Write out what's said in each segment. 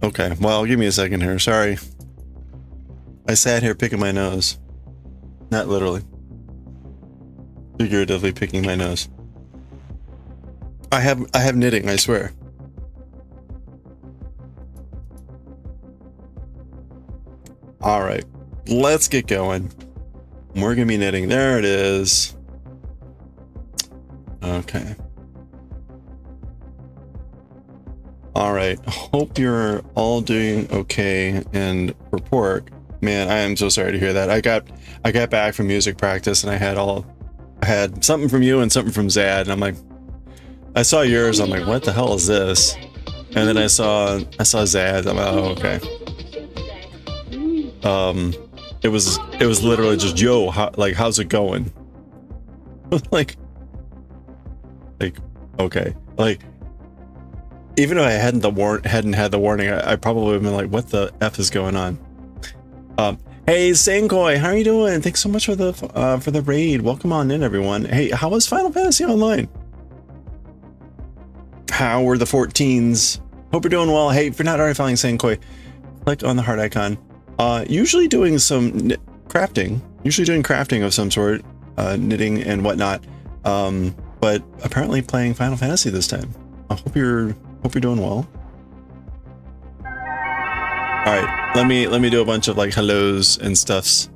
Okay, well, give me a second here. Sorry. I sat here picking my nose. Not literally. Figuratively picking my nose. I have knitting, I swear. All right, let's get going. We're gonna be knitting. There it is. Okay. All right. Hope you're all doing okay. And for Pork, man, I am so sorry to hear that. I got back from music practice and I had something from you and something from Zad, and I'm like, I saw yours. I'm like, what the hell is this? And then I saw Zad. I'm like, oh, okay. It was literally just, yo, how's it going? like, okay, like, even if I hadn't had the warning, I probably would have been like, what the F is going on? Hey, Sankoi, how are you doing? Thanks so much for the raid. Welcome on in, everyone. Hey, how was Final Fantasy Online? How were the 14s? Hope you're doing well. Hey, if you're not already following Sankoi, click on the heart icon. Usually doing some crafting. Usually doing crafting of some sort, knitting and whatnot. But apparently playing Final Fantasy this time. I hope you're doing well. All right, let me do a bunch of like hellos and stuffs.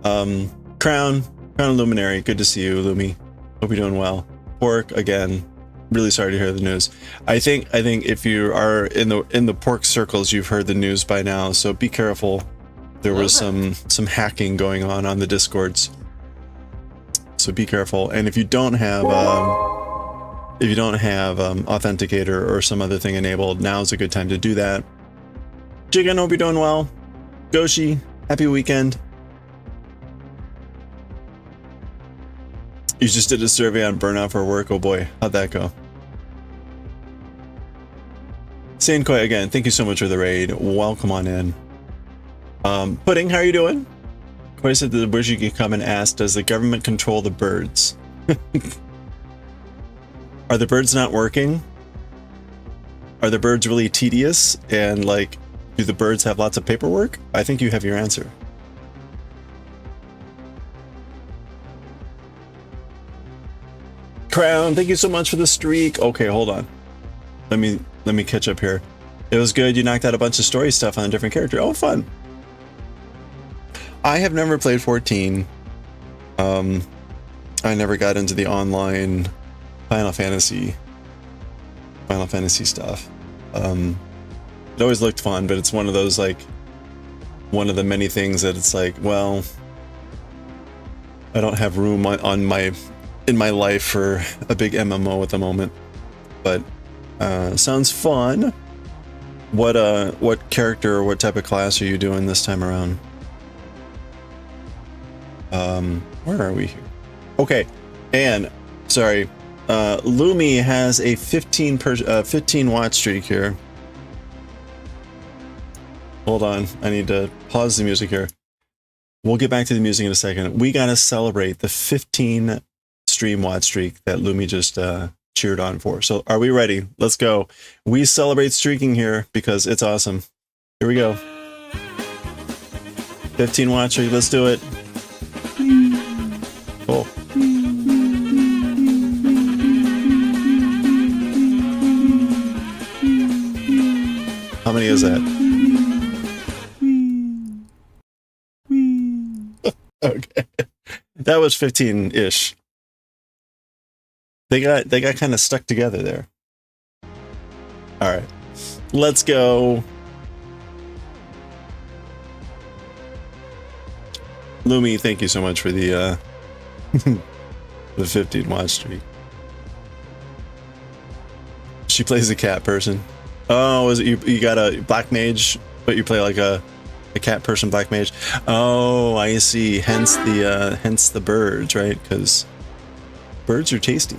Crown Luminary, good to see you, Lumi. Hope you're doing well. Pork, again, really sorry to hear the news. I think if you are in the Pork circles, you've heard the news by now, so be careful. There was some hacking going on the Discords, so be careful. And if you don't have Authenticator or some other thing enabled, now's a good time to do that. Jigen, hope you're doing well. Goshi, happy weekend. You just did a survey on burnout for work. Oh boy, how'd that go? Sankoi, again, thank you so much for the raid. Welcome on in. Pudding, how are you doing? Koi said that the wish you could come and ask, does the government control the birds? Are the birds not working? Are the birds really tedious? And like, do the birds have lots of paperwork? I think you have your answer. Crown, thank you so much for the streak. Okay, hold on. Let me catch up here. It was good. You knocked out a bunch of story stuff on a different character. Oh, fun. I have never played 14. I never got into the online Final Fantasy stuff. It always looked fun, but it's one of those, like, one of the many things that it's like, well, I don't have room in my life for a big MMO at the moment. But sounds fun. What character or what type of class are you doing this time around? Where are we here? Okay, and sorry, Lumi has a 15 watch streak here. Hold on, I need to pause the music here. We'll get back to the music in a second. We gotta celebrate the 15 stream watch streak that Lumi just cheered on for. So are we ready? Let's go. We celebrate streaking here because it's awesome. Here we go. 15 watch streak, let's do it. Cool. How many is that? Okay. That was 15-ish. They got kind of stuck together there. All right. Let's go. Lumi, thank you so much for the the 15 watch streak. She plays a cat person. Oh, is it you got a black mage, but you play like a cat person black mage? Oh, I see. Hence the birds, right? Because birds are tasty.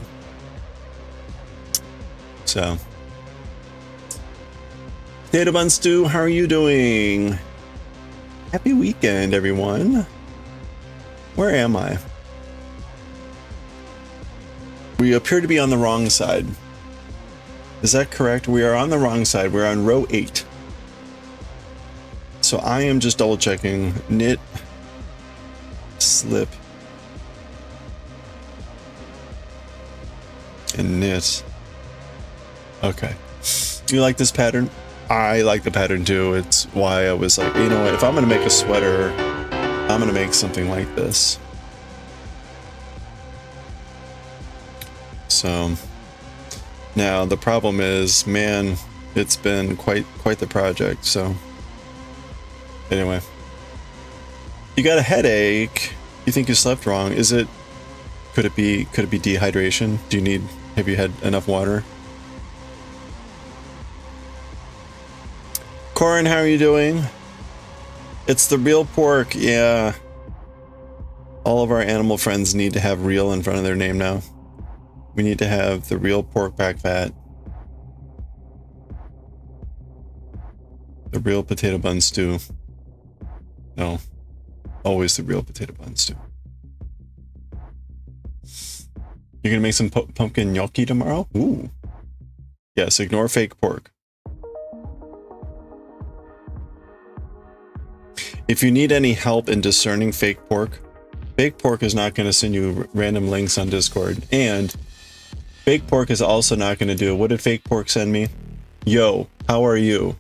So, Potato Bun Stew, how are you doing? Happy weekend, everyone. Where am I? We appear to be on the wrong side. Is that correct? We are on the wrong side. We're on row 8. so I am just double checking. Knit, slip, and knit. Okay. Do you like this pattern? I like the pattern too. It's why I was like, you know what, if I'm gonna make a sweater, I'm gonna make something like this. So now the problem is, man, it's been quite the project. So anyway, you got a headache. You think you slept wrong. Could it be dehydration? Have you had enough water? Corin, how are you doing? It's the real pork. Yeah. All of our animal friends need to have real in front of their name now. We need to have the real pork back fat. The real potato bun stew. No. Always the real potato bun stew. You're gonna make some pumpkin gnocchi tomorrow? Ooh. Yes, ignore fake pork. If you need any help in discerning fake pork is not going to send you random links on Discord. And fake pork is also not going to do. What did fake pork send me? Yo, how are you?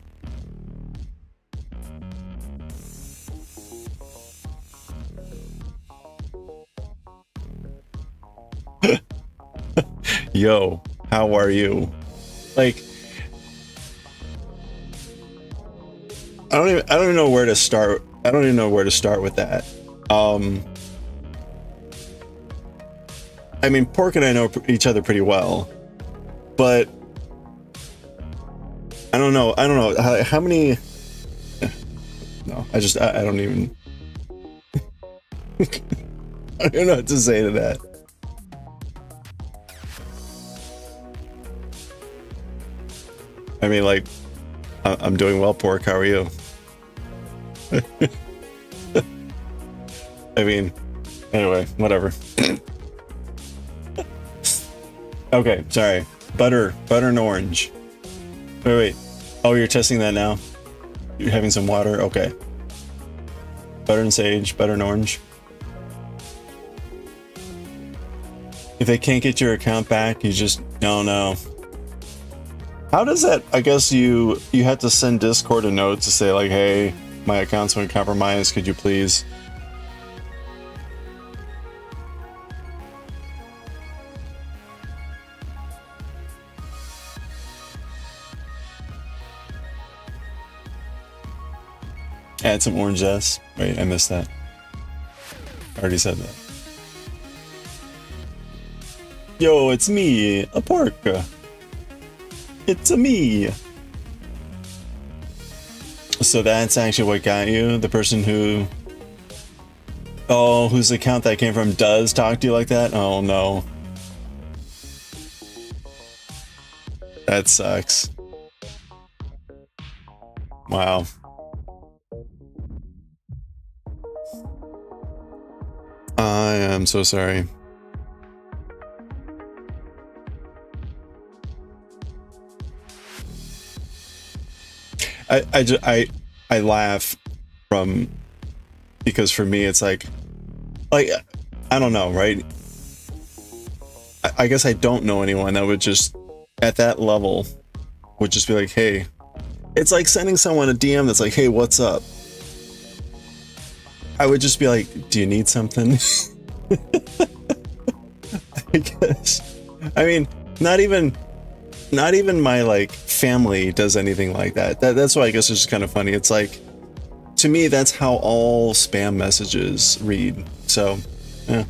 Yo, how are you? Like, I don't even know where to start. I don't even know where to start with that. I mean, Pork and I know each other pretty well, but I don't know how many. No, I don't even. I don't know what to say to that. I mean, like, I'm doing well, Pork. How are you? I mean, anyway, whatever. Okay, sorry. Butter and orange. Wait. Oh, you're testing that now? You're having some water? Okay. Butter and sage, butter and orange. If they can't get your account back, you just... No. How does that... I guess you have to send Discord a note to say, like, hey, my account's been compromised, could you please... add some orange zest. Wait, I missed that. I already said that. Yo, it's me, a pork. It's a me. So that's actually what got you? The person who... Oh, whose account that came from does talk to you like that? Oh, no. That sucks. Wow. I am so sorry. I laugh because for me it's like I don't know, right? I guess I don't know anyone that would just at that level would just be like, hey, it's like sending someone a DM that's like, hey, what's up? I would just be like, do you need something? I guess. I mean, not even my like family does anything like that. That's why I guess it's just kind of funny. It's like, to me, that's how all spam messages read. So, yeah.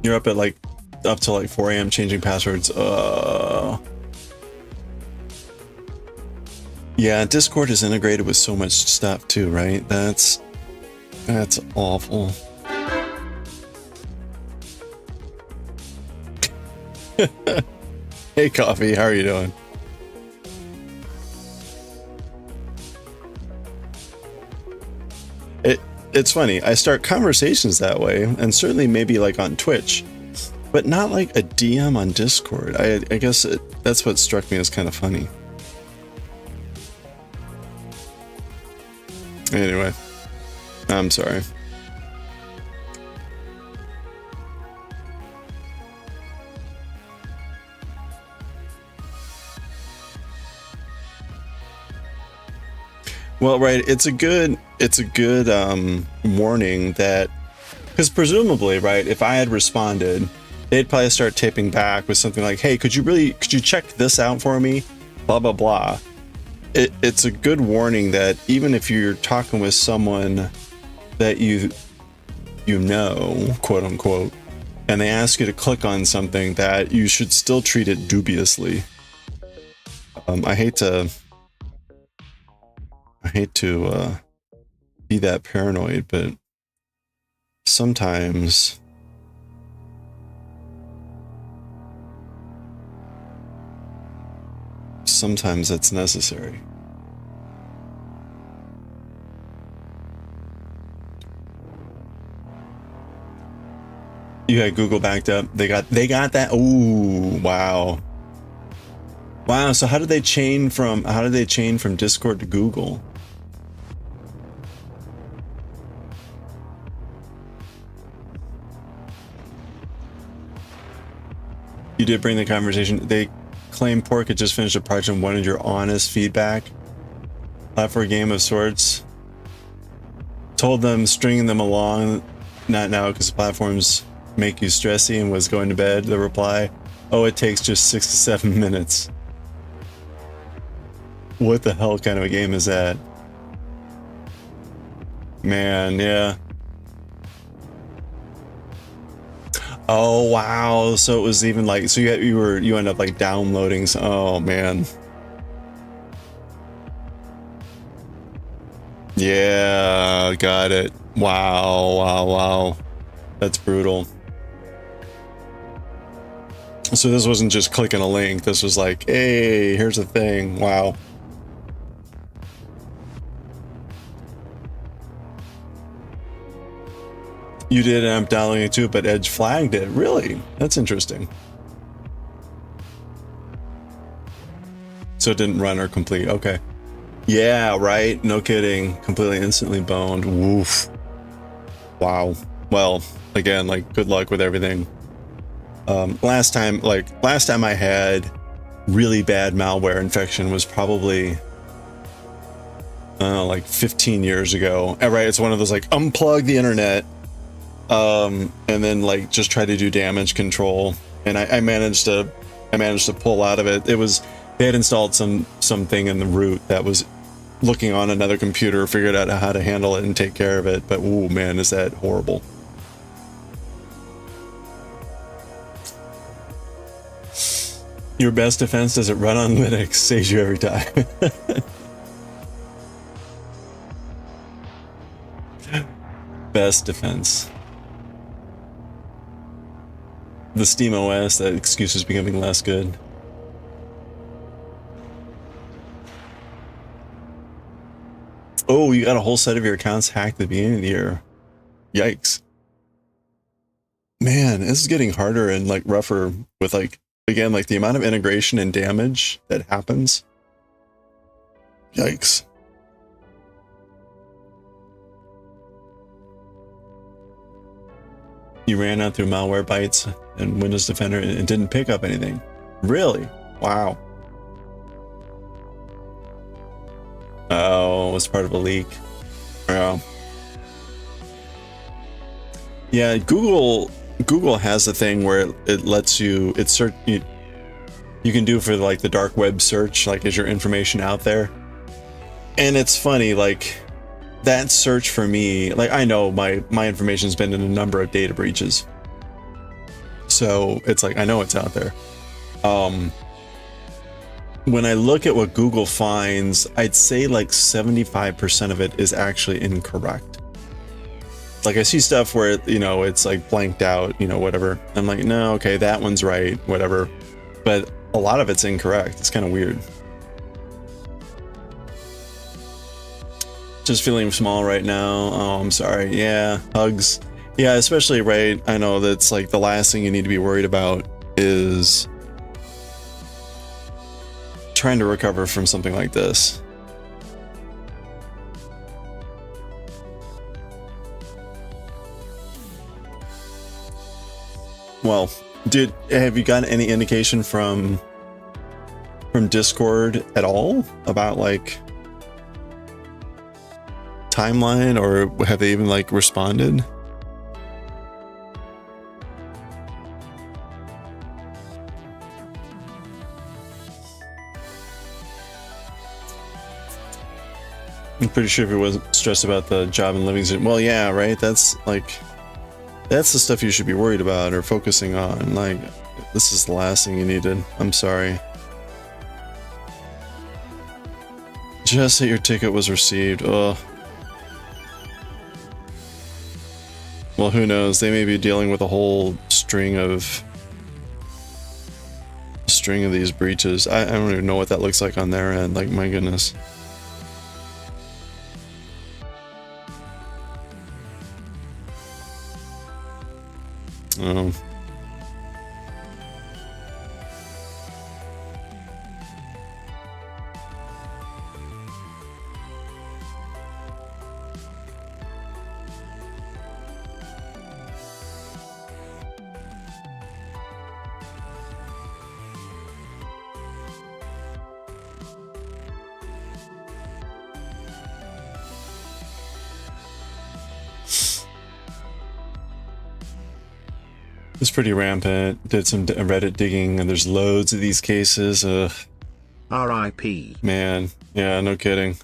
You're up till like 4 a.m. changing passwords. Yeah, Discord is integrated with so much stuff too, right? That's awful. Hey, Coffee, how are you doing? It's funny. I start conversations that way, and certainly maybe like on Twitch. but not like a DM on Discord. I guess that's what struck me as kind of funny. Anyway, I'm sorry. Well, right, it's a good warning that, because presumably, right, if I had responded, they'd probably start taping back with something like, hey, could you check this out for me? Blah, blah, blah. It's a good warning that even if you're talking with someone that you know, quote unquote, and they ask you to click on something, that you should still treat it dubiously. I hate to be that paranoid, but sometimes it's necessary. You had Google backed up. They got that. Ooh, wow. Wow, so how did they chain from Discord to Google? You did bring the conversation. They claim Pork had just finished a project and wanted your honest feedback. For a game of sorts. Told them stringing them along, not now because platforms make you stressy, and was going to bed. The reply, oh, it takes just 6 to 7 minutes. What the hell kind of a game is that? Man, yeah. Oh wow, so it was even like, so you end up like downloading, oh man. Yeah, got it. Wow. That's brutal. So this wasn't just clicking a link, this was like, hey, here's a thing. Wow. You did end up downloading it too, but Edge flagged it. Really? That's interesting. So it didn't run or complete. Okay. Yeah, right. No kidding. Completely instantly boned. Woof. Wow. Well, again, like, good luck with everything. Last time I had really bad malware infection was probably like 15 years ago. Right, it's one of those like unplug the internet, and then like just try to do damage control, and I managed to pull out of it. It was, they had installed something in the root that was looking on another computer, figured out how to handle it and take care of it. But oh man, is that horrible. Your best defense, does it run on Linux? Saves you every time. Best defense. The Steam OS, that excuse is becoming less good. Oh, you got a whole set of your accounts hacked at the beginning of the year. Yikes. Man, this is getting harder and like rougher with like, again, like the amount of integration and damage that happens. Yikes. You ran out through malware bytes and Windows Defender and didn't pick up anything. Really? Wow. Oh, it was part of a leak. Oh. Yeah, Google has a thing where it lets you, you can do for like the dark web search, like, is your information out there? And it's funny, like that search for me, like I know my information's been in a number of data breaches, so it's like I know it's out there. When I look at what Google finds, I'd say like 75% of it is actually incorrect. Like I see stuff where, you know, it's like blanked out, you know, whatever. I'm like, no, okay, that one's right, whatever. But a lot of it's incorrect. It's kind of weird. Just feeling small right now. Oh, I'm sorry. Yeah, hugs. Yeah, especially, right? I know that's like the last thing you need to be worried about is trying to recover from something like this. Well, have you gotten any indication from Discord at all about like timeline, or have they even like responded? I'm pretty sure if he wasn't stressed about the job and living, well, yeah, right. That's the stuff you should be worried about or focusing on. Like, this is the last thing you needed. I'm sorry. Just that your ticket was received. Ugh. Well, who knows? They may be dealing with a whole string of these breaches. I don't even know what that looks like on their end. Like, my goodness. Oh. It's pretty rampant. Did some Reddit digging, and there's loads of these cases. R.I.P. Man, yeah, no kidding.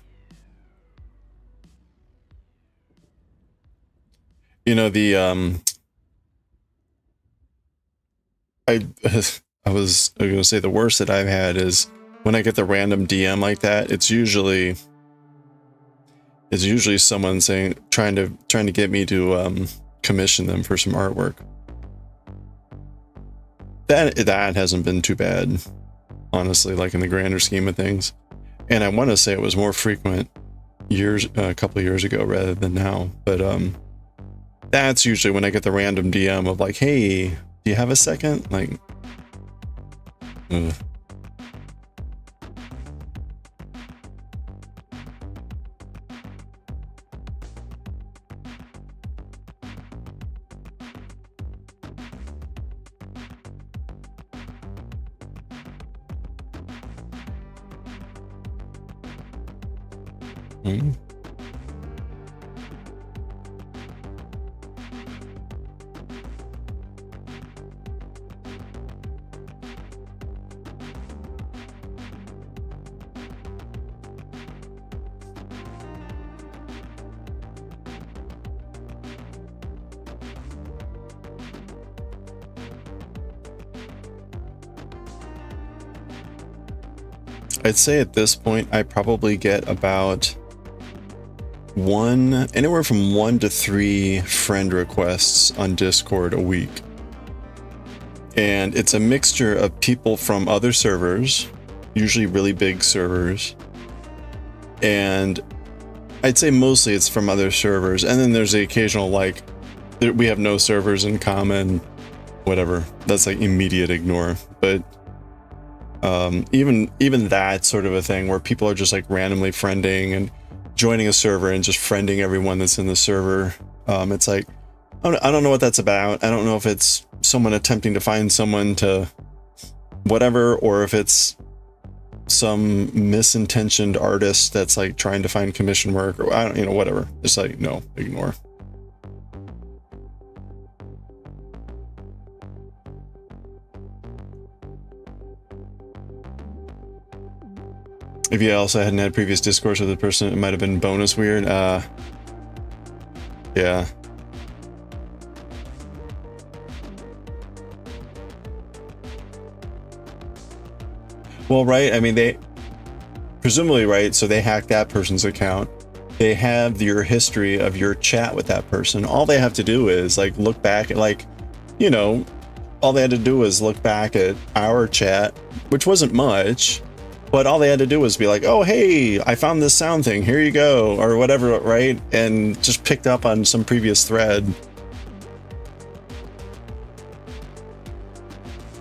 You know, the I was gonna say the worst that I've had is when I get the random DM like that. It's usually someone saying trying to get me to commission them for some artwork. That hasn't been too bad, honestly, like in the grander scheme of things. And I want to say it was more frequent a couple of years ago rather than now. But that's usually when I get the random DM of like, hey, do you have a second? Like, ugh. I'd say at this point, I probably get about anywhere from 1 to 3 friend requests on Discord a week. And it's a mixture of people from other servers, usually really big servers. And I'd say mostly it's from other servers. And then there's the occasional, like, we have no servers in common, whatever. That's like immediate ignore. But even that sort of a thing where people are just like randomly friending and joining a server and just friending everyone that's in the server. It's like, I don't know what that's about. I don't know if it's someone attempting to find someone to whatever, or if it's some misintentioned artist that's like trying to find commission work, or I don't, whatever. Just like, no, ignore. If you also hadn't had previous discourse with the person, it might have been bonus weird. Yeah. Well, right. I mean, they presumably, right. So they hacked that person's account. They have your history of your chat with that person. All they have to do is like look back at, like, all they had to do was look back at our chat, which wasn't much. But all they had to do was be like, oh, hey, I found this sound thing. Here you go. Or whatever, right? And just picked up on some previous thread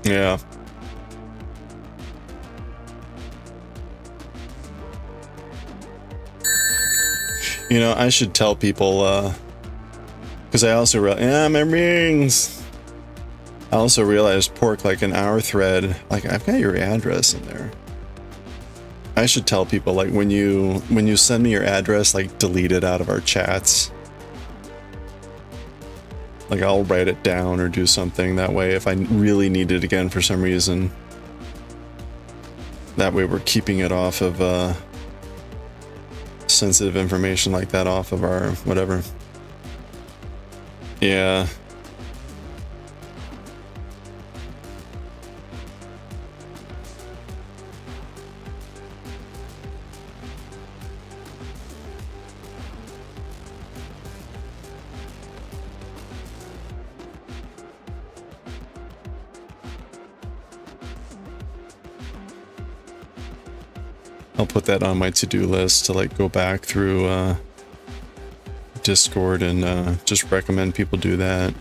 Yeah. You know, I should tell people, because I also my rings. I also realized, Pork, like in our thread, like I've got your address in there. I should tell people, like, when you send me your address, like delete it out of our chats. Like I'll write it down or do something that way if I really need it again for some reason. That way we're keeping it off of sensitive information like that off of our whatever. Yeah. I'll put that on my to-do list to like go back through Discord and just recommend people do that.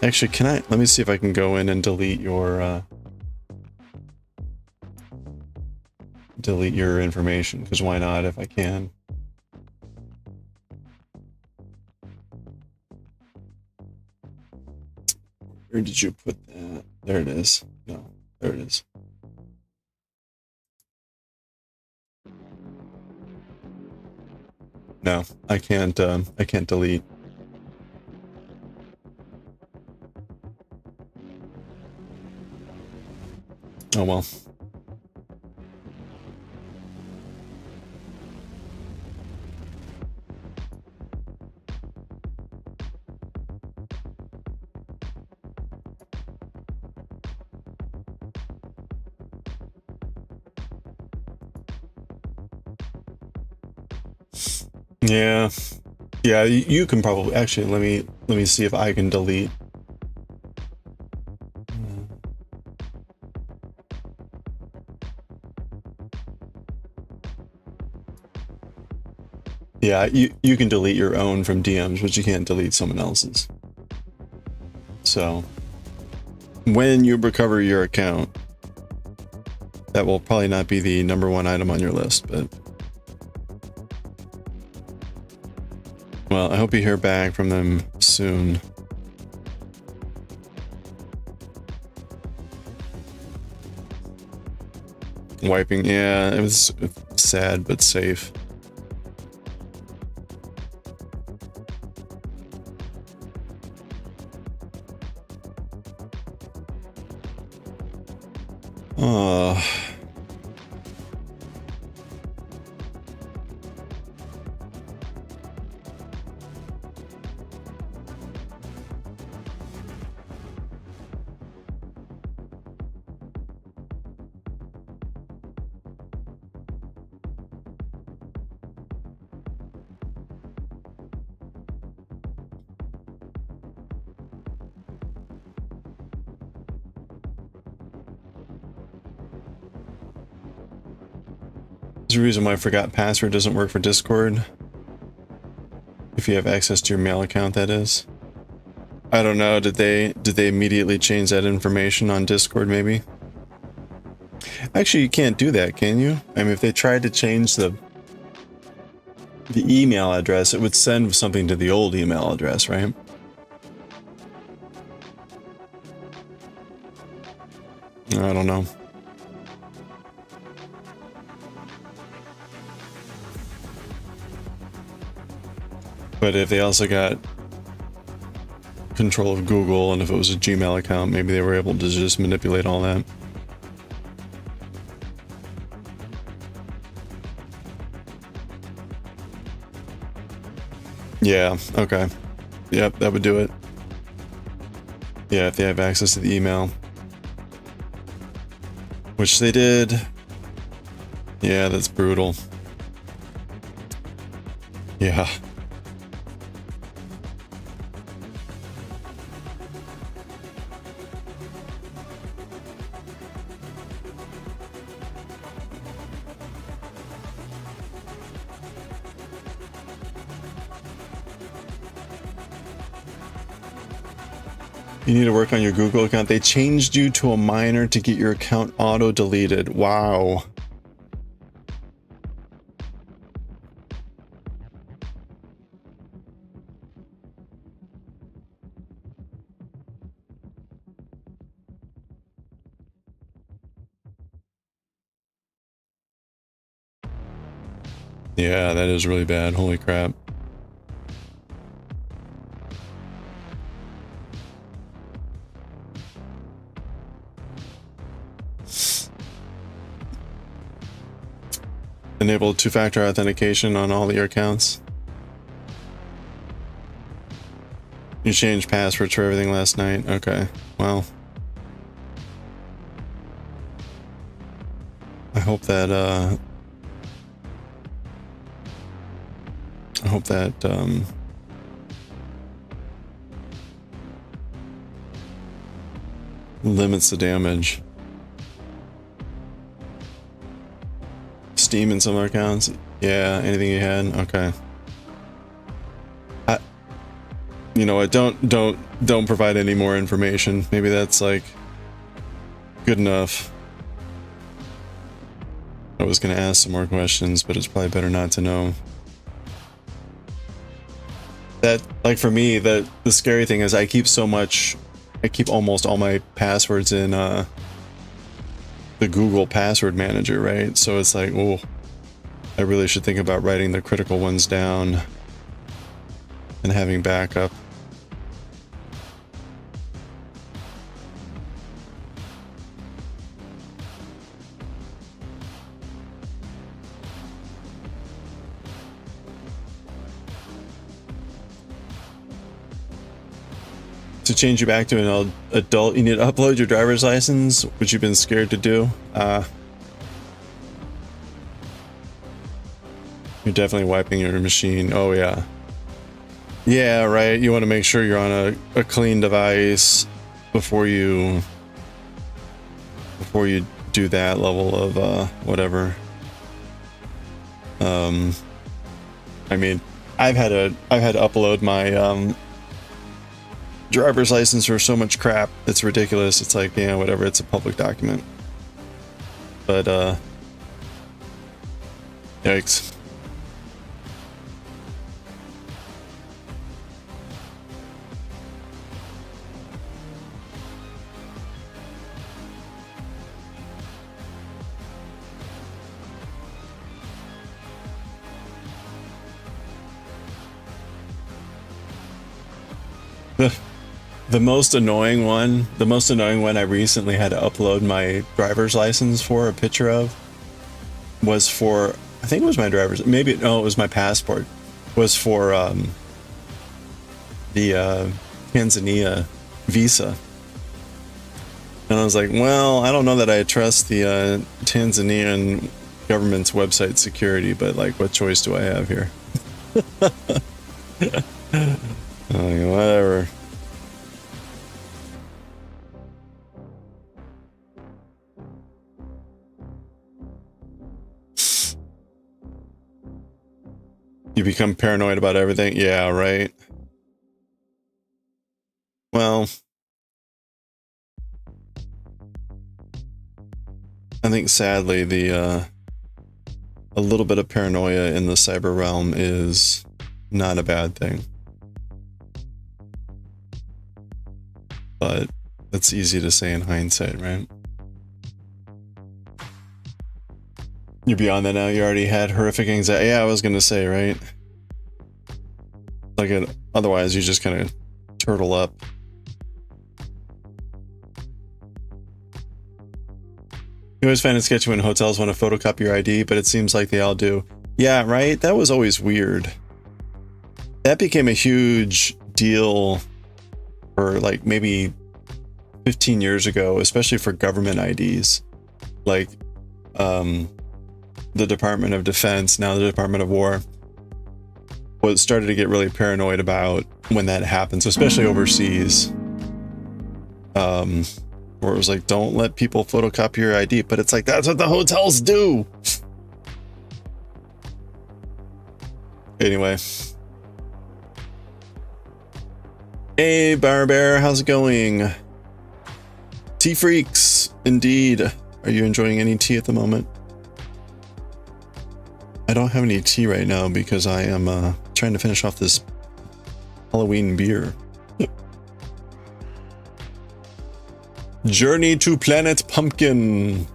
Actually, let me see if I can go in and delete your information, because why not if I can. Where did you put that? There it is. No, there it is. No, I can't delete. Oh well. Yeah, you can probably actually let me see if I can delete. Yeah, you can delete your own from DMs, but you can't delete someone else's. So when you recover your account, that will probably not be the #1 item on your list, but well, I hope you hear back from them soon. Wiping, yeah, it was sad but safe. Oh. There's a reason why I forgot password doesn't work for Discord. If you have access to your mail account, that is. I don't know, did they immediately change that information on Discord maybe? Actually, you can't do that, can you? I mean, if they tried to change the email address, it would send something to the old email address, right? I don't know. But if they also got control of Google, and if it was a Gmail account, maybe they were able to just manipulate all that. Yeah, okay. Yep, that would do it. Yeah, if they have access to the email. Which they did. Yeah, that's brutal. Yeah. You need to work on your Google account. They changed you to a minor to get your account auto deleted. Wow. Yeah, that is really bad. Holy crap. Enable two-factor authentication on all of your accounts. You changed passwords for everything last night. Okay, well. I hope that, limits the damage. Steam in some other accounts? Yeah, anything you had? Okay. You know what, don't provide any more information. Maybe that's like good enough. I was gonna ask some more questions, but it's probably better not to know. That, like for me, the scary thing is I keep almost all my passwords in the Google password manager, right? So it's like, oh, I really should think about writing the critical ones down and having backup. To change you back to an adult, you need to upload your driver's license, which you've been scared to do. You're definitely wiping your machine. Oh yeah. Yeah, right. You want to make sure you're on a clean device before you do that level of whatever. I mean, I've had to upload my driver's license for so much crap. It's ridiculous. It's like, yeah, whatever, it's a public document. But yikes. The most annoying one I recently had to upload my driver's license for, a picture of, was for, I think it was my driver's, maybe, no, it was my passport, was for the Tanzania visa. And I was like, well, I don't know that I trust the Tanzanian government's website security, but like, what choice do I have here? Whatever. You become paranoid about everything? Yeah, right. Well, I think sadly a little bit of paranoia in the cyber realm is not a bad thing. But that's easy to say in hindsight, right? You're beyond that now. You already had horrific anxiety. Yeah, I was gonna say, right? Like, otherwise you just kind of turtle up. You always find it sketchy when hotels want to photocopy your ID, but it seems like they all do. Yeah, right? That was always weird. That became a huge deal for like maybe 15 years ago, especially for government IDs. Like, the Department of Defense, now the Department of War, was started to get really paranoid about when that happens, especially overseas. Where it was like, don't let people photocopy your ID, but it's like, that's what the hotels do. Anyway, Hey, Bear, how's it going? Tea freaks, indeed. Are you enjoying any tea at the moment? I don't have any tea right now because I am trying to finish off this Halloween beer. Journey to Planet Pumpkin.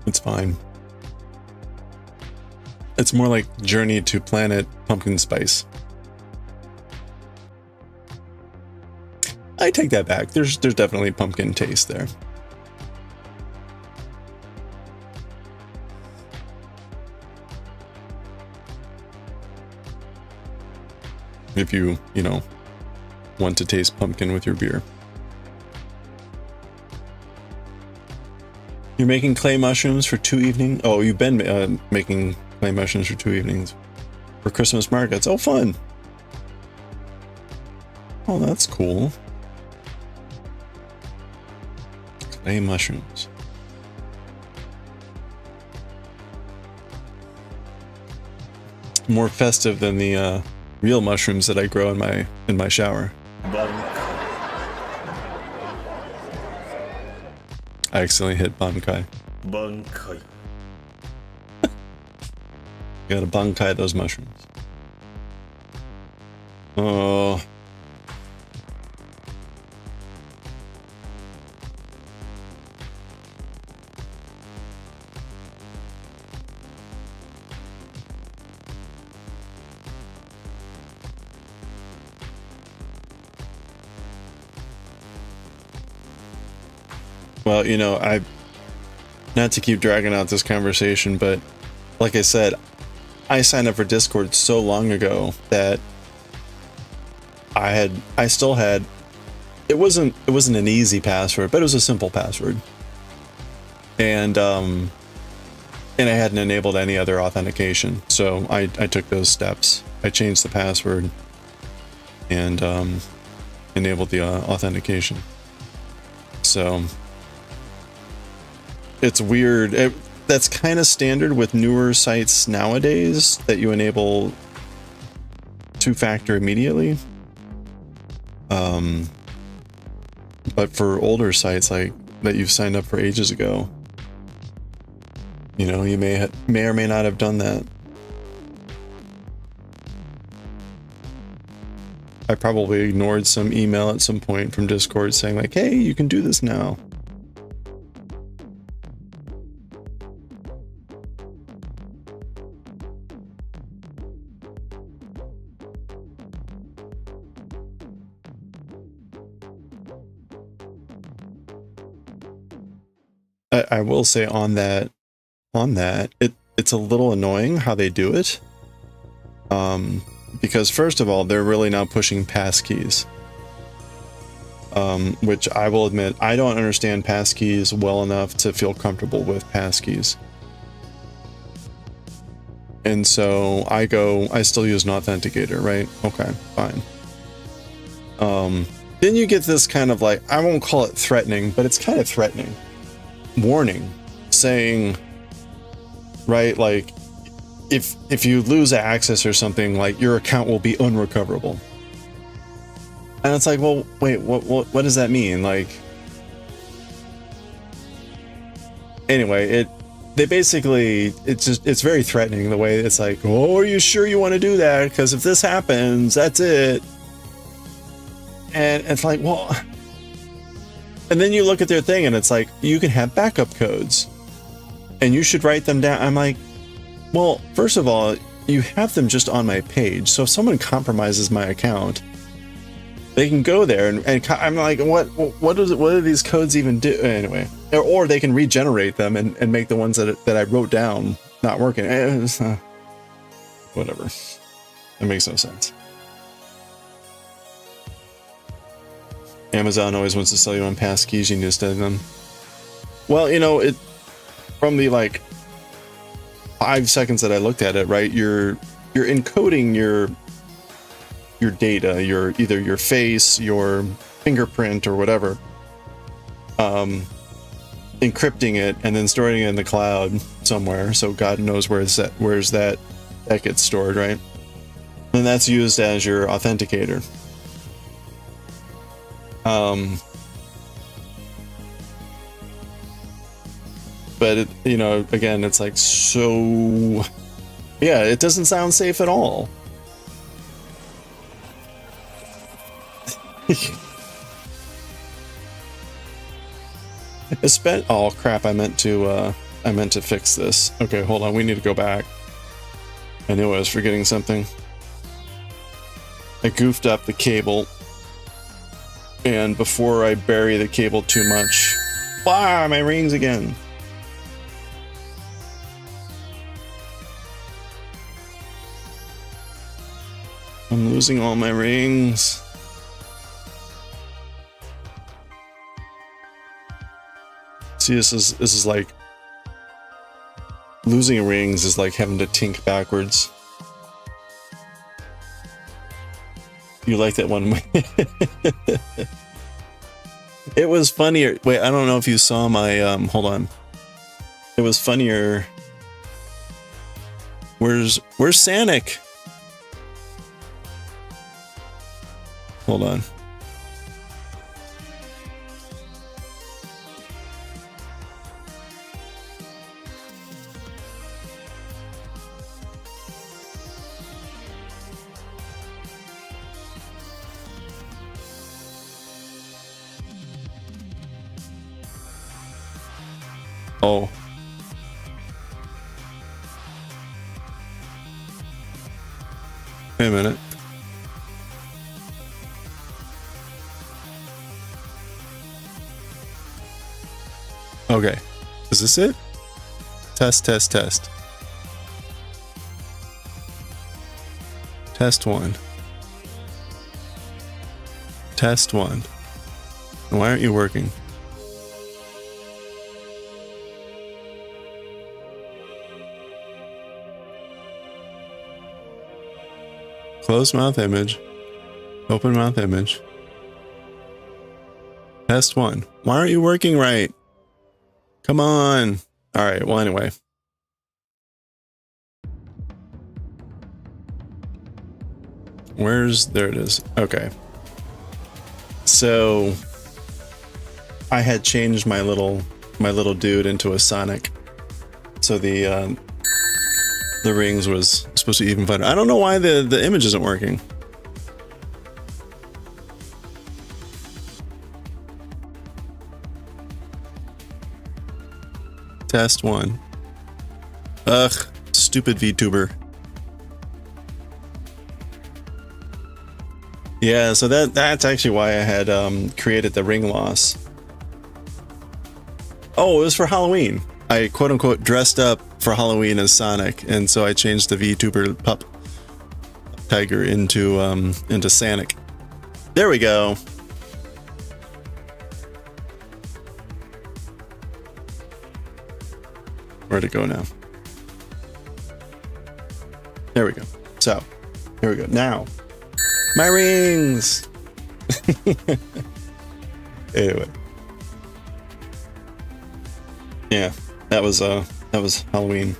It's fine. It's more like Journey to Planet Pumpkin Spice. I take that back. There's definitely pumpkin taste there. If you know, want to taste pumpkin with your beer. You're making clay mushrooms for 2 evenings? Oh, you've been making clay mushrooms for 2 evenings for Christmas markets. Oh, fun. Oh, that's cool. Clay mushrooms. More festive than the real mushrooms that I grow in my shower. I accidentally hit Bankai. Bankai. Gotta Bankai those mushrooms. Oh. Well, you know, not to keep dragging out this conversation, but like I said, I signed up for Discord so long ago that I still had, it wasn't an easy password, but it was a simple password. And I hadn't enabled any other authentication. So I took those steps. I changed the password and enabled the authentication. So it's weird. That's kind of standard with newer sites nowadays, that you enable two-factor immediately. But for older sites like that you've signed up for ages ago, you know, you may or may not have done that. I probably ignored some email at some point from Discord saying like, hey, you can do this now. I will say on that, it's a little annoying how they do it. Because first of all, they're really now pushing passkeys. Which I will admit, I don't understand passkeys well enough to feel comfortable with passkeys. And so I still use an authenticator, right? Okay, fine. Then you get this kind of like, I won't call it threatening, but it's kind of threatening. Warning saying, right, like if you lose access or something, like your account will be unrecoverable. And it's like, well, wait, what does that mean? Like, anyway, it's very threatening the way it's like, oh, are you sure you want to do that? Because if this happens, that's it. And it's like, well, and then you look at their thing and it's like, you can have backup codes and you should write them down. I'm like, well, first of all, you have them just on my page. So if someone compromises my account, they can go there and I'm like, what do these codes even do? Anyway, or they can regenerate them and make the ones that I wrote down not working. Whatever. It makes no sense. Amazon always wants to sell you on passkeys. You need to study them. Well, you know, from the like 5 seconds that I looked at it, right? You're encoding your data, either your face, your fingerprint, or whatever, encrypting it and then storing it in the cloud somewhere, so God knows where's that gets stored, right? And that's used as your authenticator. But it, you know, again, it's like, so yeah, it doesn't sound safe at all. Oh crap, I meant to fix this. Okay, hold on, we need to go back. I knew I was forgetting something. I goofed up the cable, and before I bury the cable too much, my rings again. I'm losing all my rings. See, this is like losing rings is like having to tink backwards. You like that one? It was funnier. Wait, I don't know if you saw my hold on. It was funnier. Where's Sanic? Hold on. Oh. Wait a minute. Okay. Is this it? Test. Test 1. Test 1. Why aren't you working? Close mouth image. Open mouth image. Test 1. Why aren't you working right? Come on. All right. Well, anyway. There it is. Okay. So I had changed my little dude into a Sonic. So the rings was supposed to be even better. I don't know why the image isn't working. Test 1. Ugh, stupid VTuber. Yeah, so that's actually why I had created the ring loss. Oh, it was for Halloween. I quote unquote dressed up for Halloween as Sonic, and so I changed the VTuber pup tiger into Sanic. There we go. Where'd it go now? There we go. So, here we go. Now, my rings. Anyway, yeah, that was Halloween,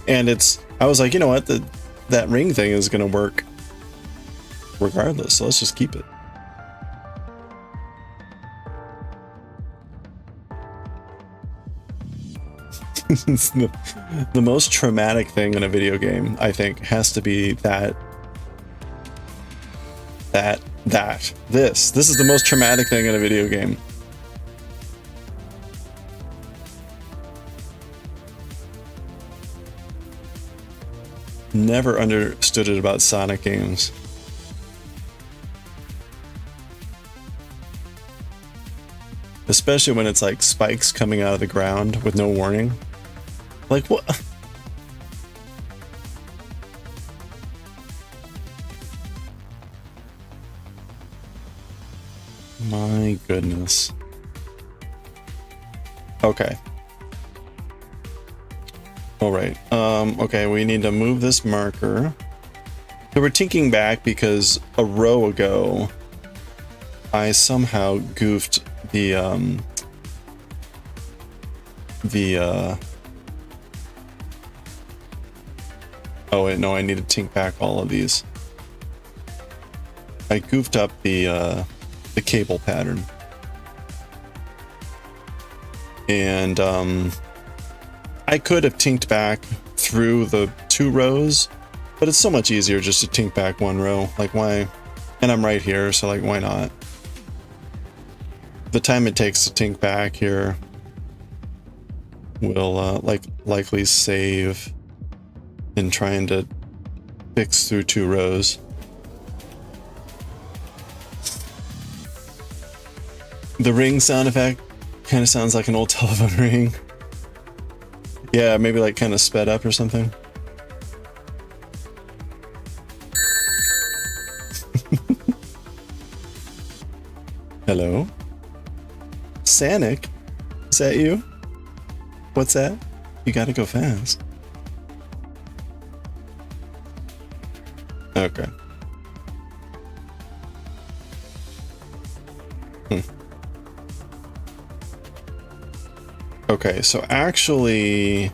and I was like, you know what, that ring thing is gonna work regardless, so let's just keep it. The most traumatic thing in a video game, I think, has to be this is the most traumatic thing in a video game. Never understood it about Sonic games. Especially when it's like spikes coming out of the ground with no warning. Like, what? My goodness. Okay. All right. Okay, we need to move this marker. So we're tinking back because a row ago, I somehow goofed the the oh wait, no, I need to tink back all of these. I goofed up the cable pattern. And I could have tinked back through the 2 rows, but it's so much easier just to tink back 1 row. Like, why? And I'm right here, so like, why not? The time it takes to tink back here will likely save in trying to fix through 2 rows. The ring sound effect kind of sounds like an old telephone ring. Yeah, maybe like kind of sped up or something. Hello? Sanic? Is that you? What's that? You gotta go fast. Okay. Okay, so actually,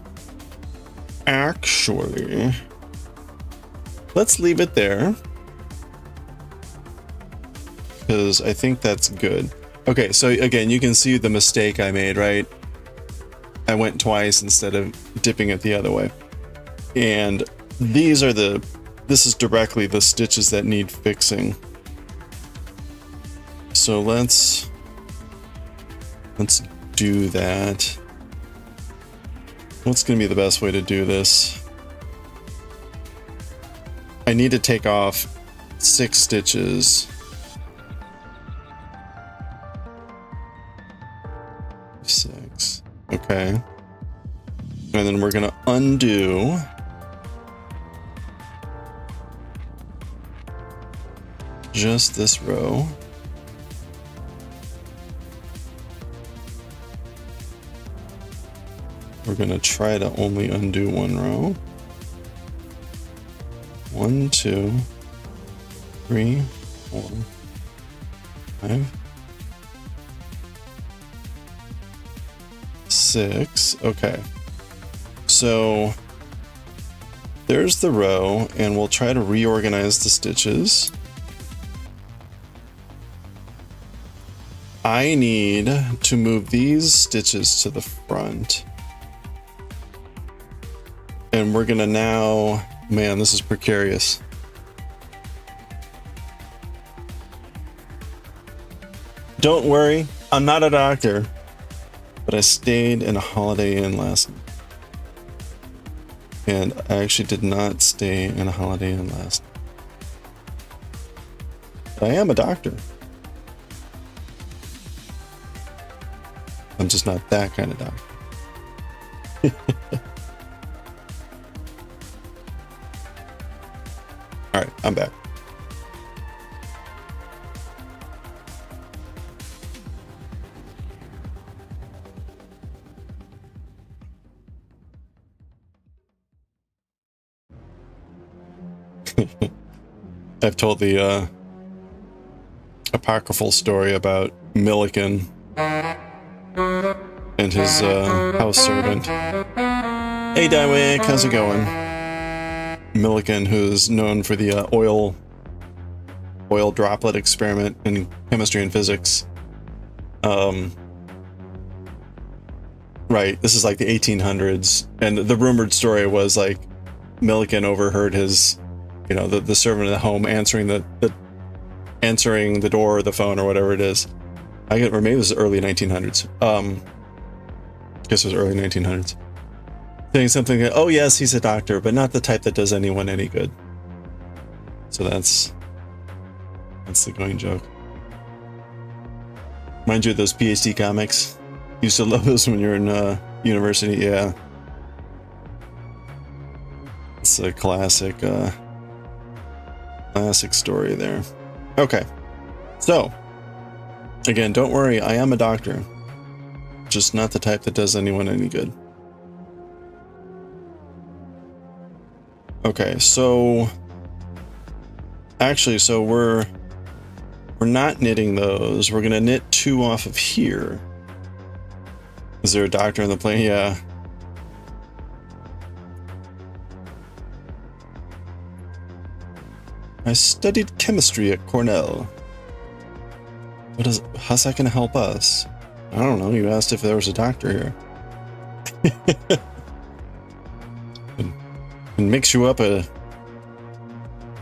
let's leave it there, because I think that's good. Okay, so again, you can see the mistake I made, right? I went twice instead of dipping it the other way. And this is directly the stitches that need fixing. So let's do that. What's going to be the best way to do this? I need to take off 6 stitches. 6. Okay. And then we're going to undo. Just this row. We're going to try to only undo 1 row. 1, 2, 3, 4, 5, 6. Okay. So there's the row, and we'll try to reorganize the stitches. I need to move these stitches to the front. And we're gonna now, man, this is precarious. Don't worry, I'm not a doctor, but I stayed in a Holiday Inn last night. And I actually did not stay in a Holiday Inn last night. But I am a doctor. I'm just not that kind of doctor. All right, I'm back. I've told the apocryphal story about Milliken and his house servant. Hey Daioh, how's it going? Milliken, who's known for the oil droplet experiment in chemistry and physics. Right, this is like the 1800s, and the rumored story was like Milliken overheard his, the servant of the home answering the door or the phone or whatever it is. Or maybe it was early 1900s. I guess it was early 1900s. Saying something like, oh yes, he's a doctor, but not the type that does anyone any good. So that's the going joke. Mind you, those PhD comics, used to love those when you're in university. Yeah, it's a classic story there. Okay, so again, don't worry, I am a doctor, just not the type that does anyone any good. Okay, so actually, we're not knitting those. We're gonna knit 2 off of here. Is there a doctor in the plane? Yeah. I studied chemistry at Cornell. How's that gonna help us? I don't know, you asked if there was a doctor here. And mix you up a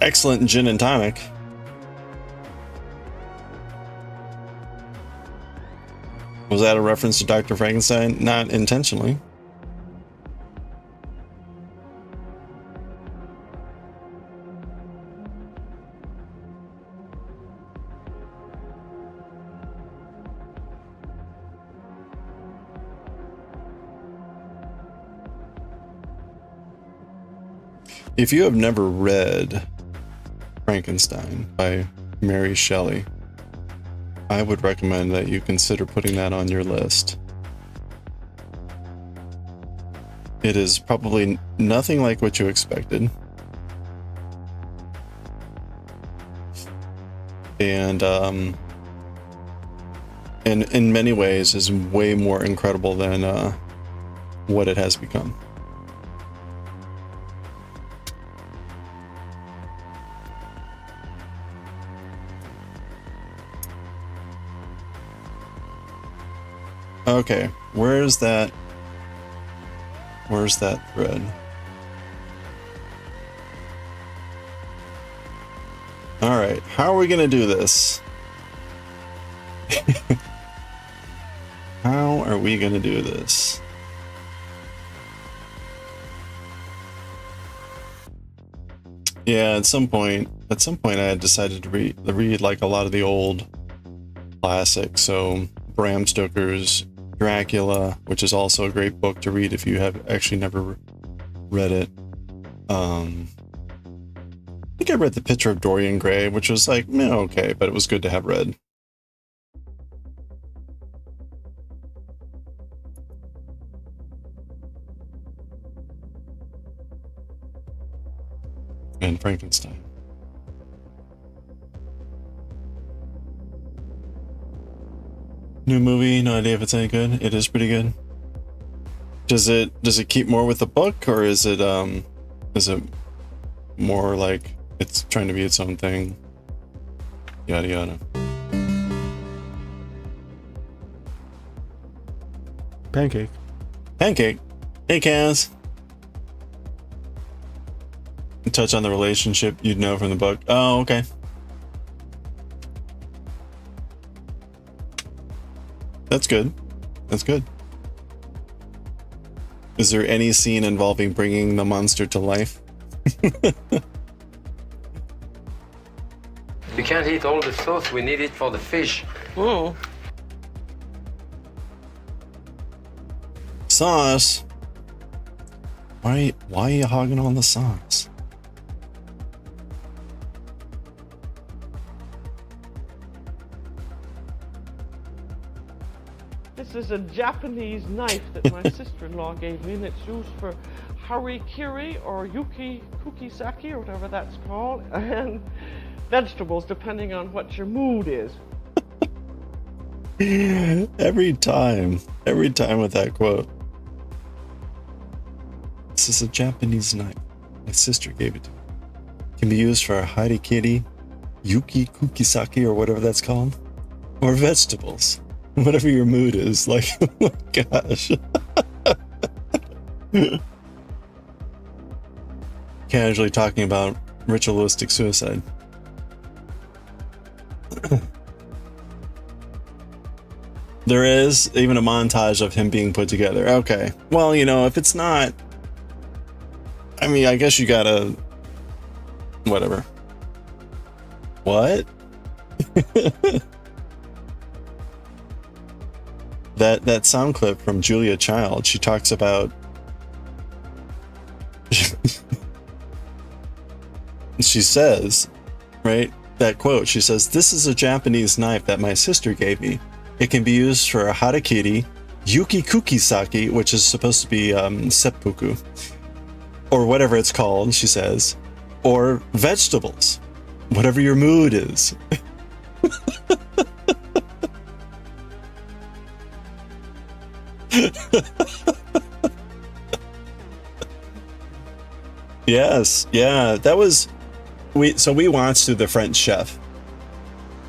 excellent gin and tonic. Was that a reference to Dr. Frankenstein? Not intentionally. If you have never read Frankenstein by Mary Shelley, I would recommend that you consider putting that on your list. It is probably nothing like what you expected. And in many ways is way more incredible than what it has become. Okay, where's that thread? All right, how are we gonna do this? How are we gonna do this? Yeah, at some point I had decided to read like a lot of the old classics, so Bram Stoker's Dracula, which is also a great book to read if you have actually never read it. I think I read The Picture of Dorian Gray, which was like, okay, but it was good to have read. And Frankenstein. New movie, no idea if it's any good. It is pretty good. Does it keep more with the book, or is it more like it's trying to be its own thing? Yada yada. Pancake. Hey Kaz. Touch on the relationship you'd know from the book. Oh, okay. That's good. That's good. Is there any scene involving bringing the monster to life? We can't eat all the sauce, we need it for the fish. Oh. Sauce? Why are you hogging on the sauce? This is a Japanese knife that my sister-in-law gave me, and it's used for harikiri or kukisaki or whatever that's called, and vegetables depending on what your mood is. Every time with that quote. This is a Japanese knife. My sister gave it to me. Can be used for harikiri, kukisaki or whatever that's called, or vegetables. Whatever your mood is, like, oh my gosh. Casually talking about ritualistic suicide. There is even a montage of him being put together. Okay. Well, if it's not, I mean, I guess you gotta, whatever. What? That sound clip from Julia Child, she talks about she says, right, that quote, she says, "This is a Japanese knife that my sister gave me. It can be used for a harakiri, kukisaki, which is supposed to be seppuku, or whatever it's called," she says, or vegetables, whatever your mood is. Yes, yeah, that was we watched through The French Chef,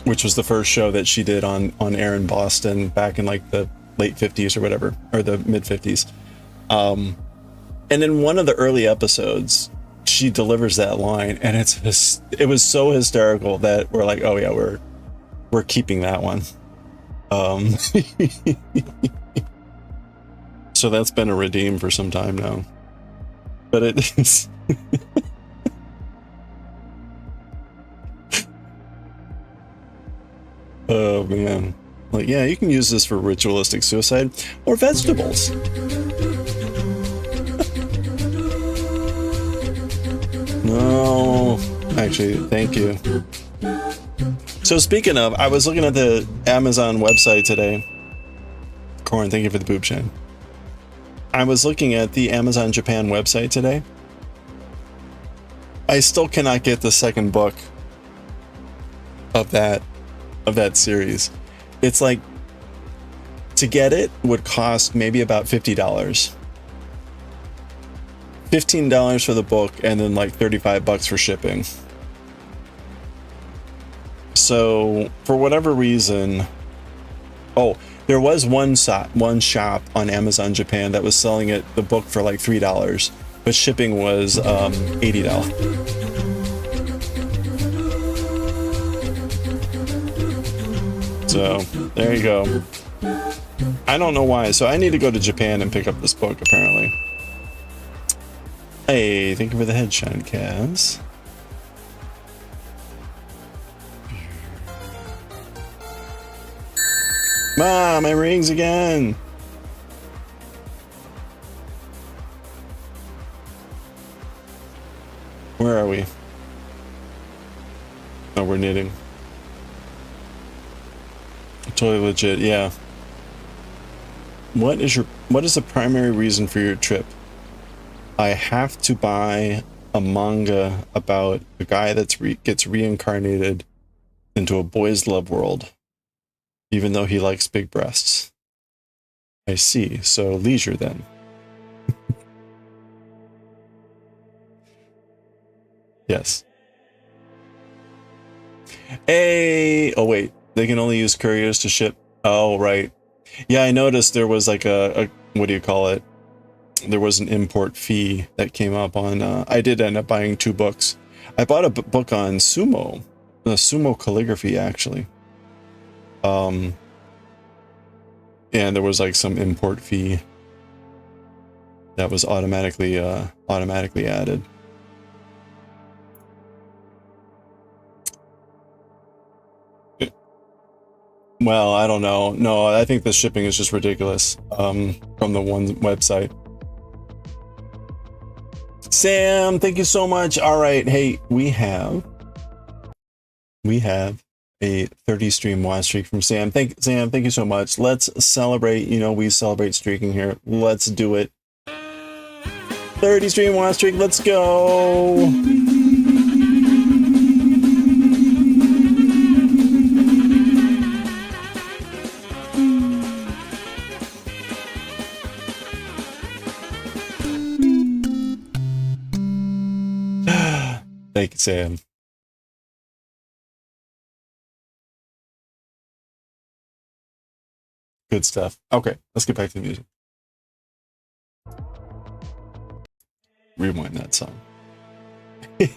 which was the first show that she did on air in Boston back in like the late 50s or whatever, or the mid 50s. And in one of the early episodes, she delivers that line, and it was so hysterical that we're like, oh yeah, we're keeping that one. So that's been a redeem for some time now, but it is. Oh man, like, yeah, you can use this for ritualistic suicide or vegetables. No, actually, thank you. So speaking of, I was looking at the Amazon website today. Corin, thank you for the boob shine. I was looking at the Amazon Japan website today. I still cannot get the second book of that series. It's like, to get it would cost maybe about $50. $15 for the book, and then like $35 for shipping. So for whatever reason, oh, there was one shop on Amazon Japan that was selling the book for like $3, but shipping was $80. So there you go. I don't know why. So I need to go to Japan and pick up this book, apparently. Hey, thank you for the headshine, Kaz. Mom, my rings again. Where are we? Oh, we're knitting. Totally legit, yeah. What is the primary reason for your trip? I have to buy a manga about a guy that gets reincarnated into a boys' love world, even though he likes big breasts. I see. So leisure then. Yes. Hey! Oh wait, they can only use couriers to ship. Oh right. Yeah, I noticed there was like a what do you call it? There was an import fee that came up on. I did end up buying 2 books. I bought a book on sumo, sumo calligraphy actually. And there was like some import fee that was automatically added. Well, I don't know. No, I think the shipping is just ridiculous. From the one website. Sam, thank you so much. All right, hey, we have a 30 stream watch streak from Sam. Sam, thank you so much. Let's celebrate. You know, we celebrate streaking here. Let's do it. 30 stream watch streak. Let's go. Thank you, Sam. Good stuff. Okay, let's get back to the music. Rewind that song. You're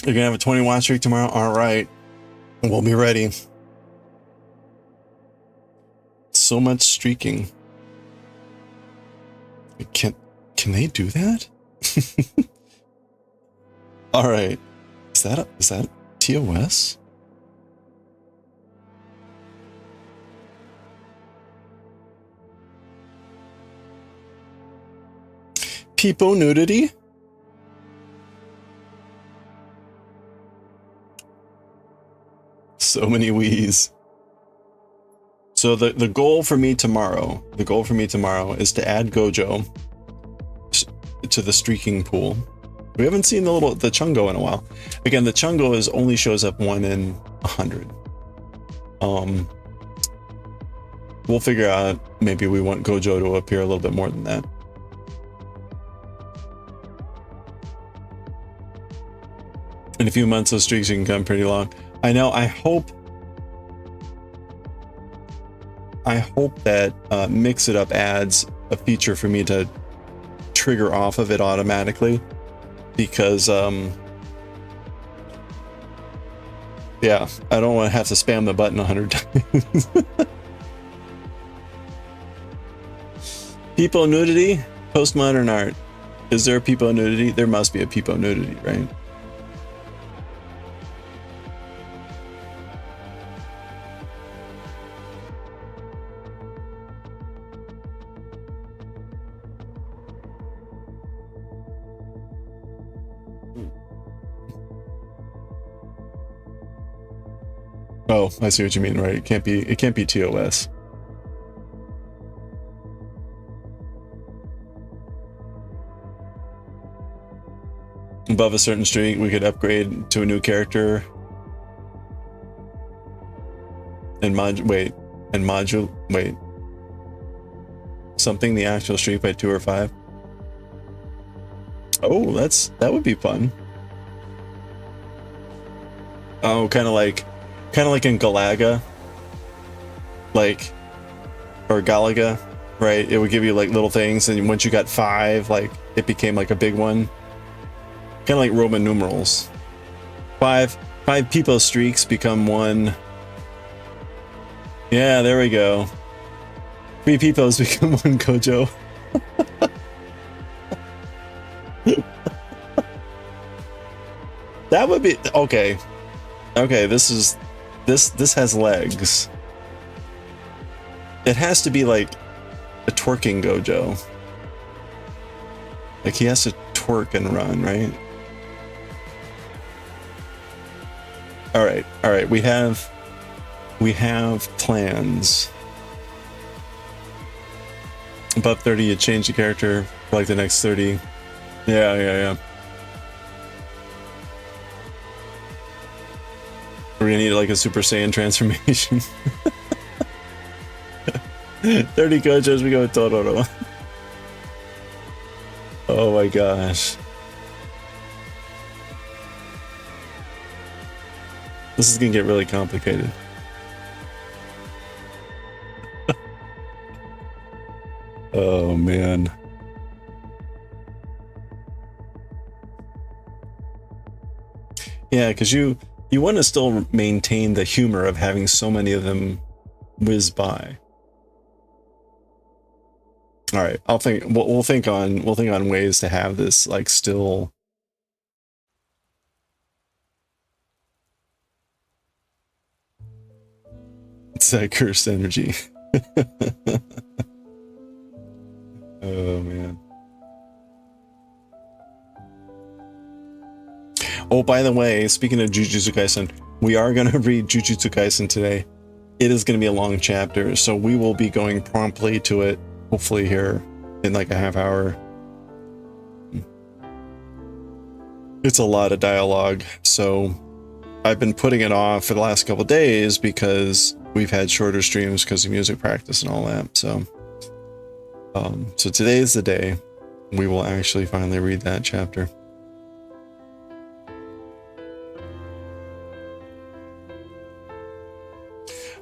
gonna have a 20 watch streak tomorrow? All right, we'll be ready. So much streaking. Can they do that? All right. Is that TOS? Peepo nudity? So many wheeze. So the goal for me tomorrow is to add Gojo to the streaking pool. We haven't seen the Chungo in a while. Again, the Chungo only shows up 1 in 100. We'll figure out, maybe we want Gojo to appear a little bit more than that. In a few months, those streaks can come pretty long. I know. I hope that Mix It Up adds a feature for me to trigger off of it automatically, because yeah, I don't want to have to spam the button 100 times. Peepo nudity, postmodern art. Is there a Peepo nudity? There must be a Peepo nudity, right? Oh, I see what you mean, right? It can't be TOS. Above a certain streak, we could upgrade to a new character. And something the actual streak by 2 or 5. Oh, that would be fun. Oh, kind of like in Galaga, or Galaga, right? It would give you like little things, and once you got 5, like it became like a big one. Kind of like Roman numerals. 5 Peepo streaks become 1. Yeah, there we go. 3 Peepos become 1 Gojo. That would be okay. Okay, this has legs. It has to be like a twerking Gojo. Like he has to twerk and run, right? All right. We have plans. Above 30, you change the character for like the next 30. Yeah. We're gonna need like a Super Saiyan transformation. 30 Gojos, we go with Tororo. Oh my gosh. This is gonna get really complicated. Oh man. Yeah, because you want to still maintain the humor of having so many of them whiz by. All right, we'll think on ways to have this like still. It's that cursed energy. Oh man. Oh, by the way, speaking of Jujutsu Kaisen, we are going to read Jujutsu Kaisen today. It is going to be a long chapter, so we will be going promptly to it, hopefully here in like a half hour. It's a lot of dialogue, so I've been putting it off for the last couple of days because we've had shorter streams because of music practice and all that. So today is the day we will actually finally read that chapter.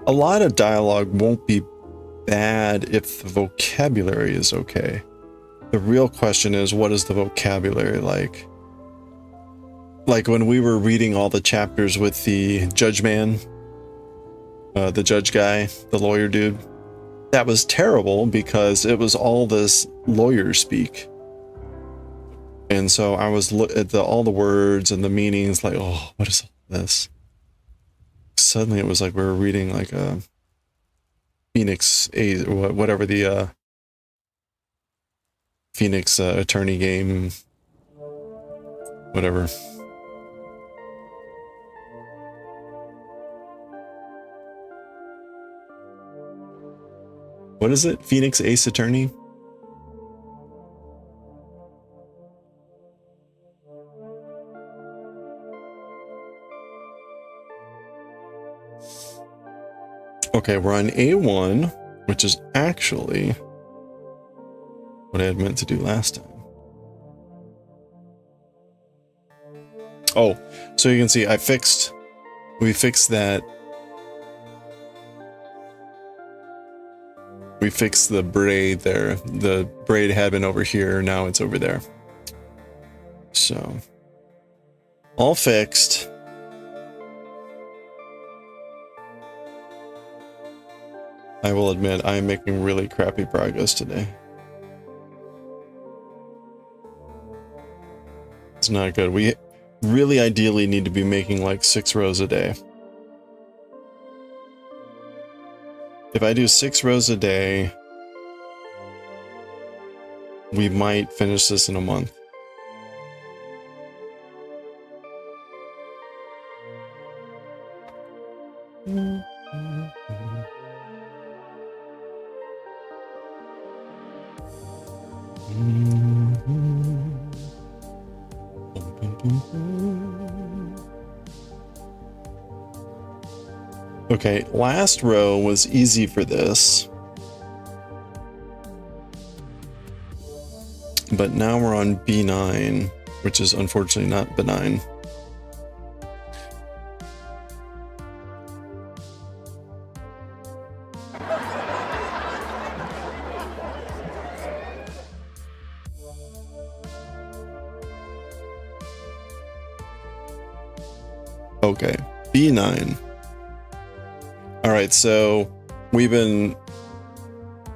A lot of dialogue won't be bad if the vocabulary is okay. The real question is, what is the vocabulary like? Like when we were reading all the chapters with the judge man, the judge guy, the lawyer dude, that was terrible because it was all this lawyer speak. And so I was at all the words and the meanings like, oh, what is all this? Suddenly it was like we were reading like a Phoenix or whatever the Phoenix attorney game, whatever. What is it? Phoenix Ace Attorney? Okay, we're on A1, which is actually what I had meant to do last time. Oh, so you can see we fixed that. We fixed the braid there. The braid had been over here, now it's over there. So, all fixed. I will admit, I am making really crappy progress today. It's not good. We really ideally need to be making like 6 rows a day. If I do 6 rows a day, we might finish this in a month. Okay, last row was easy for this. But now we're on B9, which is unfortunately not benign. Okay, B9. Alright, so we've been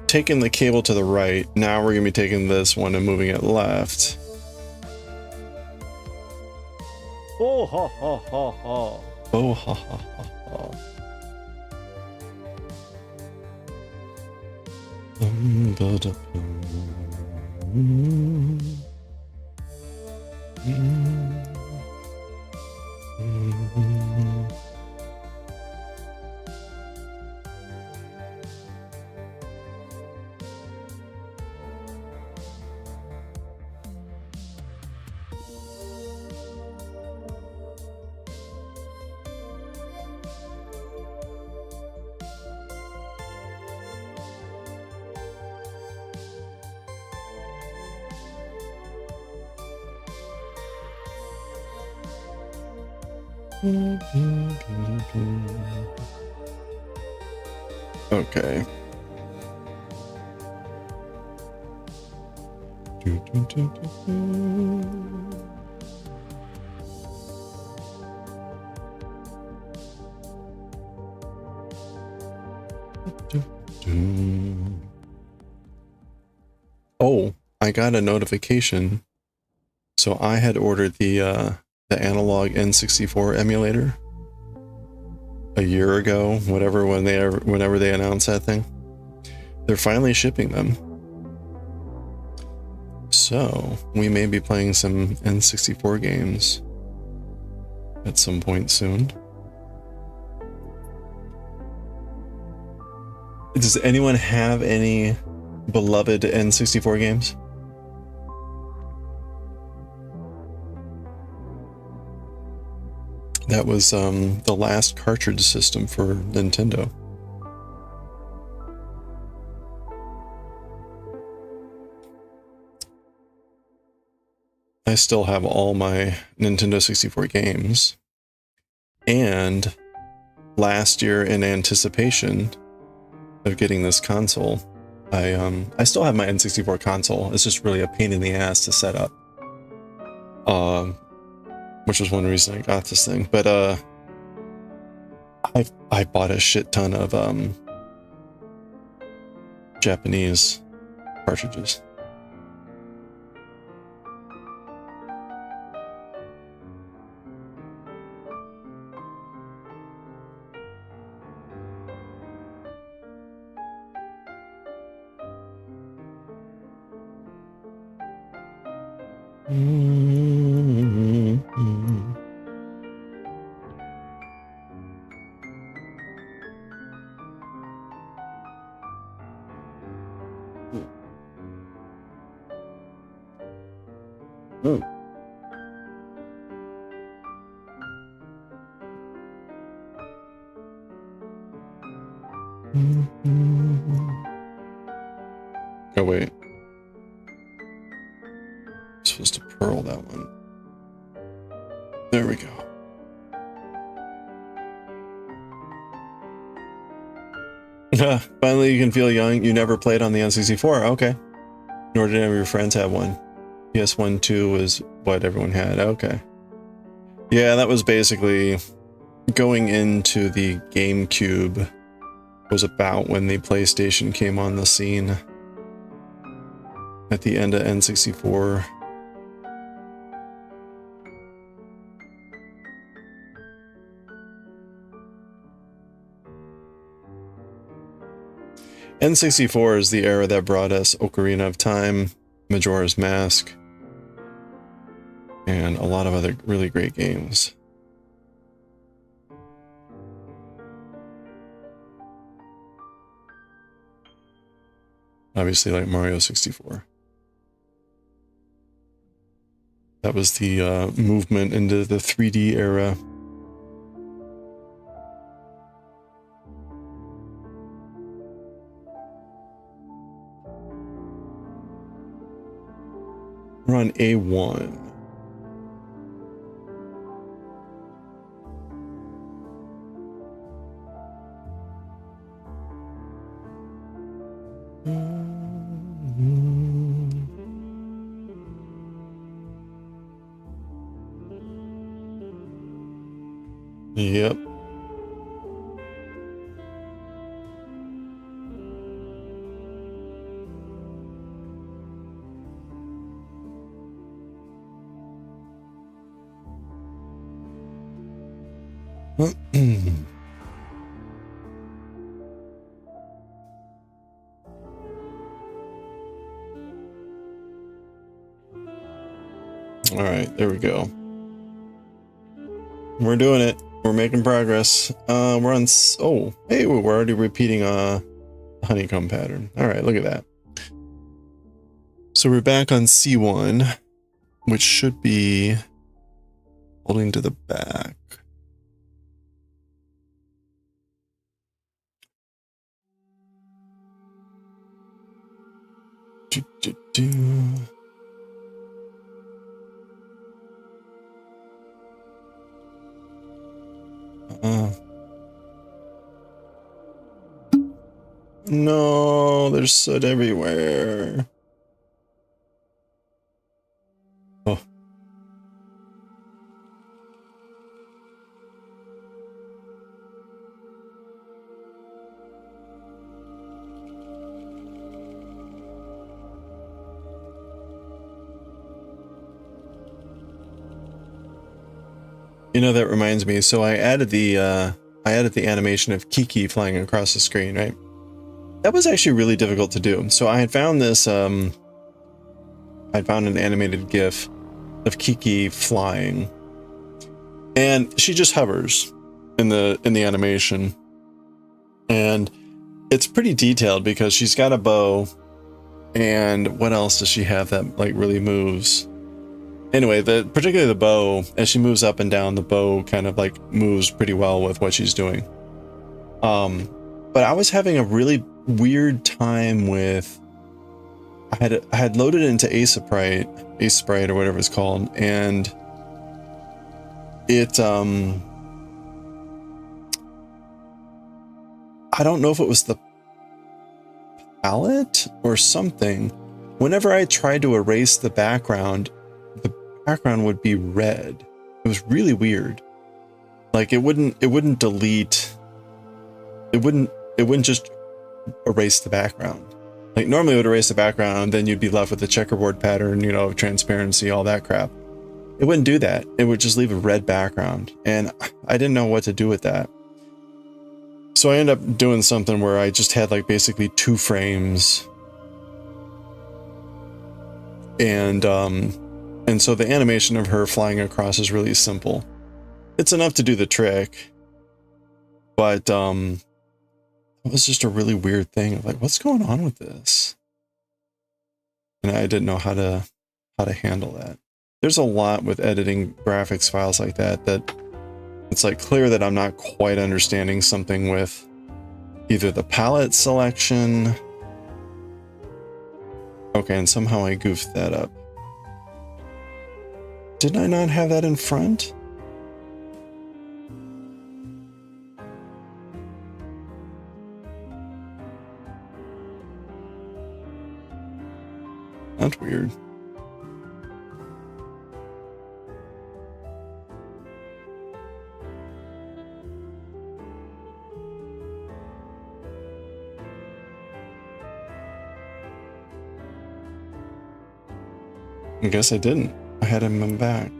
taking the cable to the right. Now we're going to be taking this one and moving it left. Oh ha ha ha ha. Oh ha ha ha ha. Okay. Oh, I got a notification. So I had ordered the analog N64 emulator a year ago, whenever they announced that thing. They're finally shipping them. So we may be playing some N64 games at some point soon. Does anyone have any beloved N64 games? That was the last cartridge system for Nintendo. I still have all my Nintendo 64 games. And last year, in anticipation of getting this console, I still have my N64 console. It's just really a pain in the ass to set up. Which was one reason I got this thing. But I bought a shit ton of Japanese cartridges. Oh wait. I'm supposed to pearl that one. There we Finally, you can feel young. You never played on the N64. Okay. Nor did any of your friends have one. PS1, 2 was what everyone had. Okay. Yeah, that was basically going into the GameCube was about when the PlayStation came on the scene at the end of N64. N64 is the era that brought us Ocarina of Time, Majora's Mask, and a lot of other really great games. Obviously, like Mario 64. That was the movement into the 3D era. We're on A1. Yep. All right, there we go. We're doing it. We're making progress. We're on. Oh, hey, we're already repeating a honeycomb pattern. All right, look at that. So we're back on C1, which should be holding to the back. No, there's soot everywhere. Oh. You know, that reminds me. So I added the animation of Kiki flying across the screen, right? That was actually really difficult to do. So I had found this, I'd found an animated GIF of Kiki flying, and she just hovers in the animation, and it's pretty detailed because she's got a bow, and what else does she have that like really moves? Anyway, particularly the bow, as she moves up and down, the bow kind of like moves pretty well with what she's doing. But I was having a really weird time with, I had loaded into Ace Sprite or whatever it's called, and it I don't know if it was the palette or something. Whenever I tried to erase the background would be red. It was really weird. Like it wouldn't delete. It wouldn't just erase the background. Like normally it would erase the background, and then you'd be left with the checkerboard pattern, you know, transparency, all that crap. It wouldn't do that. It would just leave a red background, and I didn't know what to do with that. So I ended up doing something where I just had like basically 2 frames, and so the animation of her flying across is really simple. It's enough to do the trick, but it was just a really weird thing of like, what's going on with this? And I didn't know how to handle that. There's a lot with editing graphics files like that it's like clear that I'm not quite understanding something with either the palette selection. Okay, and somehow I goofed that up. Didn't I not have that in front? weird. I guess I didn't. I had him in back.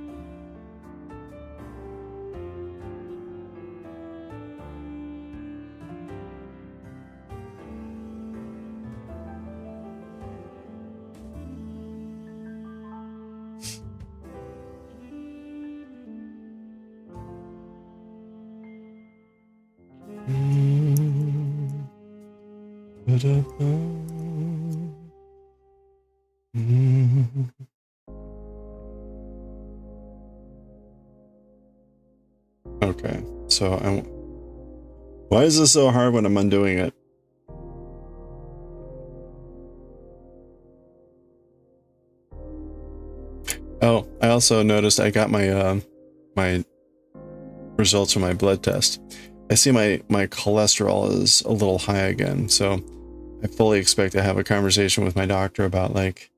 Okay, so why is this so hard when I'm undoing it? Oh, I also noticed I got my my results from my blood test. I see my cholesterol is a little high again, so I fully expect to have a conversation with my doctor about like,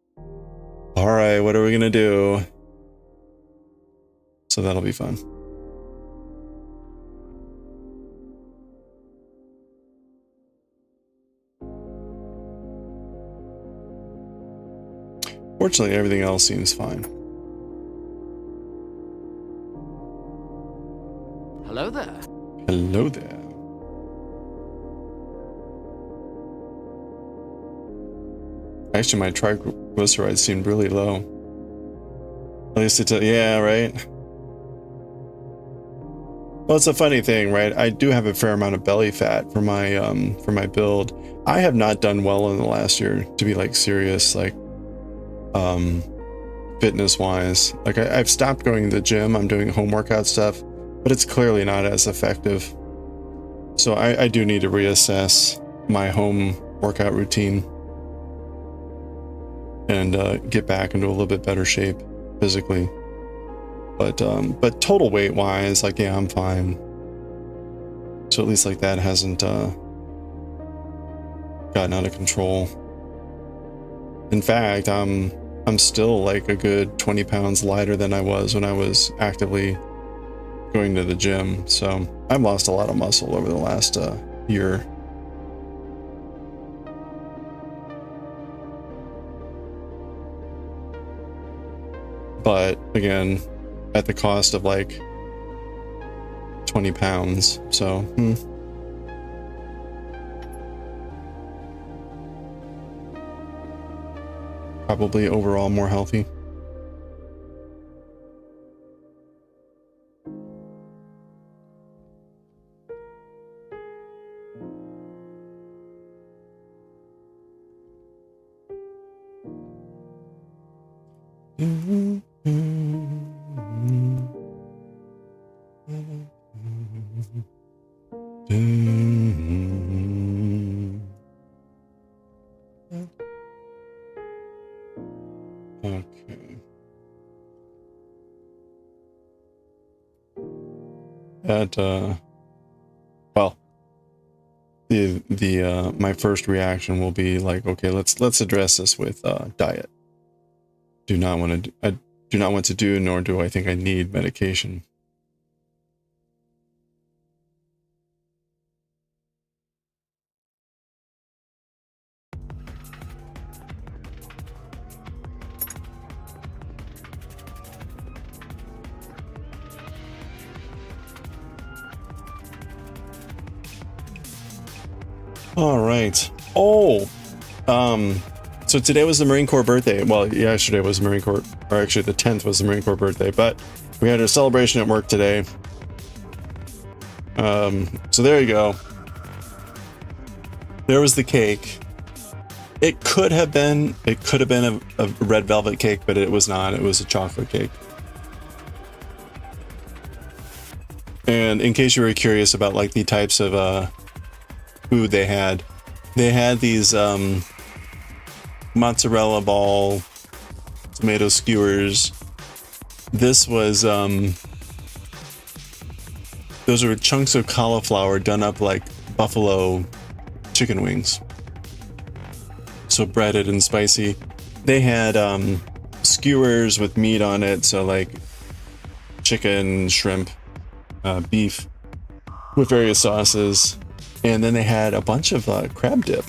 all right, what are we gonna do? So that'll be fun. Fortunately, everything else seems fine. Hello there. Hello there. Actually, my triglycerides seemed really low. At least it's yeah, right? Well, it's a funny thing, right? I do have a fair amount of belly fat for my build. I have not done well in the last year, to be like serious, like fitness wise. Like I've stopped going to the gym. I'm doing home workout stuff, but it's clearly not as effective. So I do need to reassess my home workout routine and get back into a little bit better shape physically. But total weight wise, like, yeah, I'm fine. So at least like that hasn't gotten out of control. In fact, I'm still like a good 20 pounds lighter than I was when I was actively going to the gym. So I've lost a lot of muscle over the last year. But again, at the cost of like 20 pounds. So, probably overall more healthy. Okay. That well, the my first reaction will be like, okay, let's address this with diet. I do not want to do, nor do I think I need medication. All right. Oh, so today was the Marine Corps birthday. Well, yesterday was the Marine Corps, or actually the 10th was the Marine Corps birthday, but we had a celebration at work today. So there you go. There was the cake. It could have been a red velvet cake, but it was not. It was a chocolate cake. And in case you were curious about like the types of food they had these mozzarella ball, tomato skewers. This was those are chunks of cauliflower done up like buffalo chicken wings, so breaded and spicy. they had skewers with meat on it, so like chicken, shrimp, beef with various sauces, and then they had a bunch of crab dip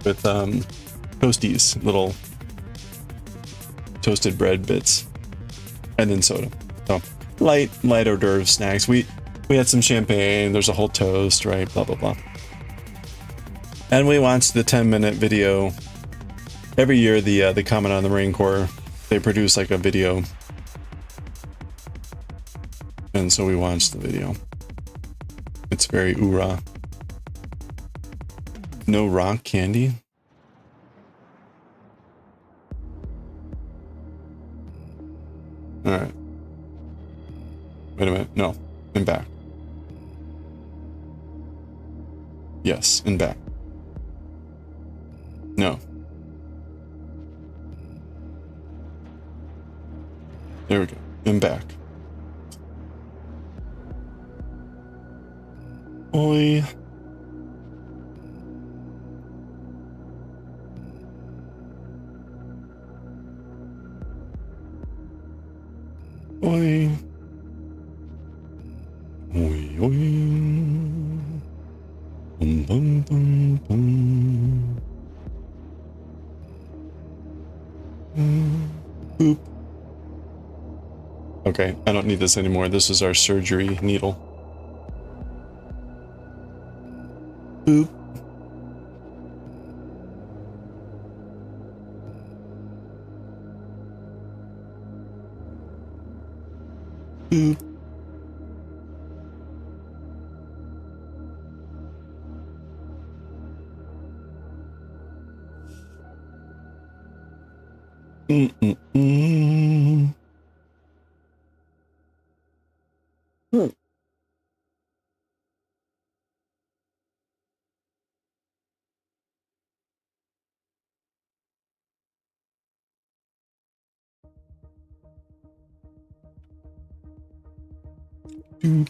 with toasties, little toasted bread bits, and then soda. So light hors d'oeuvre snacks. We had some champagne. There's a whole toast, right? Blah blah blah. And we watched the 10-minute video. Every year, the Comment on the Marine Corps, they produce like a video, and so we watched the video. It's very oorah. No rock candy. All right. Wait a minute. No, and back. Yes, and back. No. There we go. And back. Oi. Oi. Oi, oi. Bum, bum, bum, bum. Boop. Okay, I don't need this anymore. This is our surgery needle. Boop. Boop. Mm-mm-mm. Doop. Doop.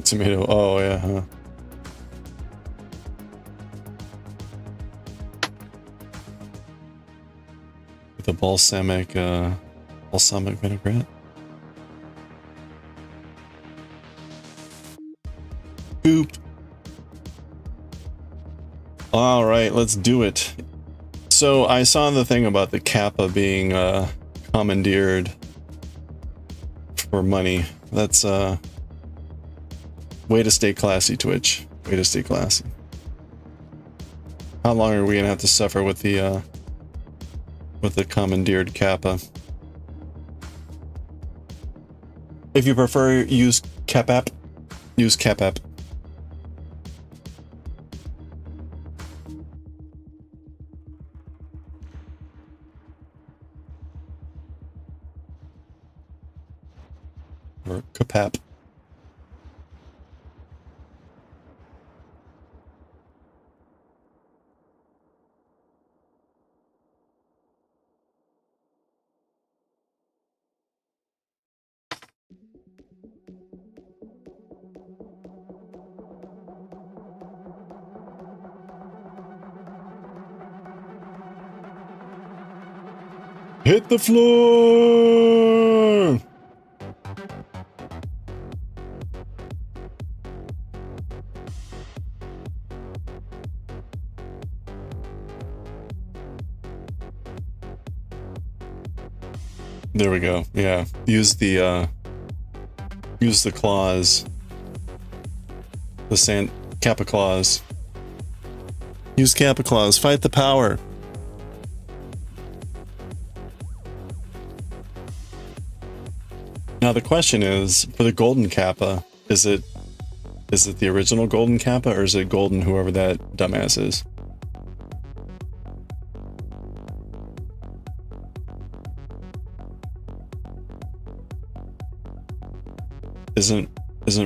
Tomato. Oh yeah. Huh. The balsamic vinaigrette. Boop. All right, let's do it. So I saw the thing about the Kappa being commandeered for money. That's way to stay classy, Twitch. Way to stay classy. How long are we gonna have to suffer with the commandeered Kappa? If you prefer, use Kapap. Use Kapap. Or Kapap. Hit the floor! There we go. Yeah. Use the claws. The Kappa claws. Use Kappa claws. Fight the power. Now the question is, for the golden Kappa, is it the original golden Kappa, or is it golden whoever that dumbass is? Isn't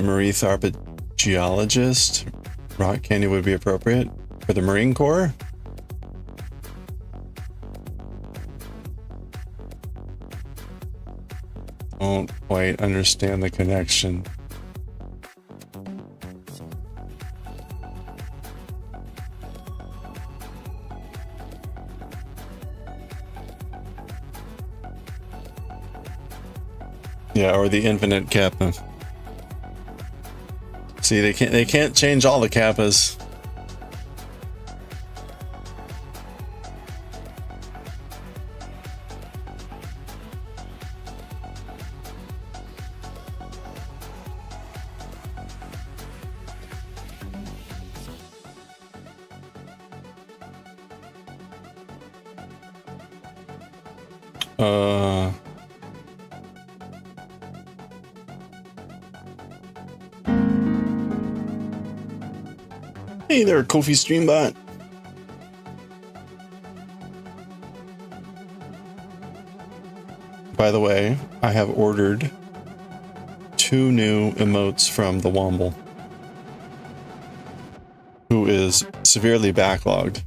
Marie Tharp a geologist? Rock candy would be appropriate for the Marine Corps? Don't quite understand the connection. Yeah, or the infinite Kappa. See, they can't change all the Kappas. Hey there, Kofi Streambot. By the way, I have ordered 2 new emotes from the Womble, who is severely backlogged.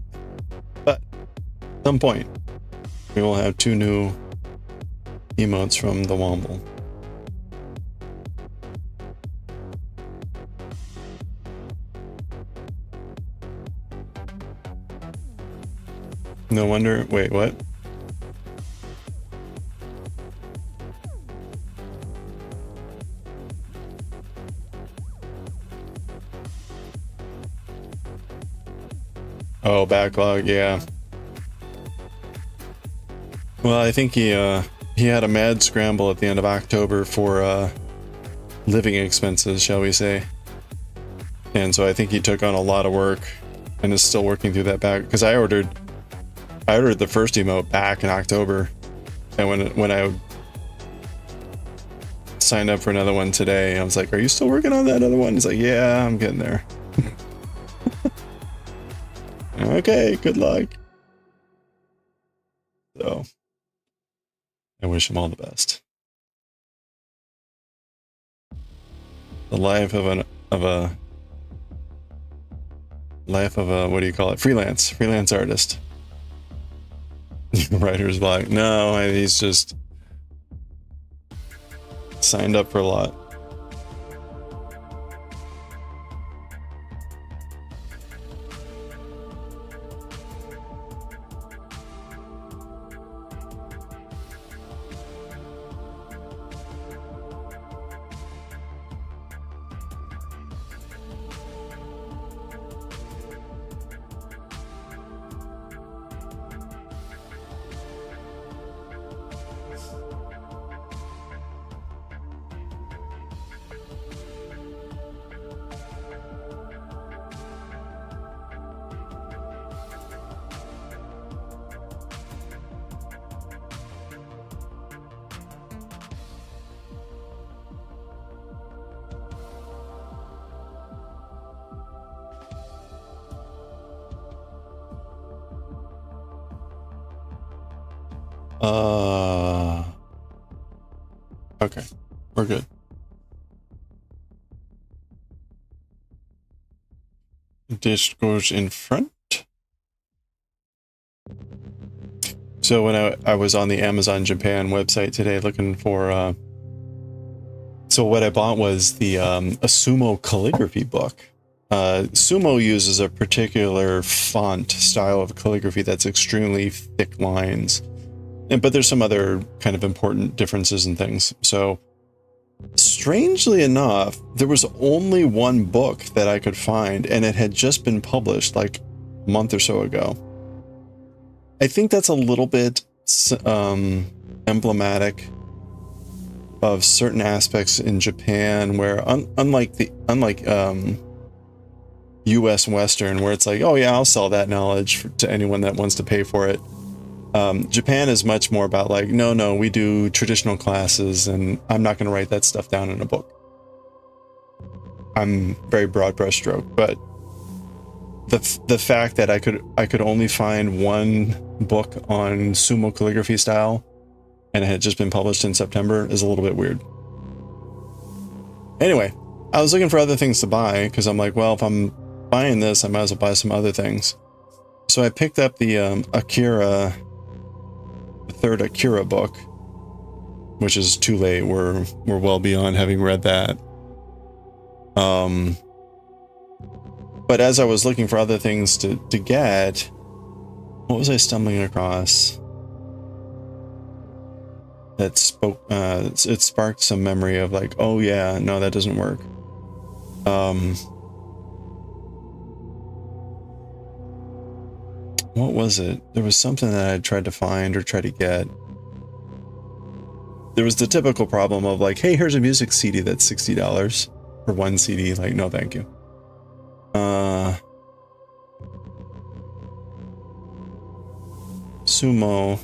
But at some point, we will have 2 new emotes from the Womble. No wonder. Wait, what? Oh, backlog, yeah. Well, I think he had a mad scramble at the end of October for living expenses, shall we say. And so I think he took on a lot of work and is still working through that back, because I ordered the first emote back in October, and when I signed up for another one today, I was like, "Are you still working on that other one?" He's like, "Yeah, I'm getting there." Okay, good luck. So, I wish him all the best. The life of a what do you call it? Freelance artist. Writer's block. No, he's just signed up for a lot. Okay, we're good. Dish goes in front. So when I was on the Amazon Japan website today looking for, so what I bought was the a sumo calligraphy book. Sumo uses a particular font style of calligraphy that's extremely thick lines. But there's some other kind of important differences and things. So, strangely enough, there was only one book that I could find, and it had just been published like a month or so ago. I think that's a little bit emblematic of certain aspects in Japan where unlike US Western, where it's like, oh yeah, I'll sell that knowledge to anyone that wants to pay for it. Japan is much more about like, no, we do traditional classes and I'm not going to write that stuff down in a book. I'm very broad brushstroke, but the fact that I could only find one book on sumo calligraphy style and it had just been published in September is a little bit weird. Anyway, I was looking for other things to buy because I'm like, well, if I'm buying this, I might as well buy some other things. So I picked up the AKIRA, the third AKIRA book, which is too late. We're well beyond having read that. But as I was looking for other things to get, what was I stumbling across that spoke, it sparked some memory of like, oh yeah, no, that doesn't work. What was it? There was something that I tried to find or try to get. There was the typical problem of like, hey, here's a music CD that's $60 for one CD. Like, no, thank you. Sumo.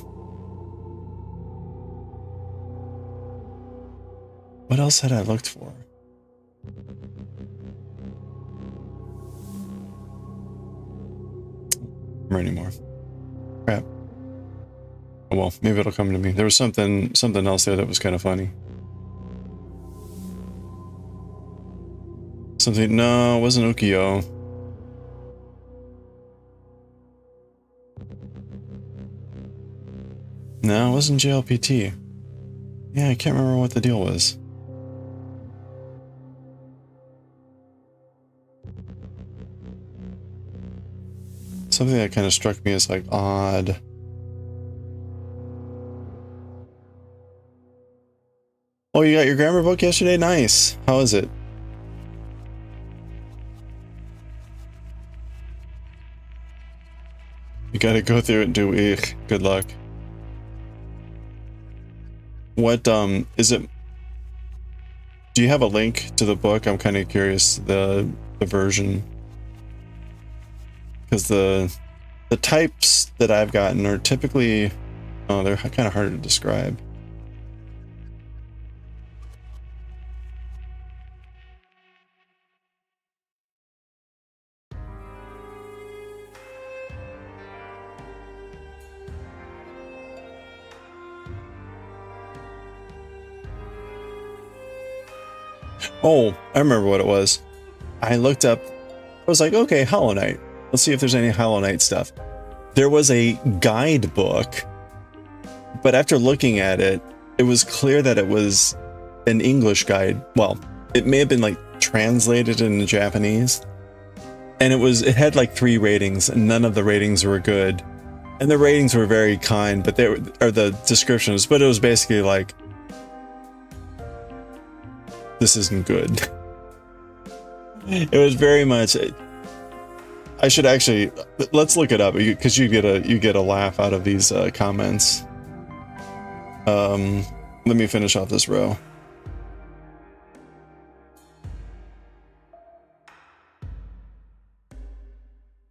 What else had I looked for? Anymore. Crap. Oh well, maybe it'll come to me. There was something else there that was kind of funny. Something, no, it wasn't ukiyo. No, it wasn't JLPT. Yeah, I can't remember what the deal was. Something that kind of struck me as like odd. Oh, you got your grammar book yesterday? Nice. How is it? You gotta go through it and do ich. Good luck. What, is it? Do you have a link to the book? I'm kind of curious, the version. Because the types that I've gotten are typically, oh, they're kind of hard to describe. Oh, I remember what it was. I looked up, I was like, okay, Hollow Knight. Let's see if there's any Hollow Knight stuff. There was a guidebook, but after looking at it, it was clear that it was an English guide. Well, it may have been like translated into Japanese. And it had like 3 ratings, and none of the ratings were good. And the ratings were very kind, but the descriptions, but it was basically like, this isn't good. It was very much, I should actually, let's look it up because you get a laugh out of these comments. Let me finish off this row.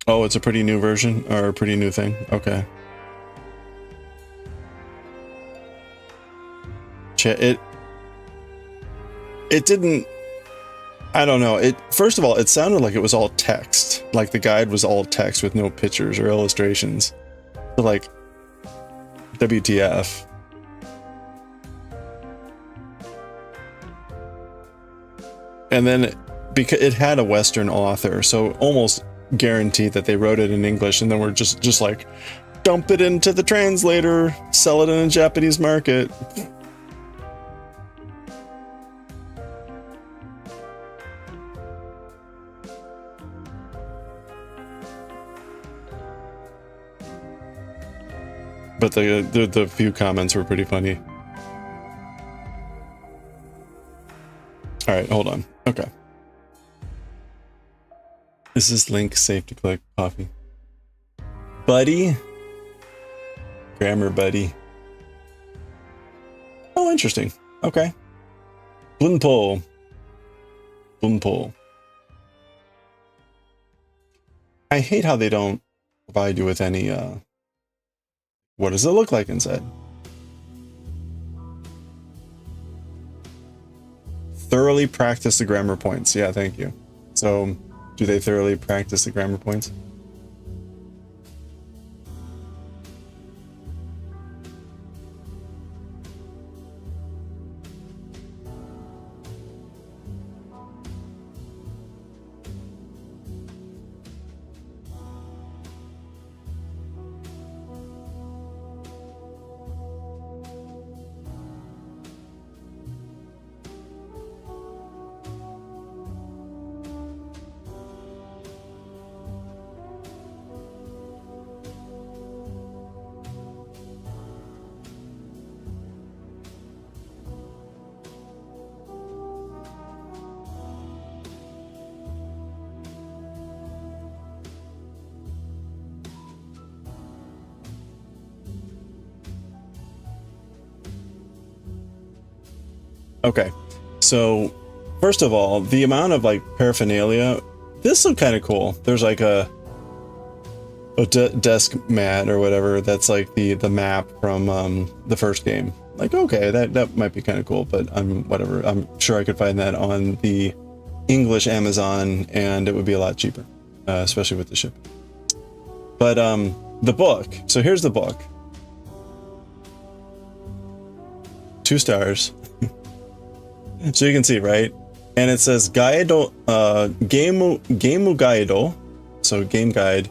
Oh, it's a pretty new version or a pretty new thing. Okay. It didn't, I don't know. First of all, it sounded like it was all text. Like the guide was all text with no pictures or illustrations. So like, WTF. And then, because it had a Western author, so almost guaranteed that they wrote it in English, and then we're just like, dump it into the translator, sell it in a Japanese market. But the few comments were pretty funny. All right, hold on. Okay. Is this link safe to click? Coffee. Buddy? Grammar buddy. Oh, interesting. Okay. Bunpo. Bunpo. I hate how they don't provide you with any, what does it look like inside? Thoroughly practice the grammar points. Yeah, thank you. So, do they thoroughly practice the grammar points? Okay, so first of all, the amount of like paraphernalia, this looked kind of cool. There's like a desk mat or whatever that's like the map from the first game. Like, okay, that might be kind of cool, but whatever. I'm sure I could find that on the English Amazon and it would be a lot cheaper, especially with the ship. But the book. So here's the book. 2 stars. So you can see, right? And it says Gaido, game Gaido, so game guide,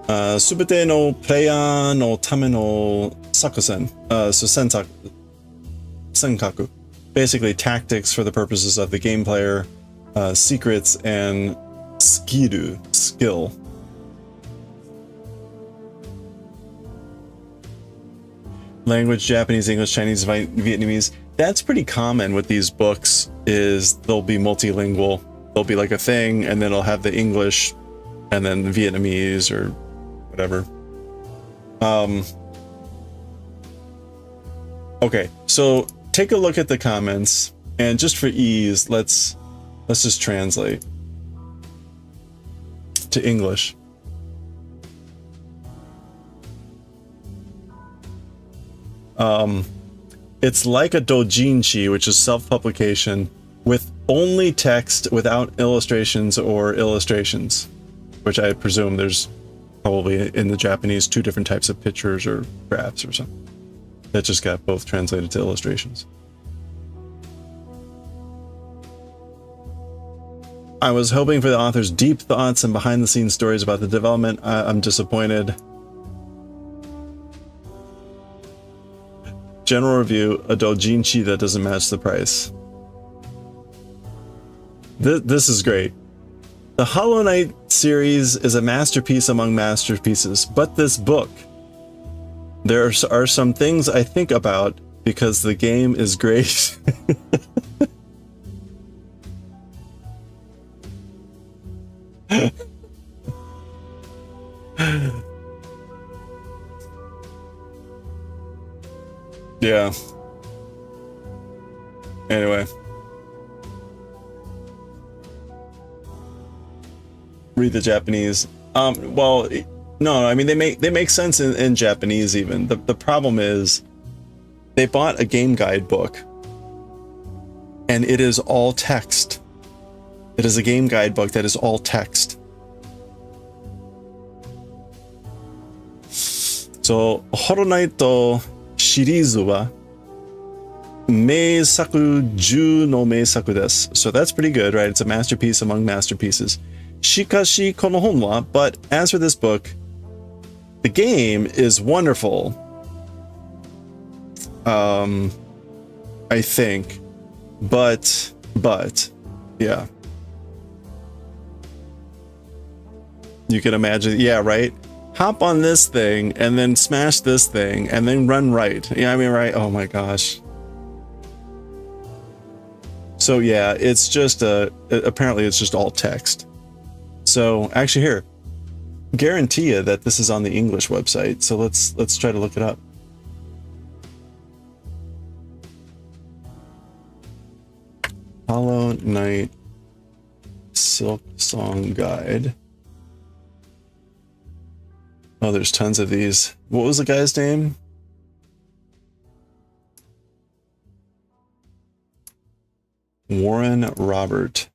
Subete no player no tame no sakusen, so senkaku. Basically tactics for the purposes of the game player, secrets, and skill. Language, Japanese, English, Chinese, Vietnamese. That's pretty common with these books, is they'll be multilingual. They'll be like a thing, and then it'll have the English, and then the Vietnamese, or whatever. Okay, so take a look at the comments, and just for ease, let's just translate to English. It's like a doujinshi, which is self-publication, with only text without illustrations or illustrations, which I presume there's probably in the Japanese 2 different types of pictures or graphs or something that just got both translated to illustrations. I was hoping for the author's deep thoughts and behind-the-scenes stories about the development. I'm disappointed. General review, a doujinshi that doesn't match the price. This is great. The Hollow Knight series is a masterpiece among masterpieces, but this book, there are some things I think about because the game is great. Yeah. Anyway. Read the Japanese. Well, no, I mean they make sense in Japanese even. The problem is they bought a game guide book and it is all text. It is a game guide book that is all text. So, Hollow Knight シリーズは名作10の名作です。So that's pretty good, right? It's a masterpiece among masterpieces. しかしこの本は but as for this book, the game is wonderful. I think. But, yeah. You can imagine, yeah, right? Hop on this thing and then smash this thing and then run right. Yeah, I mean, right? Oh my gosh. So yeah, it's just apparently it's just all text. So actually here, guarantee you that this is on the English website. So let's try to look it up. Hollow Knight Silk Song Guide. Oh, there's tons of these. What was the guy's name? Warren Robert.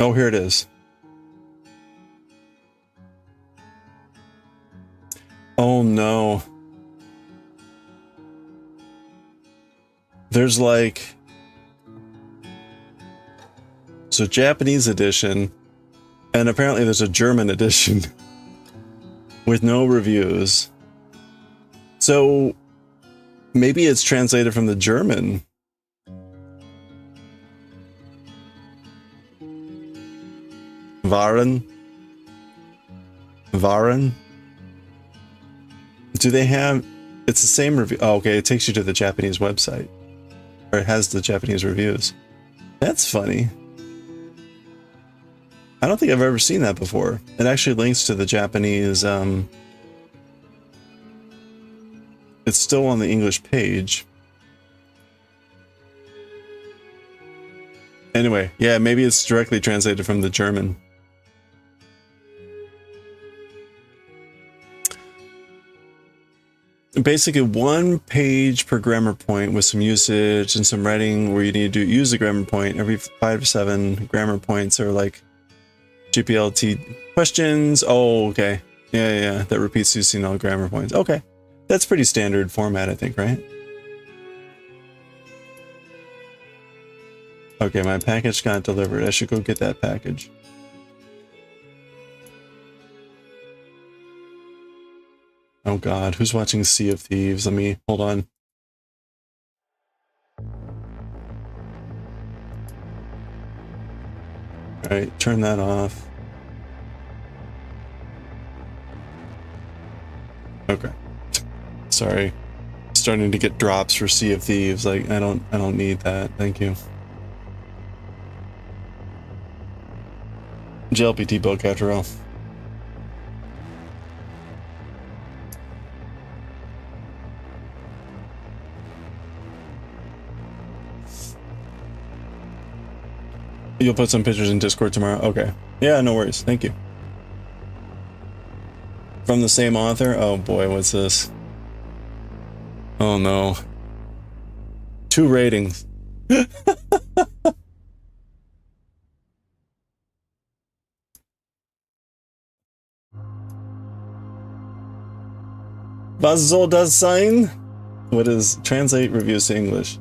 Oh, here it is. Oh no. There's like... So Japanese edition, and apparently there's a German edition with no reviews. So maybe it's translated from the German. Waren? Do they have... It's the same review. Oh, okay, it takes you to the Japanese website. Or it has the Japanese reviews. That's funny. I don't think I've ever seen that before. It actually links to the Japanese... It's still on the English page. Anyway, yeah, maybe it's directly translated from the German. Basically 1 page per grammar point with some usage and some writing where you need to use the grammar point. Every 5 to 7 grammar points are like GPLT questions. Oh, okay. Yeah. That repeats using all grammar points. Okay. That's pretty standard format, I think, right? Okay, my package got delivered. I should go get that package. Oh god, who's watching Sea of Thieves? Let me... hold on. Alright, turn that off. Okay. Sorry. Starting to get drops for Sea of Thieves. Like, I don't need that. Thank you. JLPT book after all. You'll put some pictures in Discord tomorrow? Okay. Yeah, no worries. Thank you. From the same author? Oh boy, what's this? Oh no. 2 ratings. Was soll das sein? What is translate reviews to English?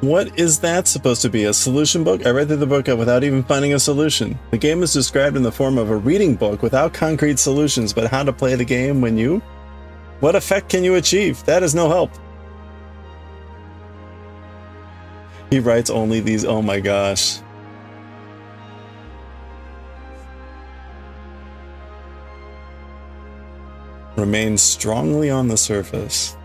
What is that supposed to be? A solution book? I read through the book without even finding a solution. The game is described in the form of a reading book without concrete solutions, but how to play the game when you... What effect can you achieve? That is no help. He writes only these... Oh my gosh. Remain strongly on the surface.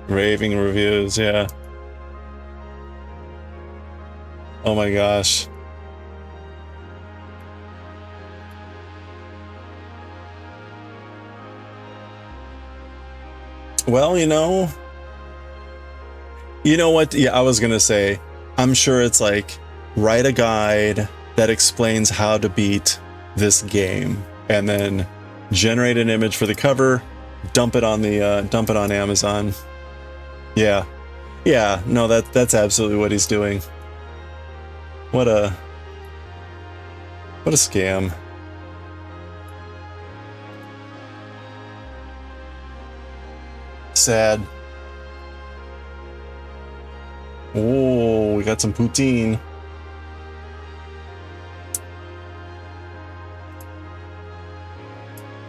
Raving reviews, yeah. Oh my gosh. Well, you know what? Yeah, I was gonna say, I'm sure it's like, write a guide that explains how to beat this game, and then generate an image for the cover, dump it on Amazon. Yeah, no, that's absolutely what he's doing. What a scam. Sad. Oh, we got some poutine.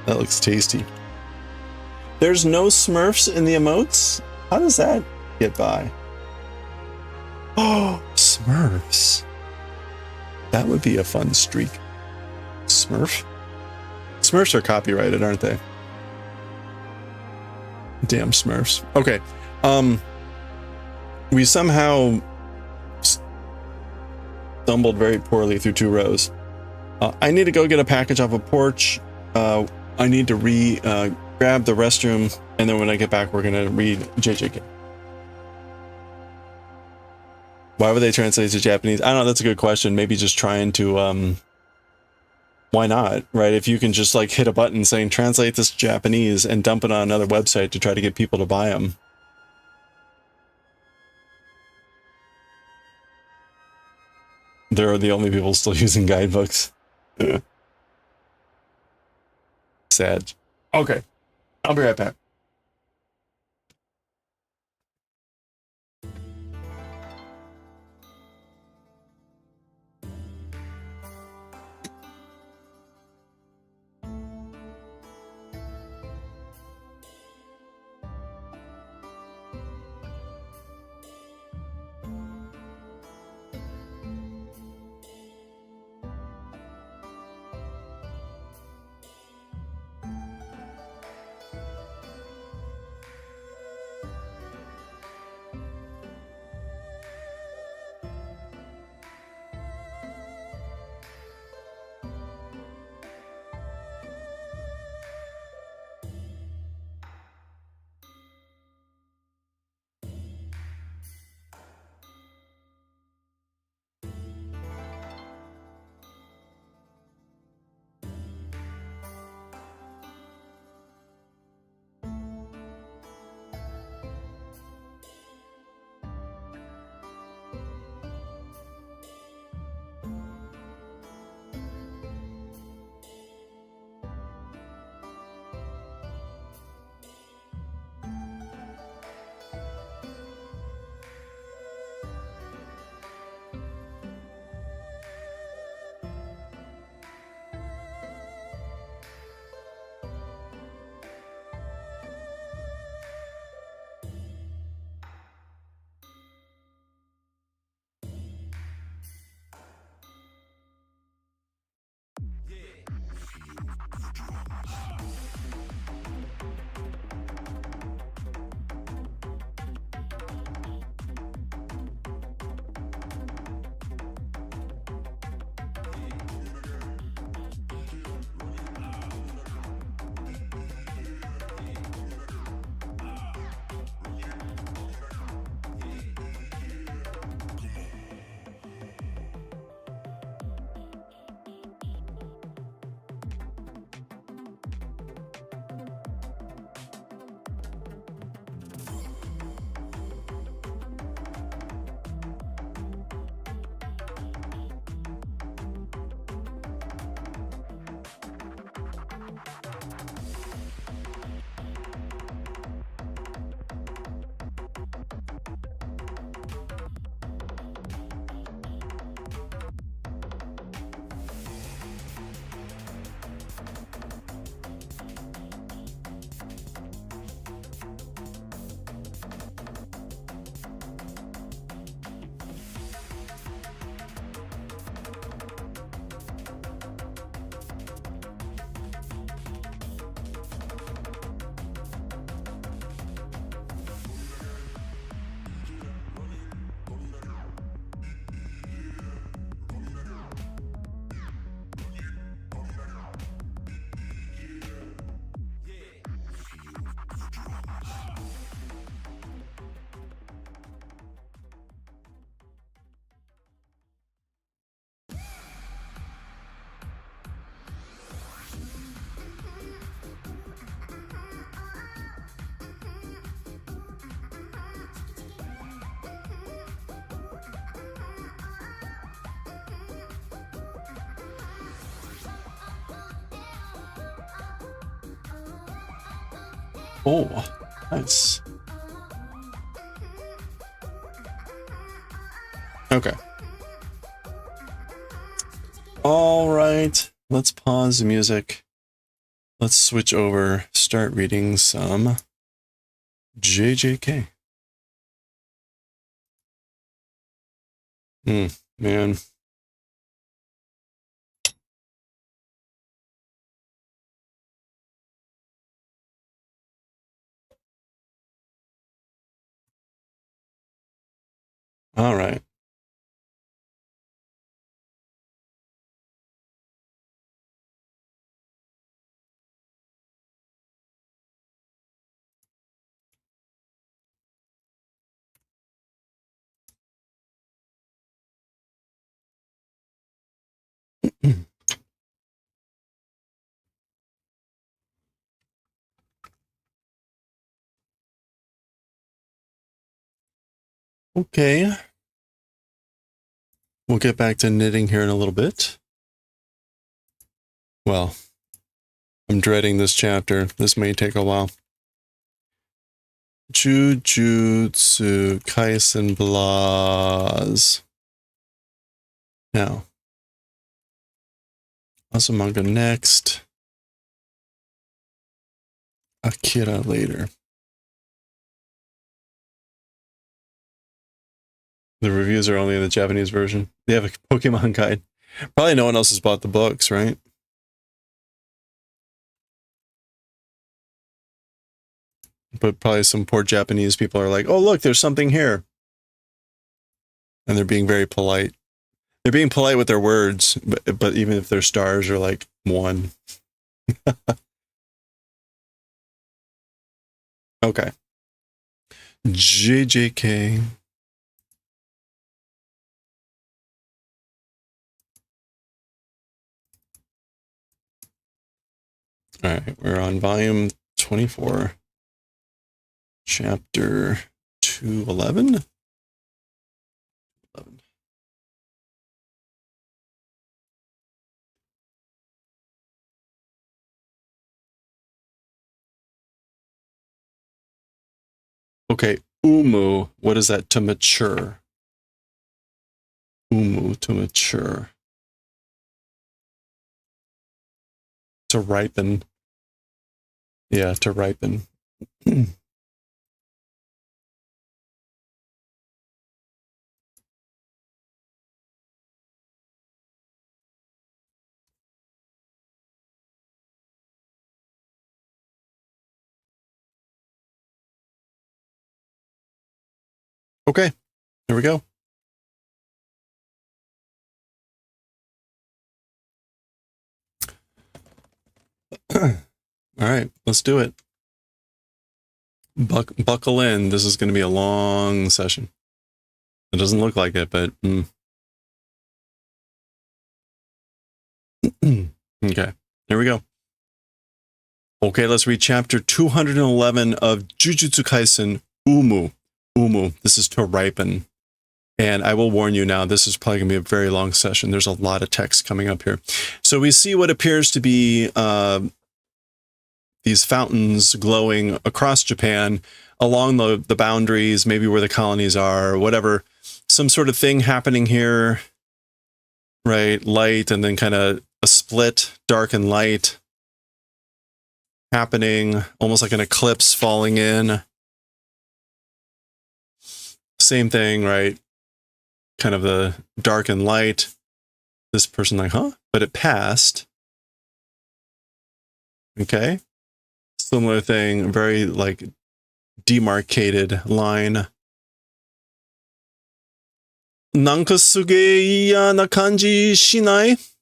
That looks tasty. There's no Smurfs in the emotes? How does that get by? Oh, Smurfs. That would be a fun streak. Smurf? Smurfs are copyrighted, aren't they? Damn Smurfs. Okay. We somehow stumbled very poorly through 2 rows. I need to go get a package off a porch. I need to grab the restroom, and then when I get back, we're gonna read JJK. Why would they translate to Japanese? I don't know. That's a good question. Maybe just trying to, why not, right? If you can just like hit a button saying translate this to Japanese and dump it on another website to try to get people to buy them. They're the only people still using guidebooks. Sad. Okay. I'll be right back. Oh, nice. Okay. All right. Let's pause the music. Let's switch over, start reading some JJK. Man. All right. Okay. We'll get back to knitting here in a little bit. Well, I'm dreading this chapter. This may take a while. Jujutsu Kaisen Blahs. Now, Azumanga next. AKIRA later. The reviews are only in the Japanese version. They have a Pokemon guide. Probably no one else has bought the books, right? But probably some poor Japanese people are like, oh, look, there's something here. And they're being very polite. They're being polite with their words, but even if their stars are like 1. Okay. JJK. All right, we're on volume 24, chapter 211. 11. Okay, umu, what is that? To mature. Umu, to mature. To ripen. Yeah, to ripen. Okay, here we go. All right, let's do it. Buckle in. This is going to be a long session. It doesn't look like it, but okay, here we go. Okay, let's read chapter 211 of Jujutsu Kaisen, Umu. Umu, this is to ripen. And I will warn you now, this is probably going to be a very long session. There's a lot of text coming up here. So we see what appears to be these fountains glowing across Japan, along the boundaries, maybe where the colonies are, whatever. Some sort of thing happening here, right? Light and then kind of a split, dark and light happening, almost like an eclipse falling in. Same thing, right? Kind of the dark and light. This person like, huh? But it passed. Okay. Similar thing, very like demarcated line. Nanka suge iya na kanji shinai?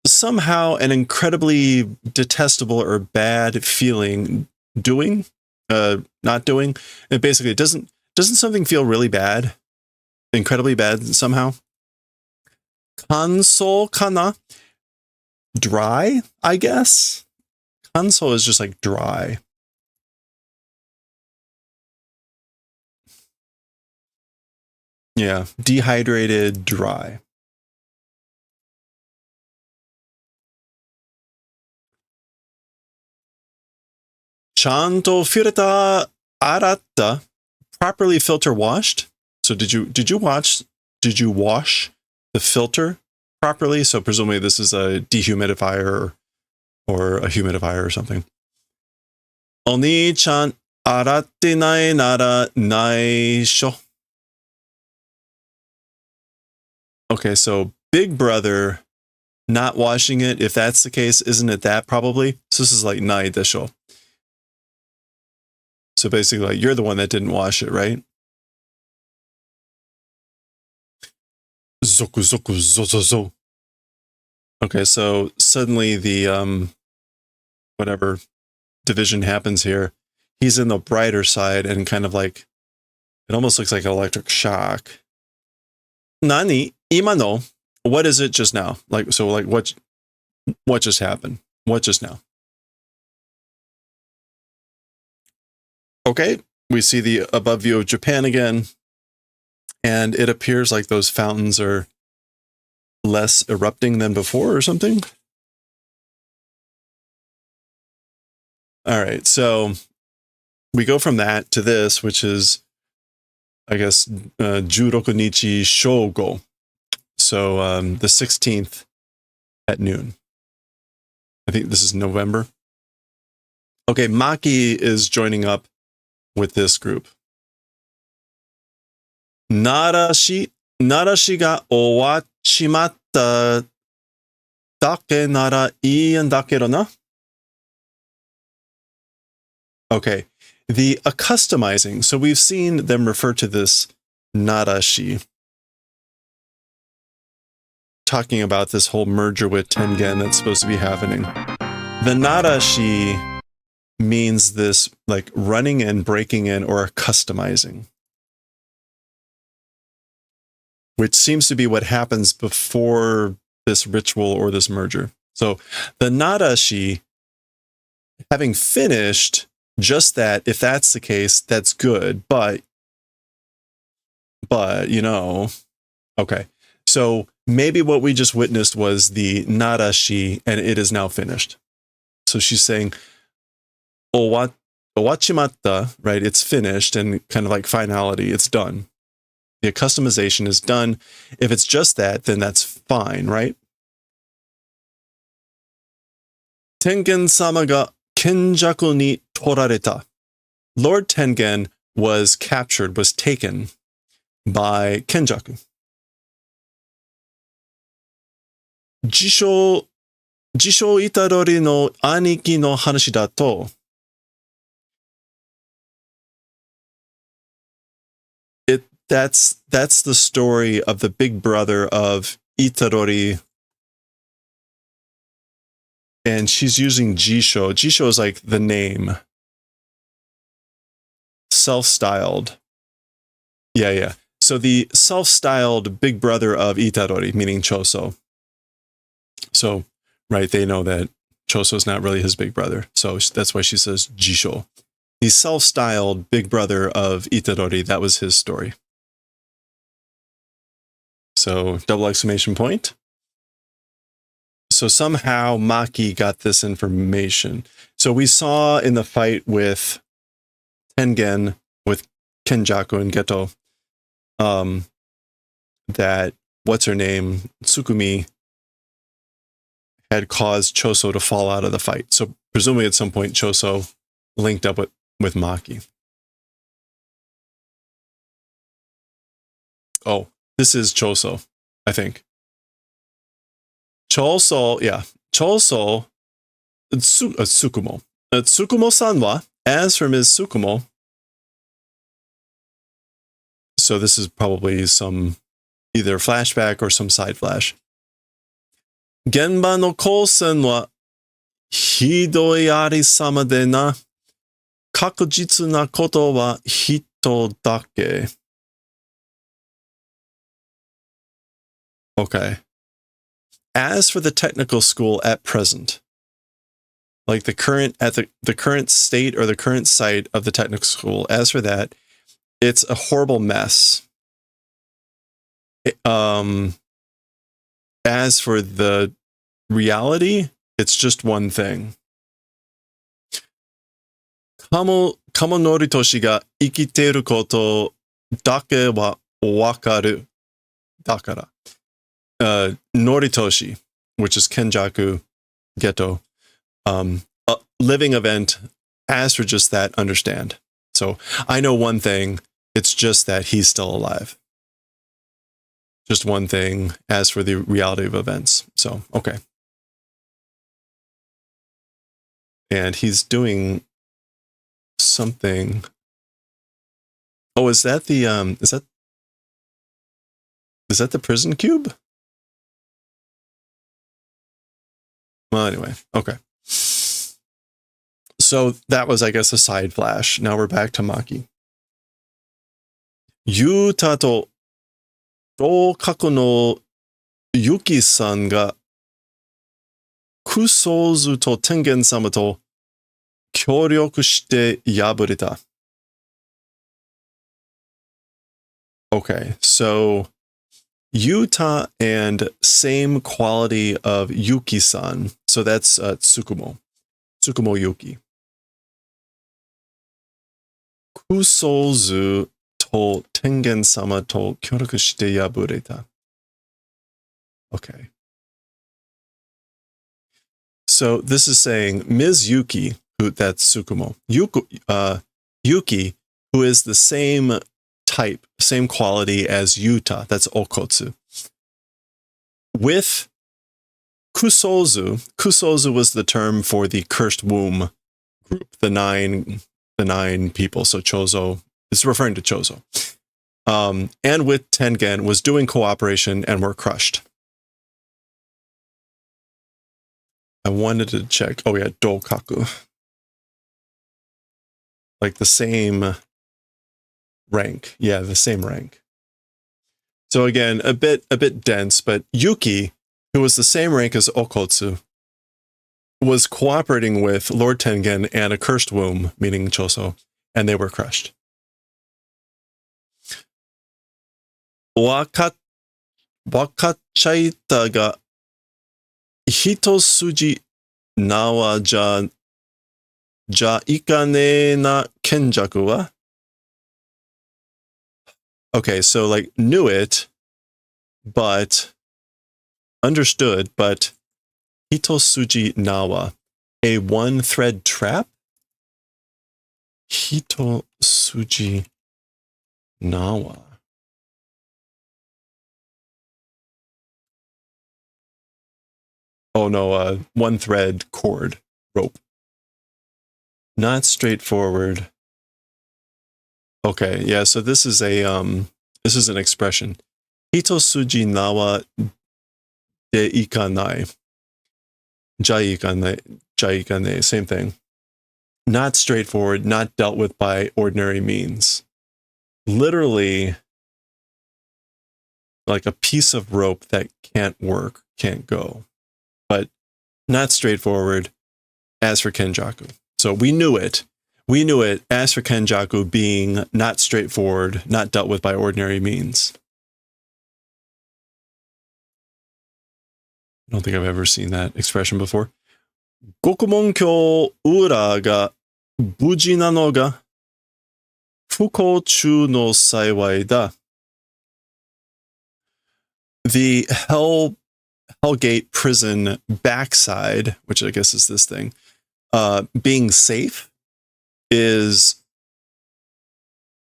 Somehow an incredibly detestable or bad feeling not doing. It basically doesn't something feel really bad? Incredibly bad somehow? Kanso kana? Dry, I guess? Kanso is just like dry. Yeah, dehydrated, dry. Chanto fireta aratta, properly filter washed. So did you wash the filter properly? So presumably this is a dehumidifier or a humidifier or something. Oni-chan aratte nai nara naisho. Okay, so big brother not washing it. If that's the case, isn't it that probably? So this is like nai desho. So basically, like, you're the one that didn't wash it, right? Zoku zoku zo zo zo. Okay, so suddenly the whatever division happens here, he's in the brighter side and kind of like it almost looks like an electric shock. Nani imano? What is it just now? Like so like what just happened? What just now? Okay, we see the above view of Japan again, and it appears like those fountains are less erupting than before or something. All right, so we go from that to this, which is, I guess, Juroku Nichi Shogo. So the 16th at noon. I think this is November. Okay, Maki is joining up with this group. Narashi ga owachimatta dake nara ii en dakero na? Okay, the accustomizing. So we've seen them refer to this narashi, talking about this whole merger with Tengen that's supposed to be happening. The narashi means this like running in, breaking in, or customizing, which seems to be what happens before this ritual or this merger. So the narashi, having finished just that, if that's the case, that's good. But you know, okay. So maybe what we just witnessed was the narashi, and it is now finished. So she's saying, owachimatta, right? It's finished, and kind of like finality, it's done. The customization is done. If it's just that, then that's fine, right? Tengen-sama ga kenjaku ni torareta. Lord Tengen was captured, was taken by Kenjaku. Jisho Itadori no aniki no hanashi dato, that's the story of the big brother of Itadori, and she's using Jisho. Jisho is like the name, self-styled. Yeah. So the self-styled big brother of Itadori, meaning Choso. So, right, they know that Choso's not really his big brother. So that's why she says Jisho. The self-styled big brother of Itadori, that was his story. So, double exclamation point. So somehow Maki got this information. So we saw in the fight with Tengen, with Kenjaku and Geto, that, what's her name, Tsukumi, had caused Choso to fall out of the fight. So presumably at some point Choso linked up with Maki. Oh, this is Choso, I think. Choso, yeah. Choso, Tsukumo. Tsukumo-san wa, as for Ms. Tsukumo, so this is probably some either flashback or some side flash. Genba no kousen wa hidoi arisama de na, kakujitsu na koto wa hito dake. Okay. As for the technical school at present, like the current state or the current site of the technical school, as for that, it's a horrible mess. As for the reality, it's just one thing. Kamo Noritoshi ga ikiteru koto dake wa wakaru. Dakara. Noritoshi, which is Kenjaku, Geto, a living event. As for just that, understand. So I know one thing, it's just that he's still alive. Just one thing as for the reality of events. So, okay. And he's doing something. Oh, is that the, Is that the prison cube? Well, anyway, okay. So that was, I guess, a side flash. Now we're back to Maki. Yuta to Rokaku no Yuki-san ga Kusouzu to Tengen-sama to kyōryoku shite yabureta. Okay, so Yuta and same quality of Yuki-san. So that's Tsukumo. Tsukumo Yuki. Kusouzu to Tengen-sama to kyōryoku shite yabureta. Okay. So this is saying Ms. Yuki, who that's Tsukumo. Yuki, who is the same type, same quality as Yuta, that's Okotsu. With Kusouzu was the term for the cursed womb group, the nine people. So Chozo is referring to Chozo. And with Tengen was doing cooperation and were crushed. I wanted to check. Oh yeah, Dokaku. Like the same rank. Yeah, the same rank. So again, a bit dense, but Yuki, who was the same rank as Okotsu, was cooperating with Lord Tengen and a cursed womb, meaning Choso, and they were crushed. Wakachaita ga hitosuji nawa ja ikane na kenjaku wa? Okay, so like knew it, but understood, but hitosuji nawa, a one thread trap? Hitosuji nawa. Oh no, one thread cord, rope. Not straightforward. Okay, yeah, so this is an expression. Hitosuji nawa de ikanai. Jaikane, same thing. Not straightforward, not dealt with by ordinary means. Literally, like a piece of rope that can't work, can't go. But not straightforward as for Kenjaku. So we knew it. We knew it as for Kenjaku being not straightforward, not dealt with by ordinary means. I don't think I've ever seen that expression before. Gokumonkyo ura ga buji nano ga fukou no saiwai da. The Hellgate prison backside, which I guess is this thing, being safe is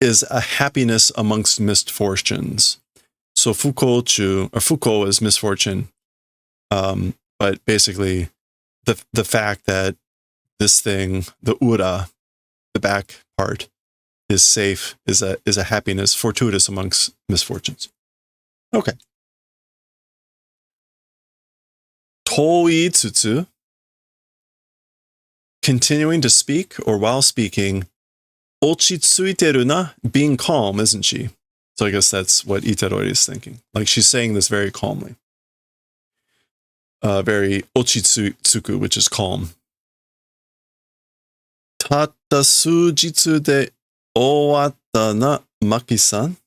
a happiness amongst misfortunes. So Fukou is misfortune. But basically the fact that this thing, the ura, the back part, is safe is a happiness, fortuitous amongst misfortunes. Okay. Toi tsutsu, continuing to speak or while speaking, ochitsuiteru na, being calm, isn't she? So I guess that's what Iterori is thinking. Like she's saying this very calmly. Very ochitsuku, which is calm. Tatta sujitsu de owatta na Maki-san.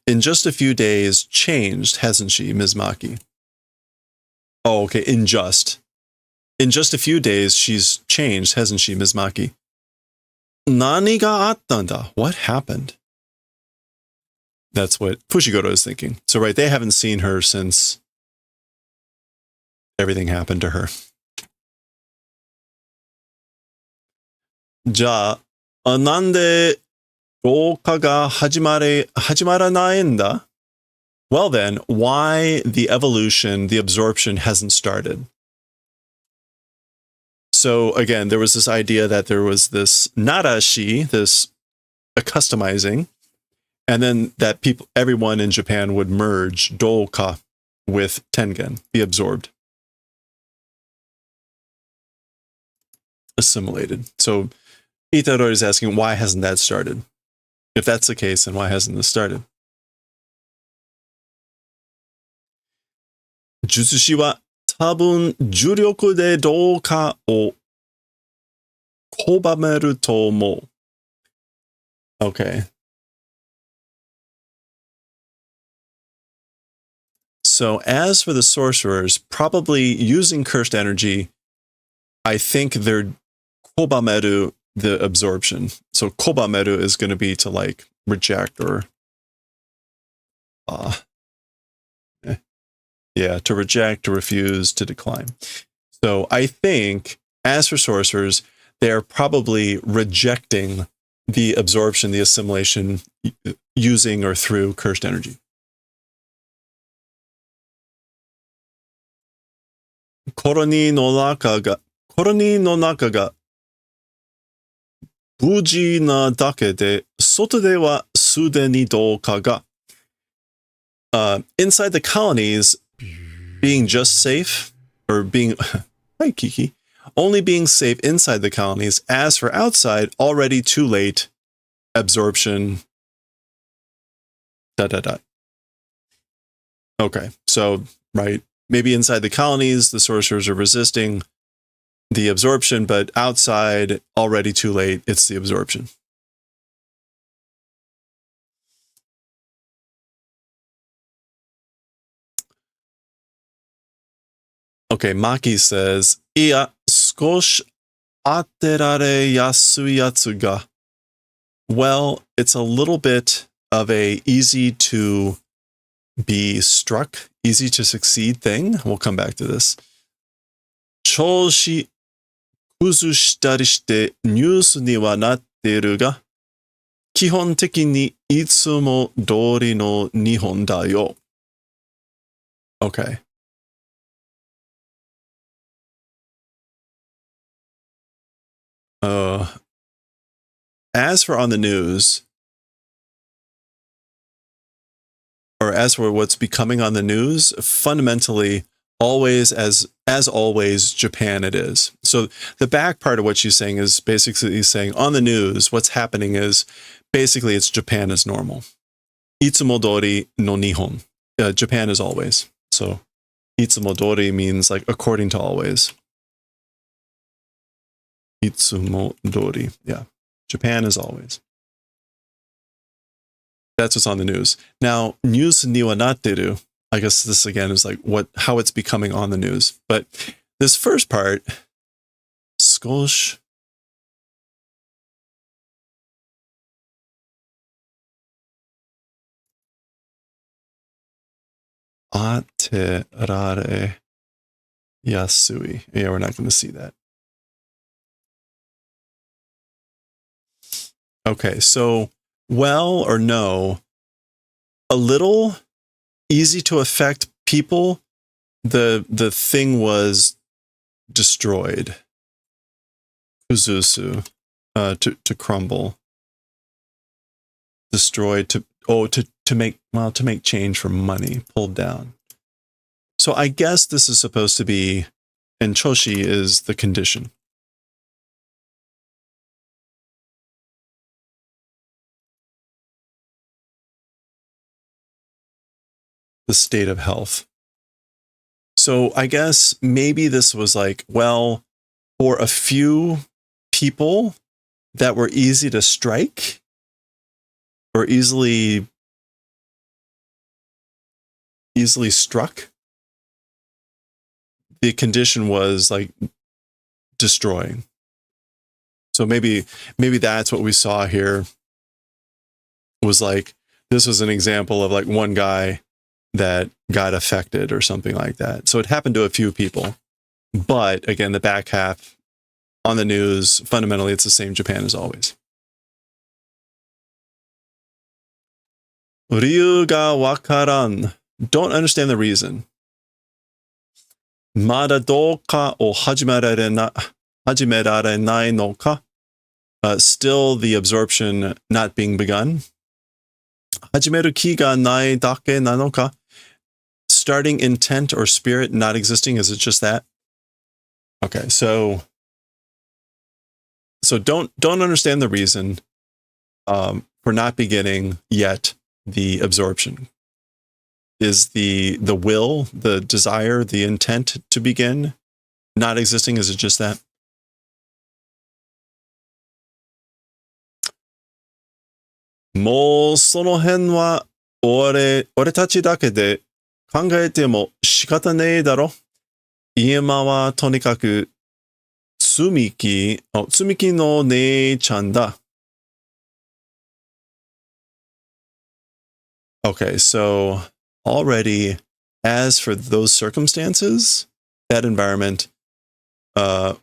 In just a few days, changed, hasn't she, Ms. Maki? Oh, okay, in just a few days, she's changed, hasn't she, Ms. Maki? Nani ga attanda? What happened? That's what Fushiguro is thinking. So, right, they haven't seen her since everything happened to her. Ja, nande rouka ga hajimaranai en da? Well then, why the evolution, the absorption hasn't started? So again, there was this idea that there was this narashi, this customizing, And then that everyone in Japan would merge Douka with Tengen, be absorbed. Assimilated. So Itadori is asking, why hasn't that started? If that's the case, then why hasn't this started? Jutsushi wa tabun juryoku de douka o kobameru to omou. Okay. So as for the sorcerers, probably using cursed energy, I think they're kobameru, the absorption. So kobameru is going to be to like reject or to reject, to refuse, to decline. So I think as for sorcerers, they're probably rejecting the absorption, the assimilation using or through cursed energy. Koroni no naka ga buji na dake de soto de wa sude ni douka ga. Inside the colonies, being just safe, or being, hi Kiki, only being safe inside the colonies. As for outside, already too late, absorption, ... Okay, so, right, maybe inside the colonies, the sorcerers are resisting the absorption, but outside, already too late, it's the absorption. Okay, Maki says, Iya, skosh aterare yasui yatsu ga. Well, it's a little bit of a easy to be struck, easy to succeed thing. We'll come back to this. Choushi kuzushitari shite news ni wa natteru ga, kihon teki ni itsumo dori no nihon da yo. Okay. As for on the news, or as for what's becoming on the news, fundamentally, always as always, Japan it is. So the back part of what she's saying is basically saying on the news, what's happening is basically it's Japan as normal. Itsumodori no nihon. Japan is always. So itsumodori means like according to always. Itsumodori. Yeah. Japan is always. That's what's on the news. Now, news ni wa natteru, I guess this again is like how it's becoming on the news. But this first part, skosh aterare yasui. Yeah, we're not going to see that. Okay, so well or no, a little easy to affect people. The thing was destroyed. Kuzusu, to crumble. Destroyed to make change for money, pulled down. So I guess this is supposed to be, and choshi is the condition. The state of health. So I guess maybe this was like, well, for a few people that were easy to strike or easily struck, the condition was like destroying. So maybe that's what we saw here, was like, this was an example of like one guy that got affected or something like that. So it happened to a few people. But again, the back half on the news, fundamentally, it's the same Japan as always. Ryu ga wakaran. Don't understand the reason. Mada douka o hajimerare nai no ka. Still the absorption not being begun. hajimeru ki ga nai dake nanoka? Starting intent or spirit not existing, is it just that? Okay, so don't understand the reason for not beginning yet the absorption. Is the will, the desire, the intent to begin not existing? Is it just that? Mo sono hen wa ore tachi dake de kangaete mo shikata nei daro. Ima wa tonikaku tsumiki no nei-chan da. Okay, so already, as for those circumstances, that environment, for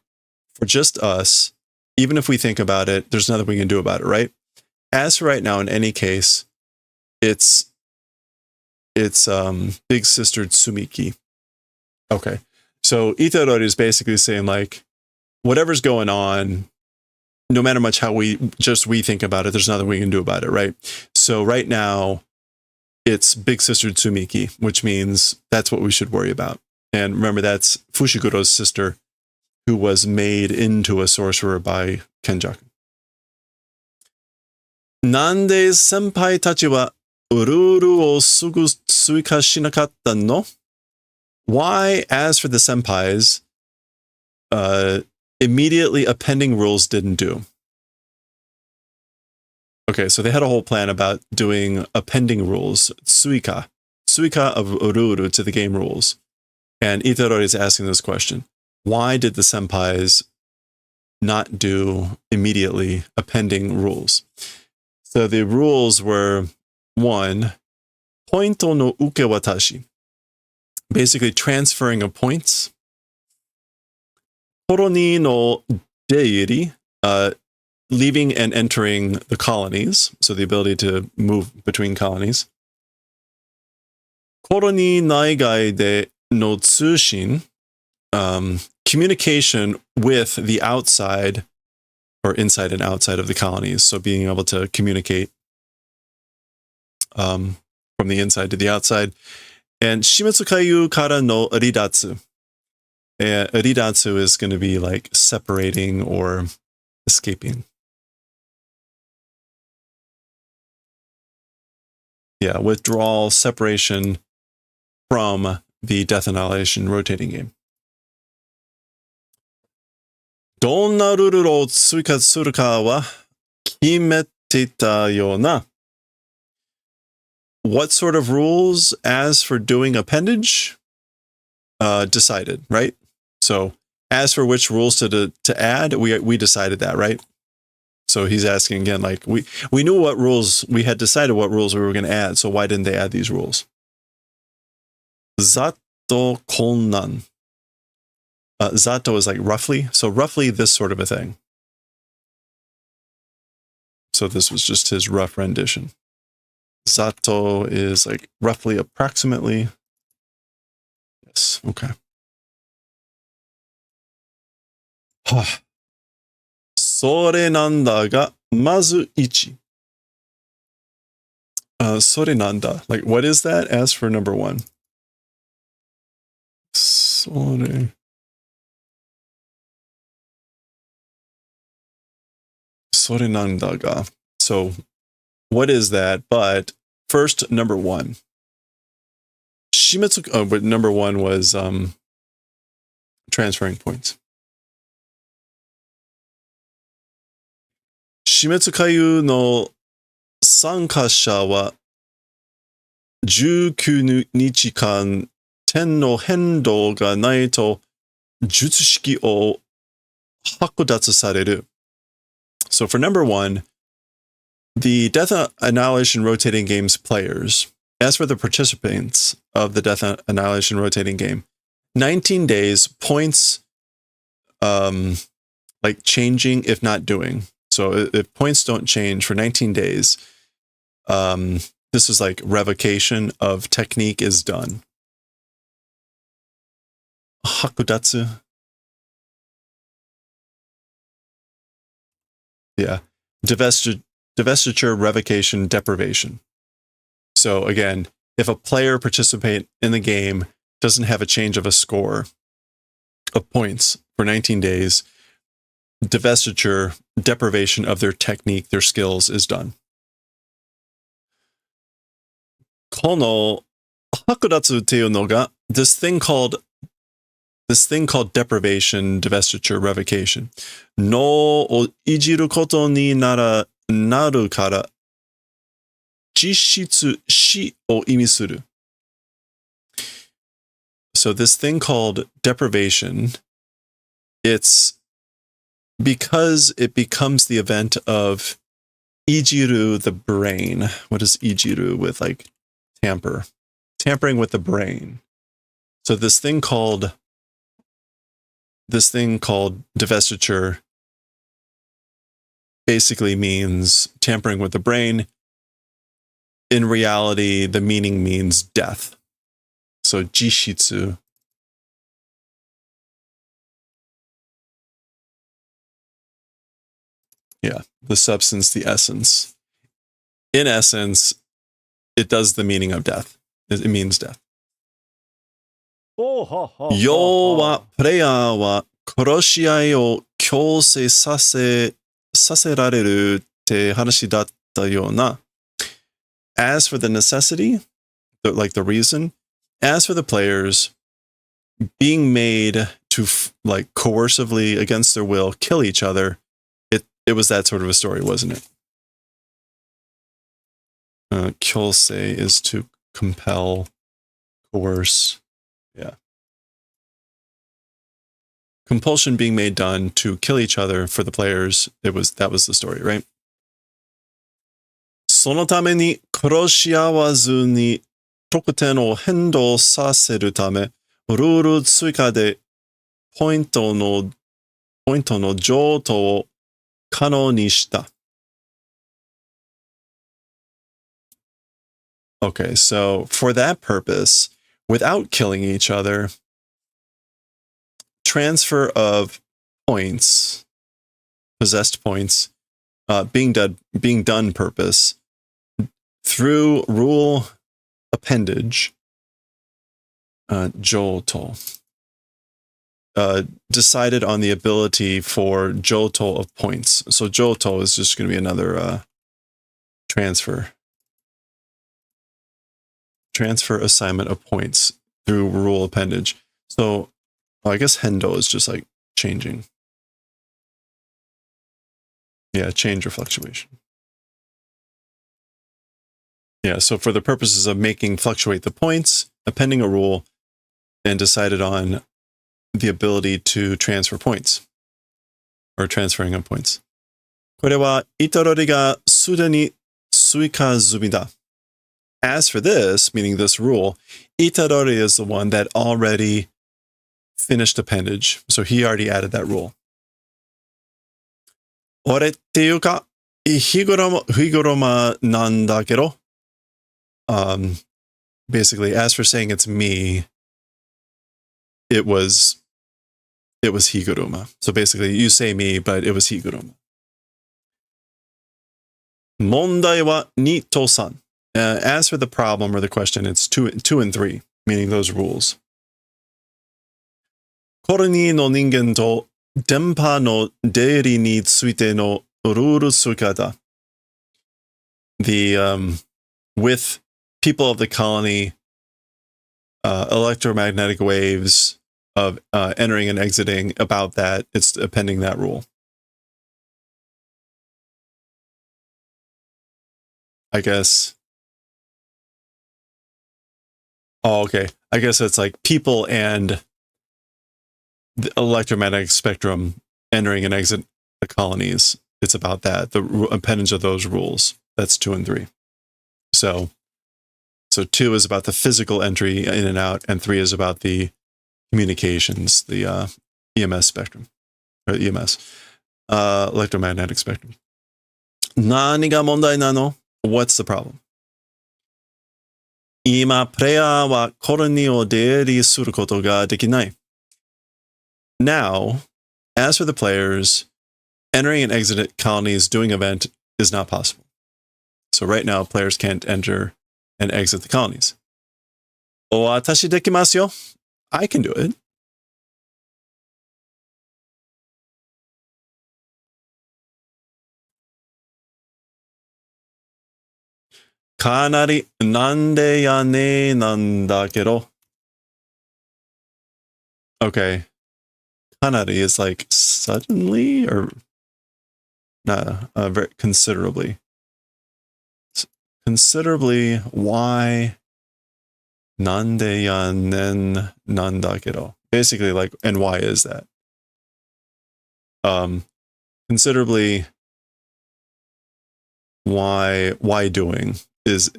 just us, even if we think about it, there's nothing we can do about it, right? As for right now, in any case, it's big sister Tsumiki. Okay, so Itadori is basically saying, like, whatever's going on, no matter much how we think about it, there's nothing we can do about it, right? So right now, it's big sister Tsumiki, which means that's what we should worry about. And remember, that's Fushiguro's sister, who was made into a sorcerer by Kenjaku. Nande senpai tachi wa ururu o sugu suika shinakatta no? Why, as for the senpais, immediately appending rules didn't do? Okay, so they had a whole plan about doing appending rules, suika of ururu to the game rules. And Itadori is asking this question. Why did the senpais not do immediately appending rules? So the rules were, 1, pointo no ukewatashi, basically transferring of points. Koroni no deiri, leaving and entering the colonies, so the ability to move between colonies. Koroni naigai de no tsushin, communication with the outside, or inside and outside of the colonies, so being able to communicate from the inside to the outside. And Shimitsukayu kara no ridatsu. Ridatsu is going to be like separating or escaping. Yeah, withdrawal, separation from the Death Annihilation rotating game. Donna ruru o tsuika suru ka wa kimeteta yona. What sort of rules, as for doing appendage? Decided, right? So, as for which rules to add, we decided that, right? So he's asking again, like, we knew what rules, we had decided what rules we were going to add, so why didn't they add these rules? Zato konnan. Zato is like roughly, so roughly this sort of a thing. So this was just his rough rendition. Zato is like roughly, approximately. Yes, okay. Sore nanda ga mazu ichi. Sore nanda. Like, what is that? As for number 1. Sore. Sore nanda ga. So, what is that? But first, number 1. Shimitsu. Oh, but number 1 was transferring points. Shimitsukayu no sankasha wa 19日間天の変動がないと術式を剥奪される. So for number 1, the Death Annihilation Rotating Game's players, as for the participants of the Death Annihilation Rotating Game, 19 days, points like changing if not doing. So if points don't change for 19 days, this is like revocation of technique is done. Hakudatsu. Yeah. Divestiture, revocation, deprivation. So again, if a player participate in the game doesn't have a change of a score of points for 19 days, divestiture, deprivation of their technique, their skills is done. Kono hakuratsuっていうのが this thing called deprivation, divestiture, revocation. No o ijiru koto ni naru kara jishitsu shi o imi suru. So this thing called deprivation, it's because it becomes the event of ijiru, the brain. What is ijiru with like tampering with the brain? So this thing called divestiture basically means tampering with the brain. In reality, the meaning means death. So jishitsu. Yeah, the substance, the essence. In essence, it does the meaning of death. It means death. 要はプレイヤーは殺し合いを強制させられるって話だったような。As for the necessity, like the reason, as for the players being made to like coercively against their will kill each other, it was that sort of a story, wasn't it? Kyosei is to compel, coerce. Yeah. Compulsion being made done to kill each other for the players. That was the story, right? そのために殺し合わずに得点を変動させるため、ルール追加でポイントの譲渡を可能にした。Okay, so for that purpose, without killing each other, transfer of points, possessed points, being done purpose, through rule appendage, joto, decided on the ability for joto of points. So joto is just going to be another transfer assignment of points through rule appendage. So I guess hendo is just like changing. Yeah, change or fluctuation. Yeah, so for the purposes of making fluctuate the points, appending a rule, and decided on the ability to transfer points, or transferring of points. これはitororiがすでに追加済みだ. As for this, meaning this rule, itorori is the one that already finished appendage, so he already added that rule. 俺っていうか、日頃なんだけど、basically, as for saying it's me, it was Higuruma. So basically, you say me, but it was Higuruma. 問題は2と3. As for the problem or the question, it's 2 and 3, meaning those rules. コロニーの人間と電波の出入りについてのルール追加だ. With people of the colony, electromagnetic waves of entering and exiting, about that, it's appending that rule. I guess. Oh, okay. I guess it's like people and the electromagnetic spectrum entering and exit the colonies. It's about that, the appendage of those rules. That's 2 and 3. So 2 is about the physical entry in and out, and 3 is about the communications, the EMS spectrum, or EMS, electromagnetic spectrum. 何が問題なの? What's the problem? 今、プレイヤーはコロニーを出入りすることができない. Now, as for the players, entering and exit colonies doing event is not possible. So right now, players can't enter and exit the colonies. Watashi dekimasu yo. I can do it. Kanari nande ya ne nandakedo. Okay. Kanari is like suddenly or very considerably. Considerably, why nande ya nen nandakedo. Basically like, and why is that? Considerably, why doing is,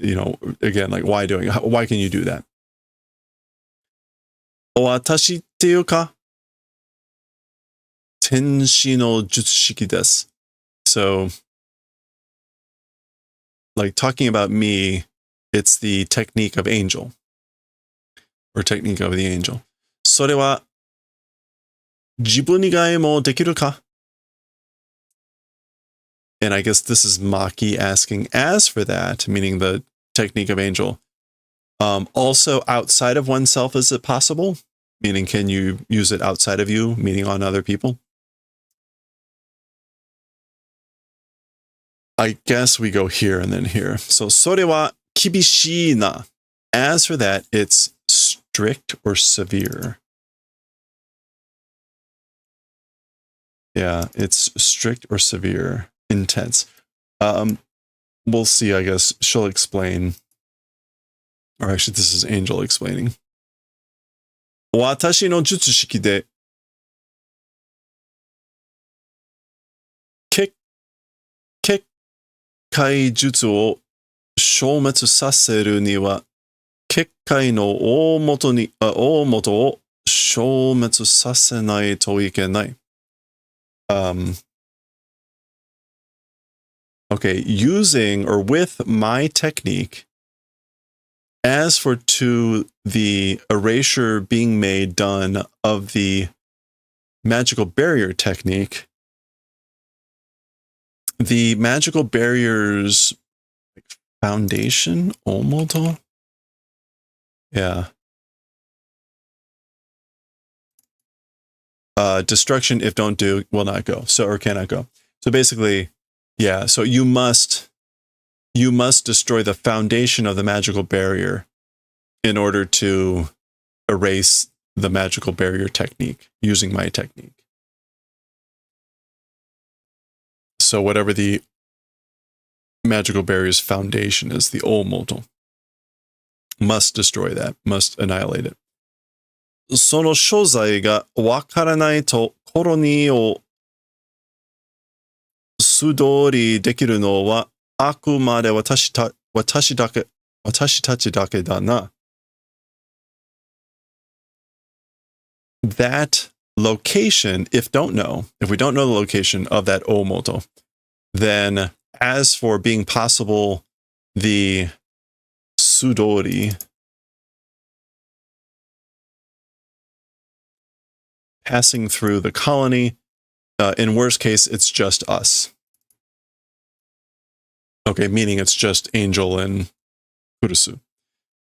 again, like why doing, why can you do that? Watashi te you ka tenshi no jutsushiki desu. So, like talking about me, it's the technique of angel, or technique of the angel. それは自分以外もできるか? And I guess this is Maki asking, as for that, meaning the technique of angel, also outside of oneself, is it possible? Meaning, can you use it outside of you, meaning on other people? I guess we go here and then here. So, それは厳しいな. As for that, it's strict or severe. Yeah, it's strict or severe, intense. We'll see, I guess. She'll explain. Or actually, this is Angel explaining. 私の術式で結界術を消滅させるには結界の大元を消滅させないといけない。Okay, using or with my technique, as for to the erasure being done of the magical barrier technique, the magical barrier's foundation, omoto? Yeah. Destruction, if don't do, will not go. So, or cannot go. So basically, yeah, so you must destroy the foundation of the magical barrier in order to erase the magical barrier technique using my technique. So whatever the magical barrier's foundation is, the omoto, must destroy that, must annihilate it. その所在がわからないとコロニーを素通りできるのはあくまで私たちだけだな。That location, if we don't know the location of that omoto, then as for being possible, the sudori, passing through the colony, in worst case, it's just us. Okay, meaning it's just Angel and Kurusu.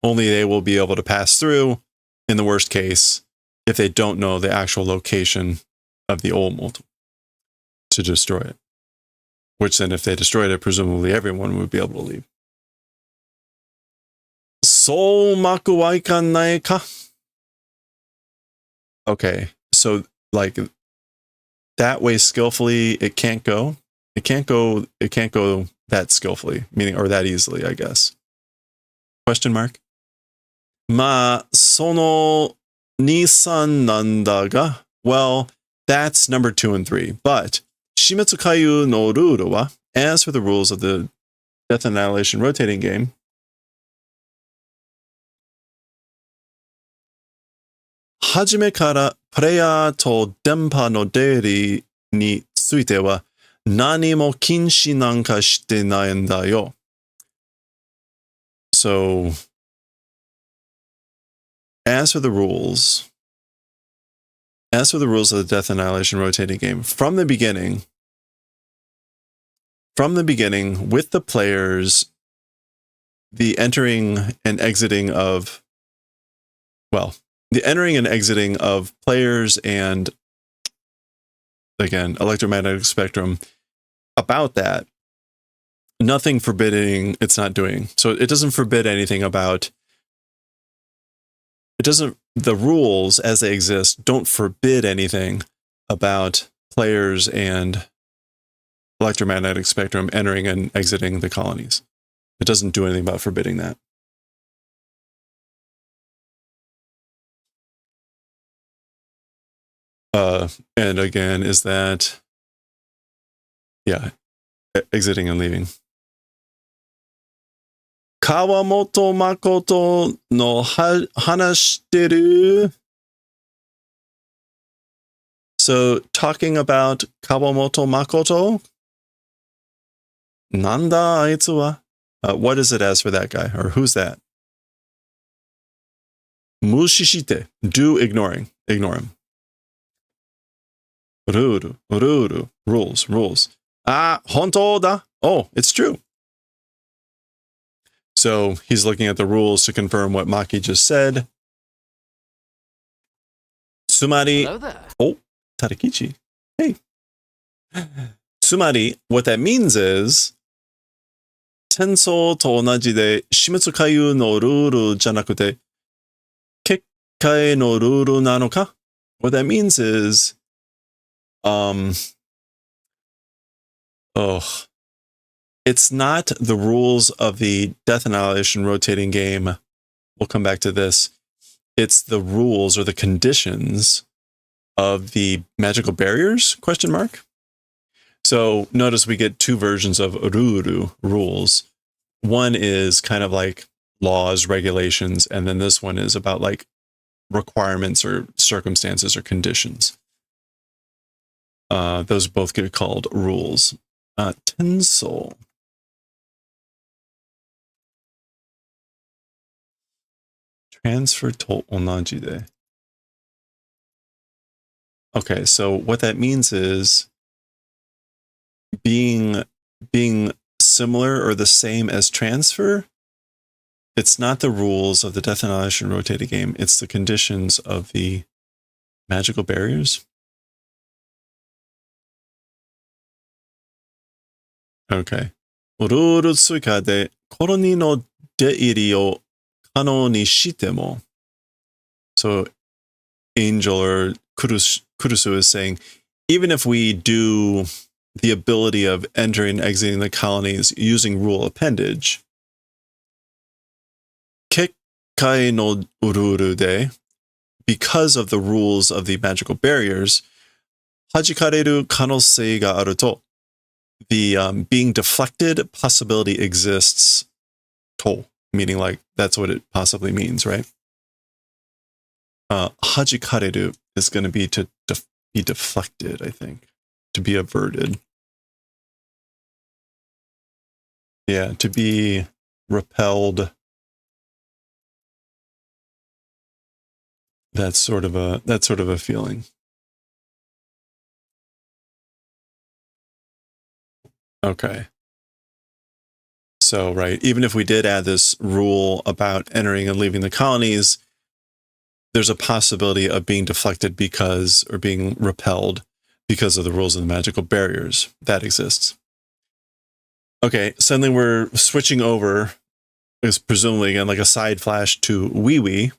Only they will be able to pass through, in the worst case, if they don't know the actual location of the omoto to destroy it. Which then, if they destroyed it, presumably everyone would be able to leave. そううまくはいかないか? Okay, so like that way skillfully, it can't go. It can't go that skillfully, meaning, or that easily, I guess. Question mark? まあ、その2、3なんだが, well, that's number 2 and 3. But, 死滅回遊のルールは, as for the rules of the Death and Annihilation rotating game, 初めからプレイヤーと電波の出入りについては何も禁止なんかしてないんだよ。So, as for the rules of the Death and Annihilation rotating game, from the beginning, with the players the entering and exiting of, well, the entering and exiting of players and, again, electromagnetic spectrum, about that, nothing forbidding it's not doing. So it doesn't forbid anything about, the rules as they exist don't forbid anything about players and electromagnetic spectrum entering and exiting the colonies. It doesn't do anything about forbidding that. And again, is that, yeah, exiting and leaving. Kawamoto Makoto no hanashiteru. So talking about Kawamoto Makoto. Nanda aitsu wa? What is it as for that guy? Or who's that? Mushishite. Do ignoring. Ignore him. Ruru. Rules. Ah, hontou da. Oh, it's true. So he's looking at the rules to confirm what Maki just said. Sumari. Hello there. Oh, Tadakichi. Hey. Sumari, what that means is, Tensou to onaji de Shimitsu Kaiu no ruru janakute, Kekkai no ruru nanoka? What that means is, it's not the rules of the Death Annihilation rotating game. We'll come back to this. It's the rules or the conditions of the magical barriers, question mark. So notice we get two versions of ruru, rules. One is kind of like laws, regulations, and then this one is about like requirements or circumstances or conditions. Those both get called rules. Tensou. Transfer to onaji de. Okay, so what that means is being similar or the same as transfer. It's not the rules of the Death Annihilation rotating game. It's the conditions of the magical barriers. Okay. ルール追加でコロニーの出入りを可能にしても. So Angel or Kurusu is saying, even if we do the ability of entering and exiting the colonies using rule appendage, Kekkai no ruru de, because of the rules of the magical barriers, hajikareru kanosei ga aru to, the being deflected possibility exists, to, meaning like that's what it possibly means, right? Hajikareru is going to be to be deflected, I think, to be averted. Yeah, to be repelled. That's sort of a feeling. Okay. So, right, even if we did add this rule about entering and leaving the colonies, there's a possibility of being deflected because, or being repelled because of the rules of the magical barriers. That exists. Okay, suddenly we're switching over, is presumably again like a side flash to Wee Wee.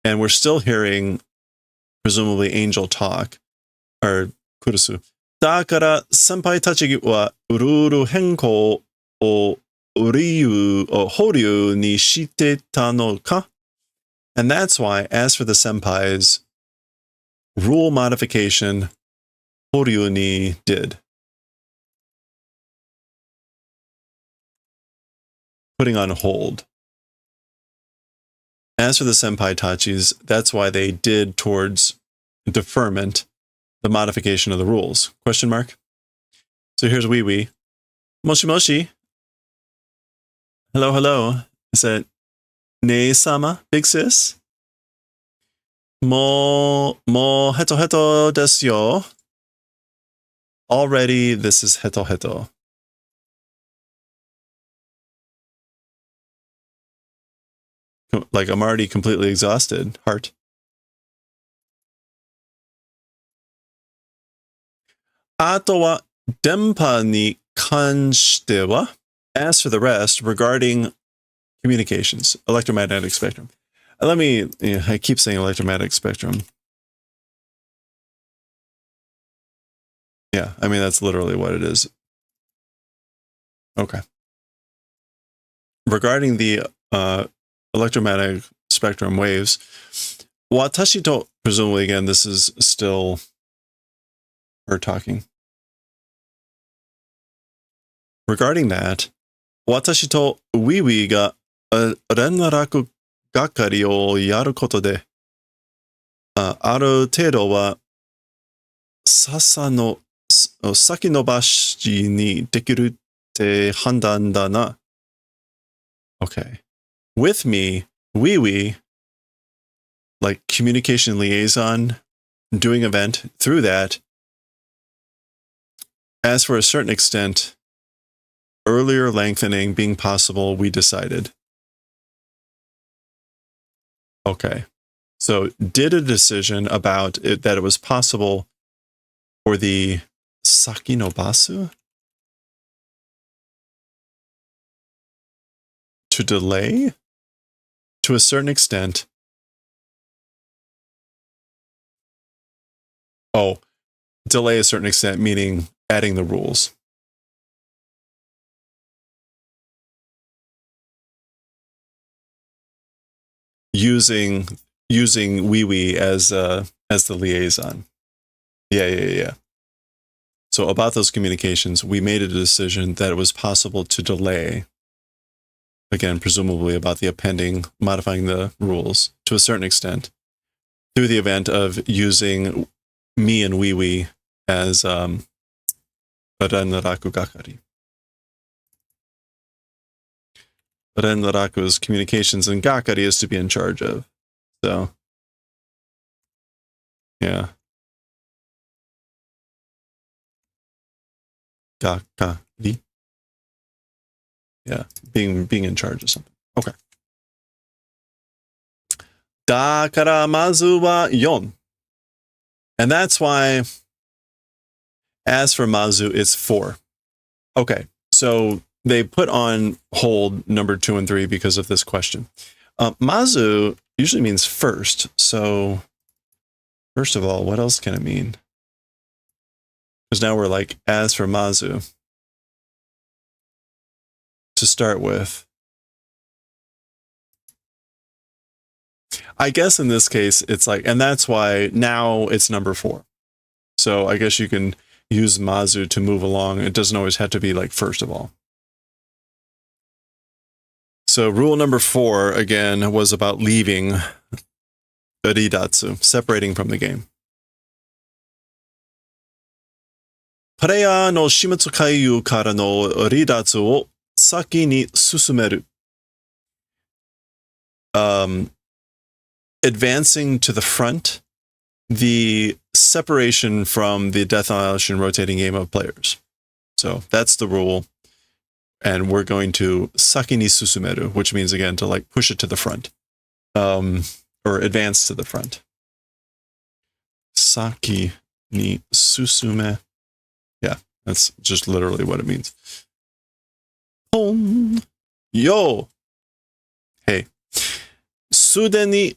And we're still hearing, presumably, Angel talk, or Kurusu. だから先輩たちはルール変更を保留にしてたのか? And that's why, as for the senpais, rule modification, 保留に did. Putting on hold. As for the senpai tachis, that's why they did towards deferment the modification of the rules. Question mark? So here's Wee Wee. Moshi Moshi. Hello, hello. Is that Ne-sama, big sis? Mo heto heto desu yo. Already, this is heto heto. Like, I'm already completely exhausted. Heart. あとは、電波に関しては as for the rest, regarding communications, electromagnetic spectrum. Let me, I keep saying electromagnetic spectrum. Yeah, I mean, that's literally what it is. Okay. Regarding the electromagnetic spectrum waves, watashi to, presumably again, this is still her talking. Regarding that, watashi to wiwi ga renraku gakari o yaru koto de, aru tedo wa sasa no saki nobashi ni dekiru te handan da na. Okay. With me, wiwi, like communication liaison, doing event through that. As for a certain extent, earlier lengthening being possible, we decided. Okay. So did a decision about it that it was possible for the Saki no Basu to delay to a certain extent. Oh, delay a certain extent, meaning adding the rules. Using Wee as the liaison. Yeah. So about those communications, we made a decision that it was possible to delay. Again, presumably about the appending, modifying the rules to a certain extent, through the event of using me and Wee as Renraku Gakari. Renraku's communications and Gakari is to be in charge of. So, yeah. Gakari. Yeah, being in charge of something. Okay. Dakara mazu wa 4. And that's why, as for Mazu, it's 4. Okay, so they put on hold number 2 and 3 because of this question. Mazu usually means first. So, first of all, what else can it mean? Because now we're like, as for Mazu, to start with. I guess in this case, it's like, and that's why now it's number 4. So I guess you can use Mazu to move along. It doesn't always have to be like first of all. So rule number 4, again, was about leaving Ridatsu, separating from the game. Player no Shimatsu Kaiyu kara no Ridatsu o saki ni susumeru. Advancing to the front, the separation from the Death Annihilation rotating game of players. So that's the rule. And we're going to saki ni susumeru, which means, again, to like push it to the front. Or advance to the front. Saki ni susume. Yeah, that's just literally what it means. Yo! Hey. Sudeni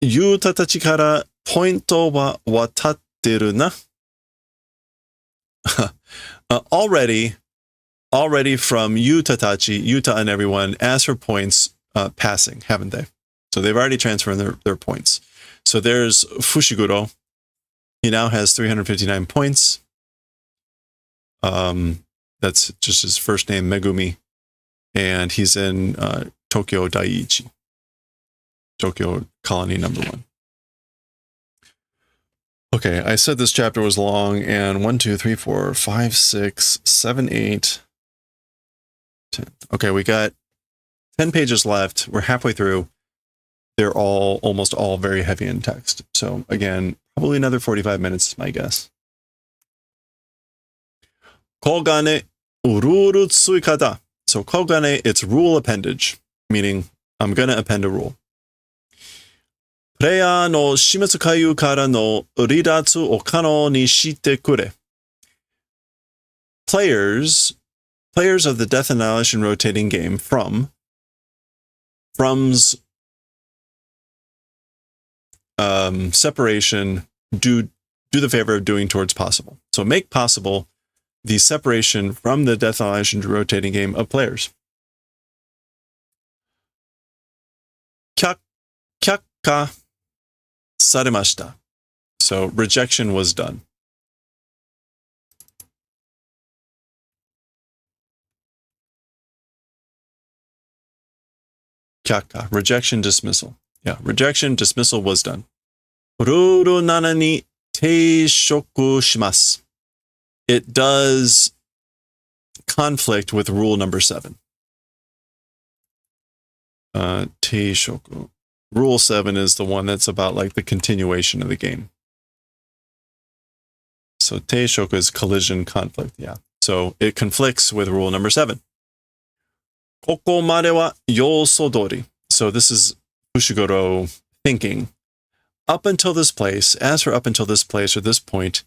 Yuta tachi kara pointo wa watatteru na. Already from Yuta and everyone, as for points, passing, haven't they? So they've already transferred their points. So there's Fushiguro. He now has 359 points. That's just his first name, Megumi. And he's in Tokyo Daiichi. Tokyo Colony number 1. Okay, I said this chapter was long, and 1, 2, 3, 4, 5, 6, 7, 8, 10. Okay, we got 10 pages left. We're halfway through. They're almost all very heavy in text. So again, probably another 45 minutes is my guess. Kogane ruru tsuikata. So kogane, it's rule appendage, meaning I'm going to append a rule. プレイヤーの死滅回遊からの離脱を可能にしてくれ。Players of the Death Annihilation rotating game from's separation do the favor of doing towards possible. So make possible the separation from the Death Annihilation rotating game of players. 却下されました. So rejection was done. Kyaka, rejection, dismissal. Yeah, rejection, dismissal was done. ルール7に抵触します. It does conflict with rule number 7. 抵触. Rule 7 is the one that's about like the continuation of the game. So 抵触 is collision, conflict, yeah. So it conflicts with rule number 7. ここまでは要素通り. So this is Fushiguro thinking. Up until this place, as for up until this place or this point,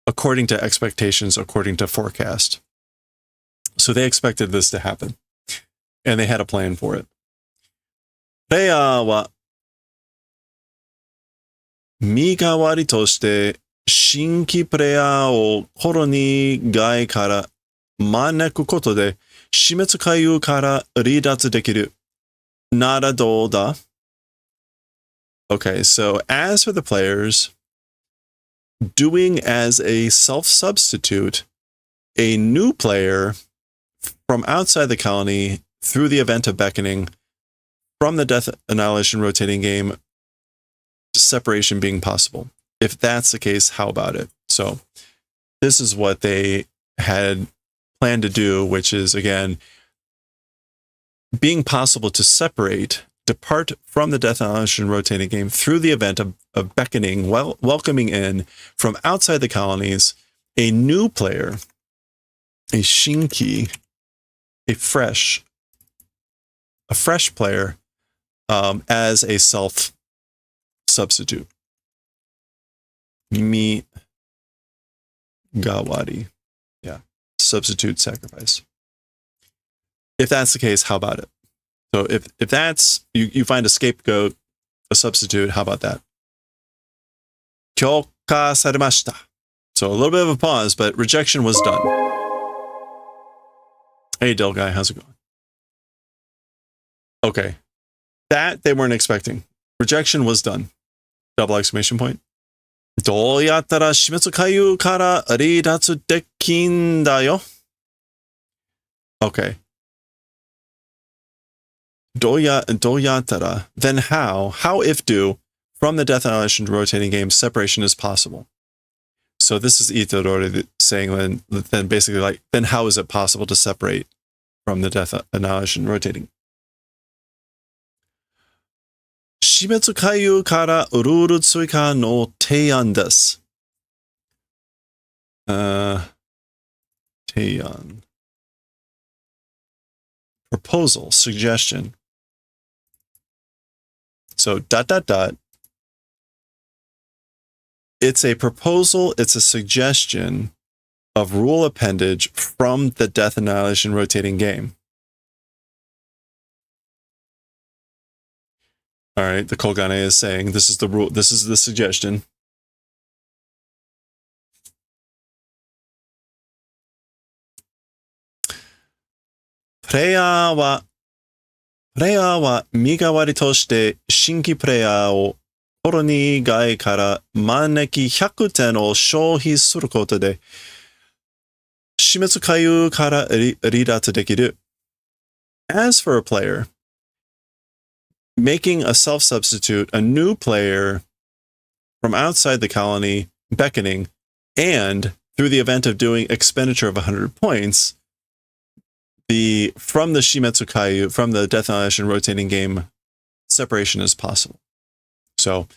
according to expectations, according to forecast. So they expected this to happen. And they had a plan for it. プレイヤーは身代わりとして新規プレイヤーをコロニー外から招くことで死滅回遊から離脱できる。ならどうだ? Okay, so as for the players, doing as a self-substitute, a new player from outside the colony through the event of beckoning from the Death Annihilation rotating game, separation being possible. If that's the case, how about it? So this is what they had planned to do, which is, again, being possible to separate, depart from the Death Annihilation rotating game through the event of beckoning, welcoming in from outside the colonies a new player, a shinki, a fresh player, as a self-substitute. Mi gawari. Yeah. Substitute sacrifice. If that's the case, how about it? So if that's, you find a scapegoat, a substitute, how about that? 許可されました. So a little bit of a pause, but rejection was done. Hey, Dill guy, how's it going? Okay. That they weren't expecting. Rejection was done. Double exclamation point. どうやったら死滅回遊から離脱できんだよ? Okay. どうやったら, then how if do, from the Death Annihilation rotating game, separation is possible. So this is Itadori saying then basically like, then how is it possible to separate from the Death Annihilation rotating? 死滅回遊からルール追加の提案です。提案。Proposal, suggestion. So, ... It's a proposal, it's a suggestion of rule appendage from the Death Annihilation rotating game. All right, the Kogane is saying this is the rule, this is the suggestion. Player wa migawari toshite shinki player o colony gai kara maneki 100点を消費することで死滅回遊から離脱できる. As for a player, making a self-substitute, a new player from outside the colony, beckoning, and through the event of doing expenditure of 100 points, from the Shimetsu Kaiyu, from the Death Annihilation rotating game, separation is possible. So,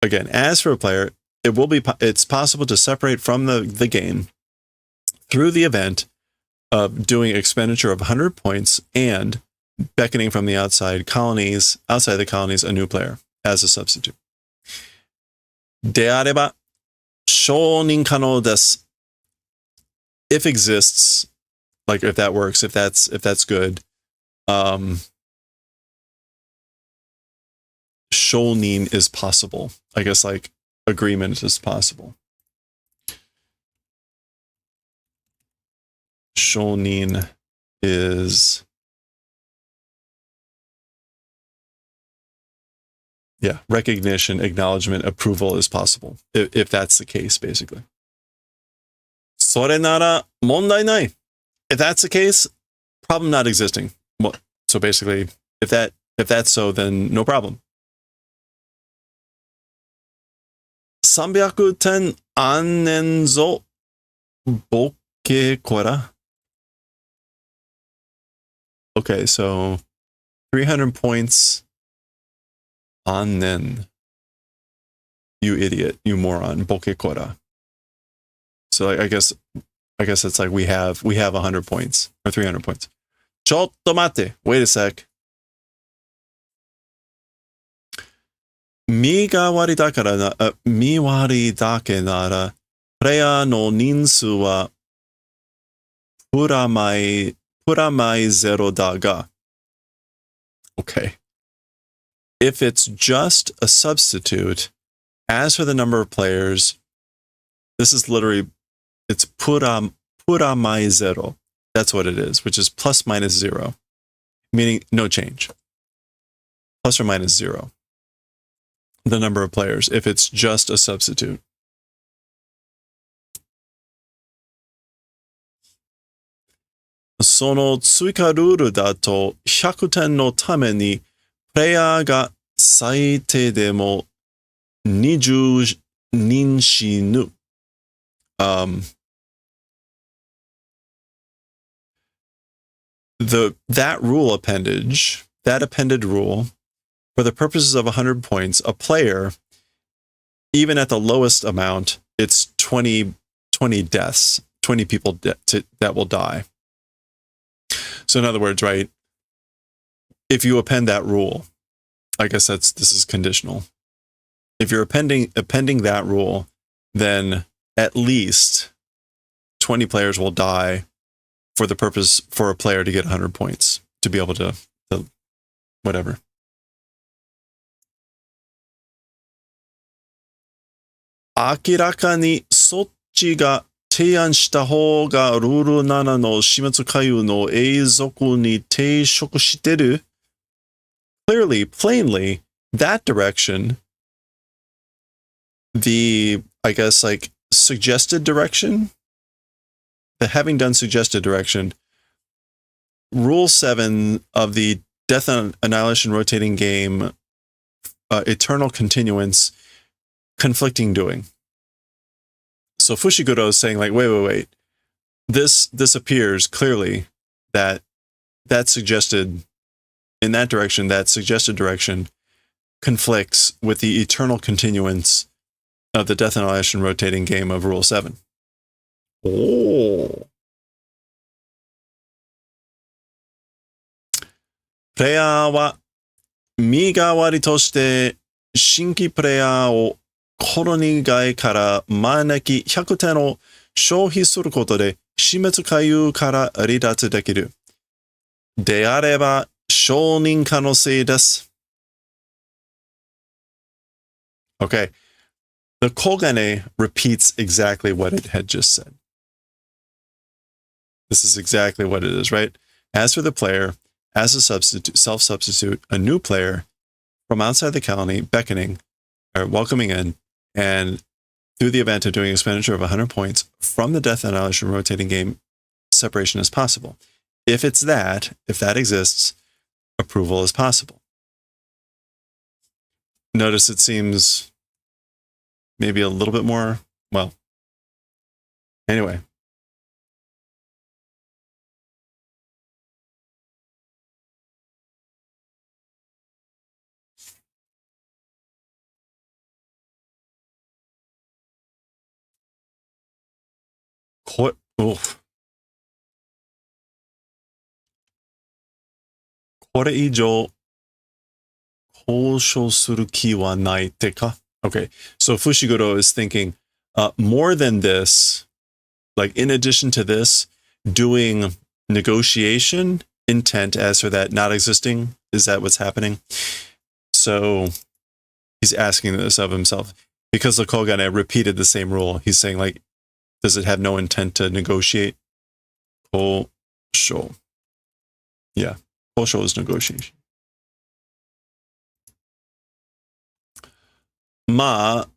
again, as for a player, it's possible to separate from the game through the event of doing expenditure of 100 points and beckoning from the outside the colonies, a new player. as a substitute. であれば、承認可能です。If exists, like if that works, if that's good, 承認 is possible. I guess like agreement is possible. 承認 is, yeah, recognition, acknowledgement, approval is possible. If that's the case, basically. それなら問題ない. If that's the case, problem not existing. Well, so basically, if that's so, then no problem. 300点あんねんぞ、ボケこら. Okay, so 300 points on then. You idiot, you moron, boke kora. So I guess it's like we have 100 points or 300 points. Chotto mate, wait a sec. 身代わりだからな、身割りだけなら、プレイヤーの人数はプラマイゼロだが。Okay. If it's just a substitute, as for the number of players, this is literally, it's pura mai zero. That's what it is, which is plus minus 0, meaning no change. Plus or minus 0. The number of players, if it's just a substitute. その追加ルールだと100点のためにプレイヤーが最低でも20人死ぬ。That rule appendage, that appended rule, for the purposes of 100 points, a player, even at the lowest amount, it's 20 deaths, 20 people that will die. So in other words, right, if you append that rule, I guess this is conditional. If you're appending that rule, then at least 20 players will die for the purpose for a player to get 100 points to be able to whatever. 明らかにそっちが提案した方がルール7の始末回遊の永続に抵触してる. Clearly, plainly, that direction, the, I guess, like, suggested direction, the having done suggested direction, Rule 7 of the Death and Annihilation rotating game, Eternal Continuance, conflicting doing. So Fushiguro is saying, like, wait. This appears clearly that suggested, in that direction, that suggested direction conflicts with the eternal continuance of the Death and Annihilation rotating game of Rule 7. Oh. プレイヤーは身代わりとして新規プレイヤーをコロニー外から招き100点を消費することで死滅回遊から離脱できる。であれば承認可能性です。Okay. The Kogane repeats exactly what it had just said. This is exactly what it is, right? As for the player, as a substitute, self-substitute, a new player from outside the colony beckoning or welcoming in, and through the event of doing expenditure of 100 points from the Death and Annihilation rotating game, separation is possible. If that exists, approval is possible. Notice it seems maybe a little bit more, well, anyway. Oof. これ以上交渉する気はないってか? Okay, so Fushiguro is thinking, more than this, like in addition to this, doing negotiation intent as for that not existing, is that what's happening? So he's asking this of himself. Because the Kogane repeated the same rule, he's saying, like, does it have no intent to negotiate? Kousho. Yeah, kousho is negotiation. まあ、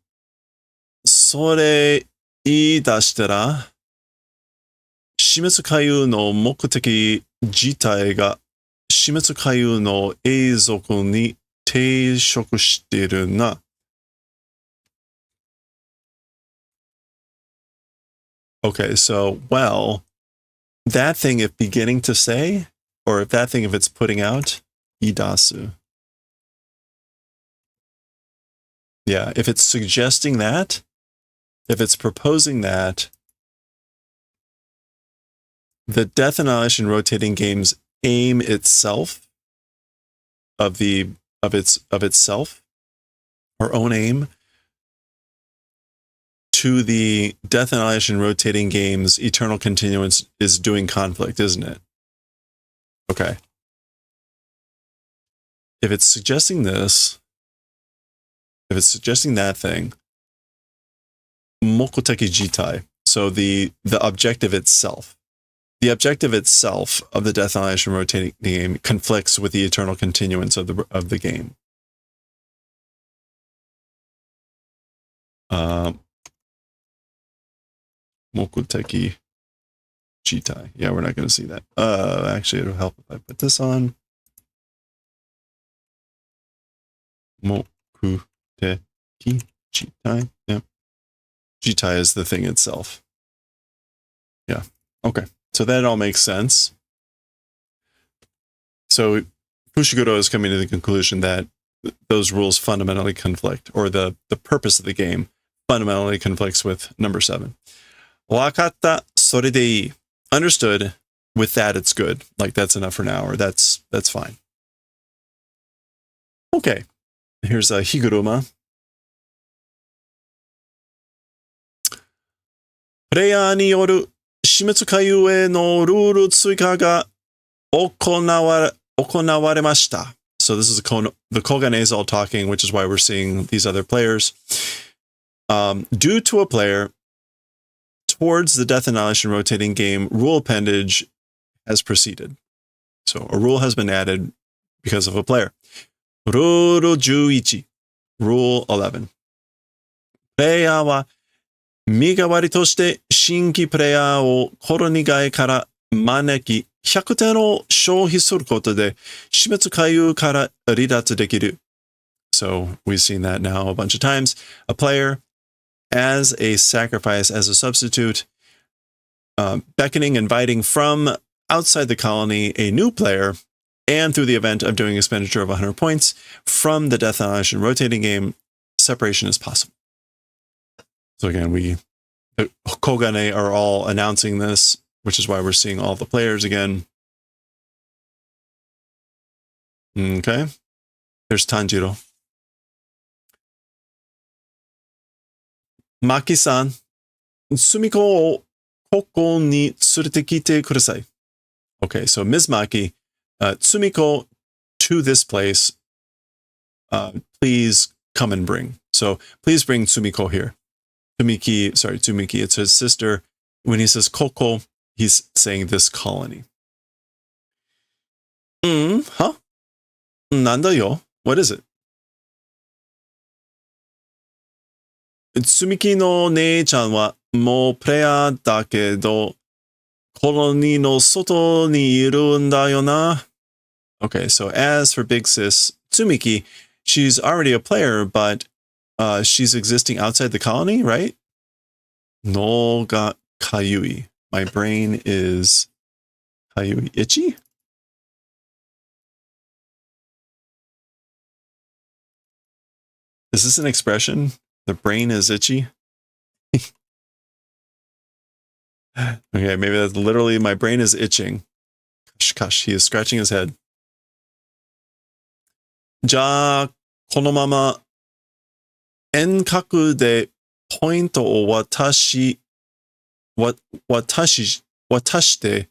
それ言い出したら、死滅回遊の目的自体が死滅回遊の永続に抵触しているな。Okay, so, well, that thing if beginning to say, or if that thing if it's putting out, idasu. Yeah, if it's suggesting that, if it's proposing that, the Death Annihilation rotating game's aim itself of itself, or own aim, to the Death Annihilation rotating game's eternal continuance is doing conflict, isn't it? Okay. If it's suggesting this, if it's suggesting that thing, mokoteki jitai, so the objective itself. The objective itself of the Death Annihilation rotating game conflicts with the eternal continuance of the game. Mokoteki jitai. Yeah, we're not going to see that. Actually, it'll help if I put this on. Mokuteki jitai. Yeah. Jitai is the thing itself. Yeah. Okay. So that all makes sense. So Fushiguro is coming to the conclusion that those rules fundamentally conflict, or the purpose of the game fundamentally conflicts with number 7. Wakatta, sore de ii. Understood. With that, it's good. Like, that's enough for now, or that's fine. Okay. Here's a Higuruma. プレイヤーによる死滅回遊へのルール追加が行われました。So this is the Koganes all talking, which is why we're seeing these other players. Due to a player, towards the Death Annihilation rotating game, rule appendage has proceeded. So a rule has been added because of a player. Rule 11. Rule 11. プレイヤーは身代わりとして新規プレイヤーをコロニ外から招き、100点を消費することで死滅回遊から離脱できる。So we've seen that now a bunch of times. A player, as a sacrifice, as a substitute, beckoning, inviting from outside the colony a new player, and through the event of doing expenditure of 100 points from the Death Annihilation rotating game, separation is possible. So again, the Kogane are all announcing this, which is why we're seeing all the players again. Okay. There's Tanjiro. Maki-san, Sumiko o koko ni tsurete kite kudasai. Okay, so Ms. Maki, Tsumiko to this place, please come and bring. So please bring Tsumiko here. Tsumiki, it's his sister. When he says koko, he's saying this colony. Huh? Nanda yo? What is it? Tsumiki no nee-chan wa mou player da kedo, koloni no soto ni iru n da yo na. Okay, so as for big sis Tsumiki, she's already a player, but she's existing outside the colony, right? No ga kayui. My brain is kayui. Itchy? Is this an expression? The brain is itchy? Okay, maybe that's literally my brain is itching. Gosh, he is scratching his head. じゃあ、このまま遠隔でポイントを渡して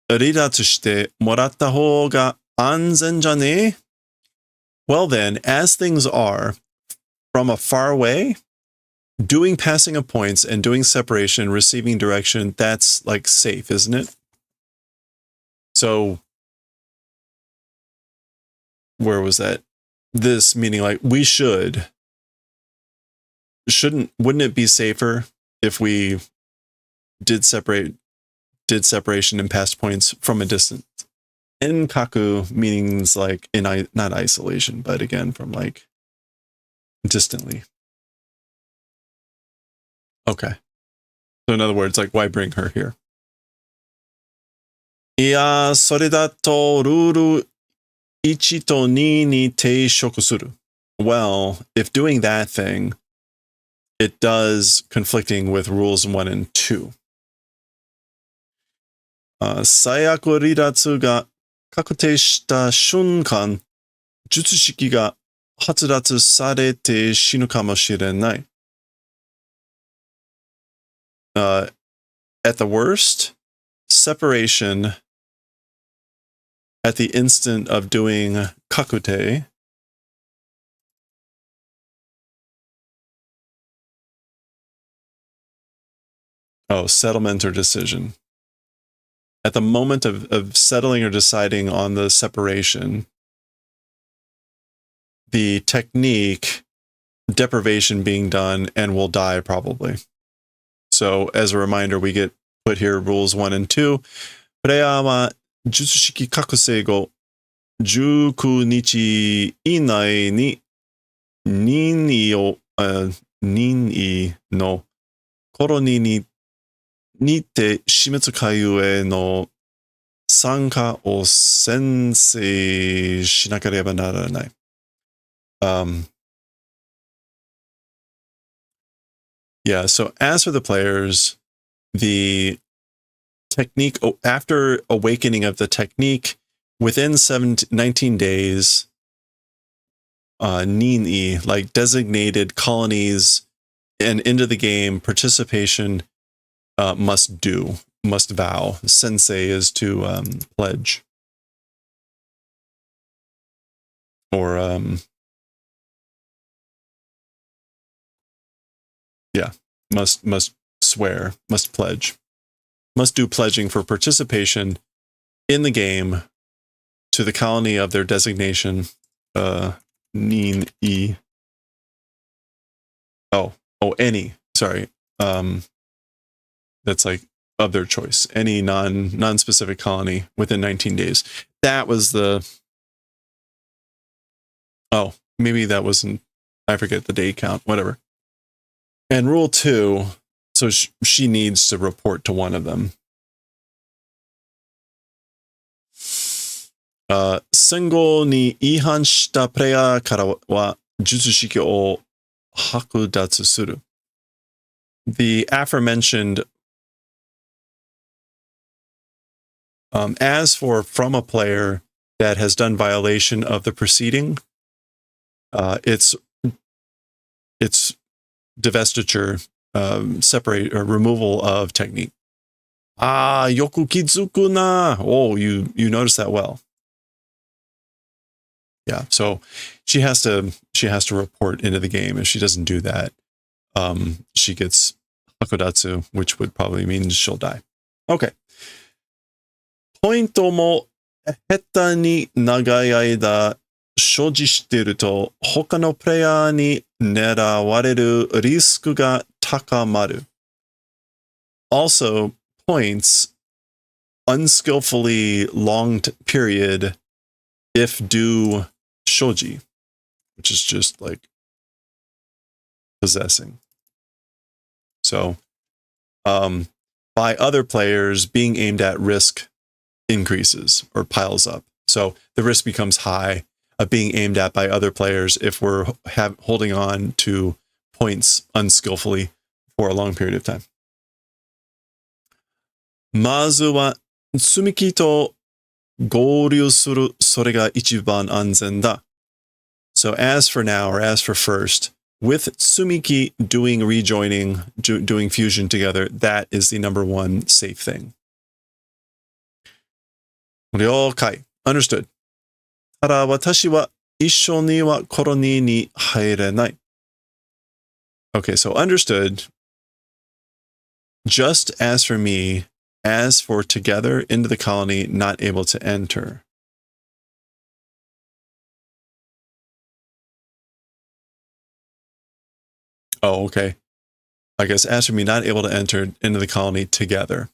離脱してもらった方が安全じゃね? Well then, as things are, from a far away, doing passing of points and doing separation, receiving direction, that's like safe, isn't it? So, where was that? This meaning like we wouldn't it be safer if we did separation and passed points from a distance? Enkaku means like not isolation, but again, from like distantly. Okay. So in other words, like, why bring her here? いや、それだとルール1と2に抵触する. Well, if doing that thing, it does conflicting with rules 1 and 2. 最悪離脱が確定した瞬間、術式が発脱されて死ぬかもしれない. At the worst, separation at the instant of doing kakute settlement or decision. At the moment of settling or deciding on the separation, the technique, deprivation being done, and will die probably. So as a reminder, we get put here rules 1 and 2. プレイヤーは術式覚醒後19日以内に任意のコロニーにて死滅回遊への参加を宣誓しなければならない. Yeah, so as for the players, the technique, after awakening of the technique, within 19 days, Nini, like designated colonies and into the game, participation must vow. Sensei is to pledge. Or, must swear, must pledge. Must do pledging for participation in the game to the colony of their designation, Nin-i. Any, sorry. That's like of their choice. Any non-specific colony within 19 days. That was maybe that wasn't, I forget the day count, whatever. And rule 2, so she needs to report to one of them. 戦後に違反したプレイヤーからは術式を剥奪する. The aforementioned, as for from a player that has done violation of the preceding, it's divestiture, separate or removal of technique. Yoku kizuku na. Oh, you notice that well. Yeah, so she has to report into the game. If she doesn't do that, she gets hakudatsu, which would probably mean she'll die. Okay. ポイントも下手に長い間所持していると他のプレイヤーに狙われるリスクが高まる. Also, points unskillfully long period if do shoji, which is just like possessing. So, by other players, being aimed at risk increases or piles up. So the risk becomes high of being aimed at by other players if we're holding on to points unskillfully for a long period of time. まずは積み木と合流する、それが一番安全だ. So as for now, or as for first, with Tsumiki doing rejoining, doing fusion together, that is the number one safe thing. Ryokai. Understood. Tara watashi wa issho ni wa koroni ni hairenai. Okay, so understood. Just as for me, as for together into the colony, not able to enter. Oh, okay. I guess as for me, not able to enter into the colony together.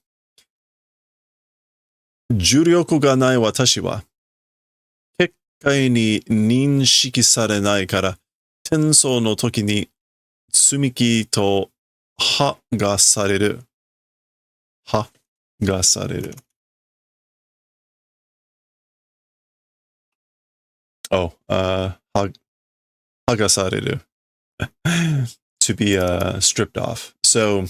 Juryoku ga nai watashi wa kekkai ni ninshiki sarenai kara tensou no toki ni tsumiki to ha ga sareru. Ha ga sareru. Oh, ha ga sareru. To be stripped off. So,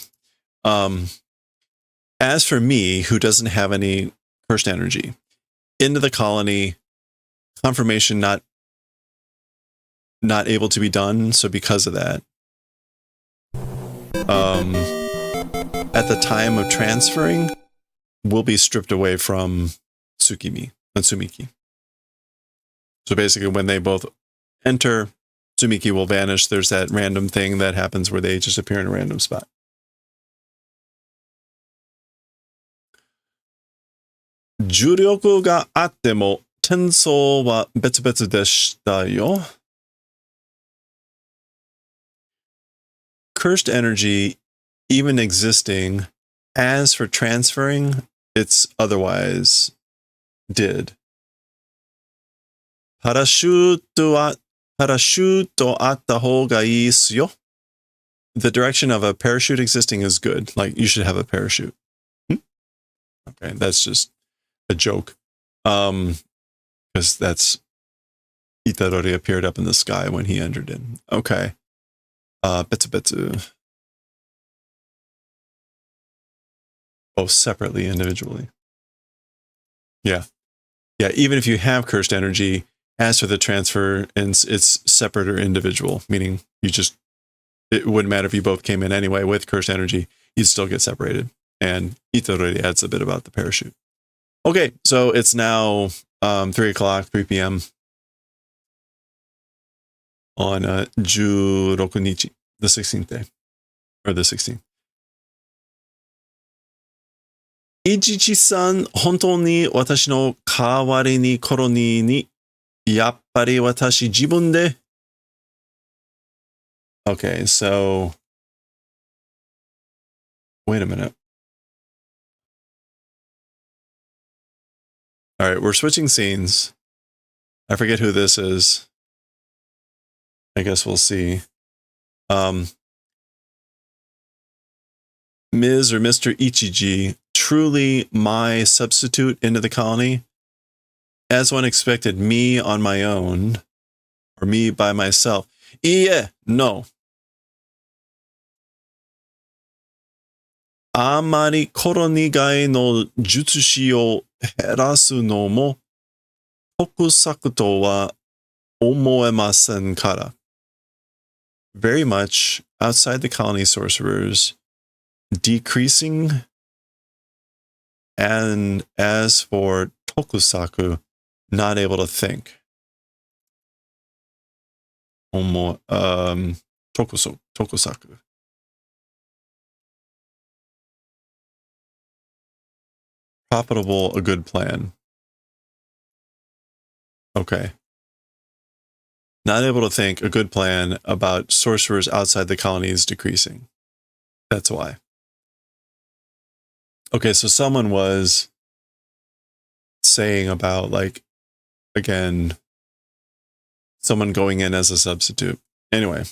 as for me, who doesn't have any cursed energy, into the colony, confirmation not able to be done. So because of that, at the time of transferring, will be stripped away from Tsumiki. So basically, when they both enter, Tsumiki will vanish. There's that random thing that happens where they just appear in a random spot. Juryoku ga atte mo tensou wa betsu-betsu deshita yo. Cursed energy, even existing, as for transferring, it's otherwise did. Parachute atta hou ga ii su yo. The direction of a parachute existing is good. Like, you should have a parachute. Okay, that's just a joke. Because that's Itadori appeared up in the sky when he entered in. Okay. Betsu-betsu. Both separately, individually. Yeah. Yeah, even if you have cursed energy, as for the transfer, it's separate or individual, meaning it wouldn't matter if you both came in anyway with cursed energy, you'd still get separated. And Itadori adds a bit about the parachute. Okay, so it's now 3 p.m. on 16 nichi, the 16th day, or the 16th. Ichichi-san, hontou ni watashi no kawari ni koroni ni yappari watashi jibun de. Okay, so wait a minute. All right, we're switching scenes. I forget who this is. I guess we'll see. Ms. or Mr. Ichiji, truly my substitute into the colony. As one expected, me on my own, or me by myself. Iie, no. Amari koroni gai no jutsushi o herasu no mo tokusaku to wa omoemasen kara. Very much outside the colony sorcerers, decreasing, and as for tokusaku, not able to think. Tokusaku. Profitable, a good plan. Okay. Not able to think, a good plan about sorcerers outside the colonies decreasing. That's why. Okay, so someone was saying about, like, again, someone going in as a substitute. Anyway.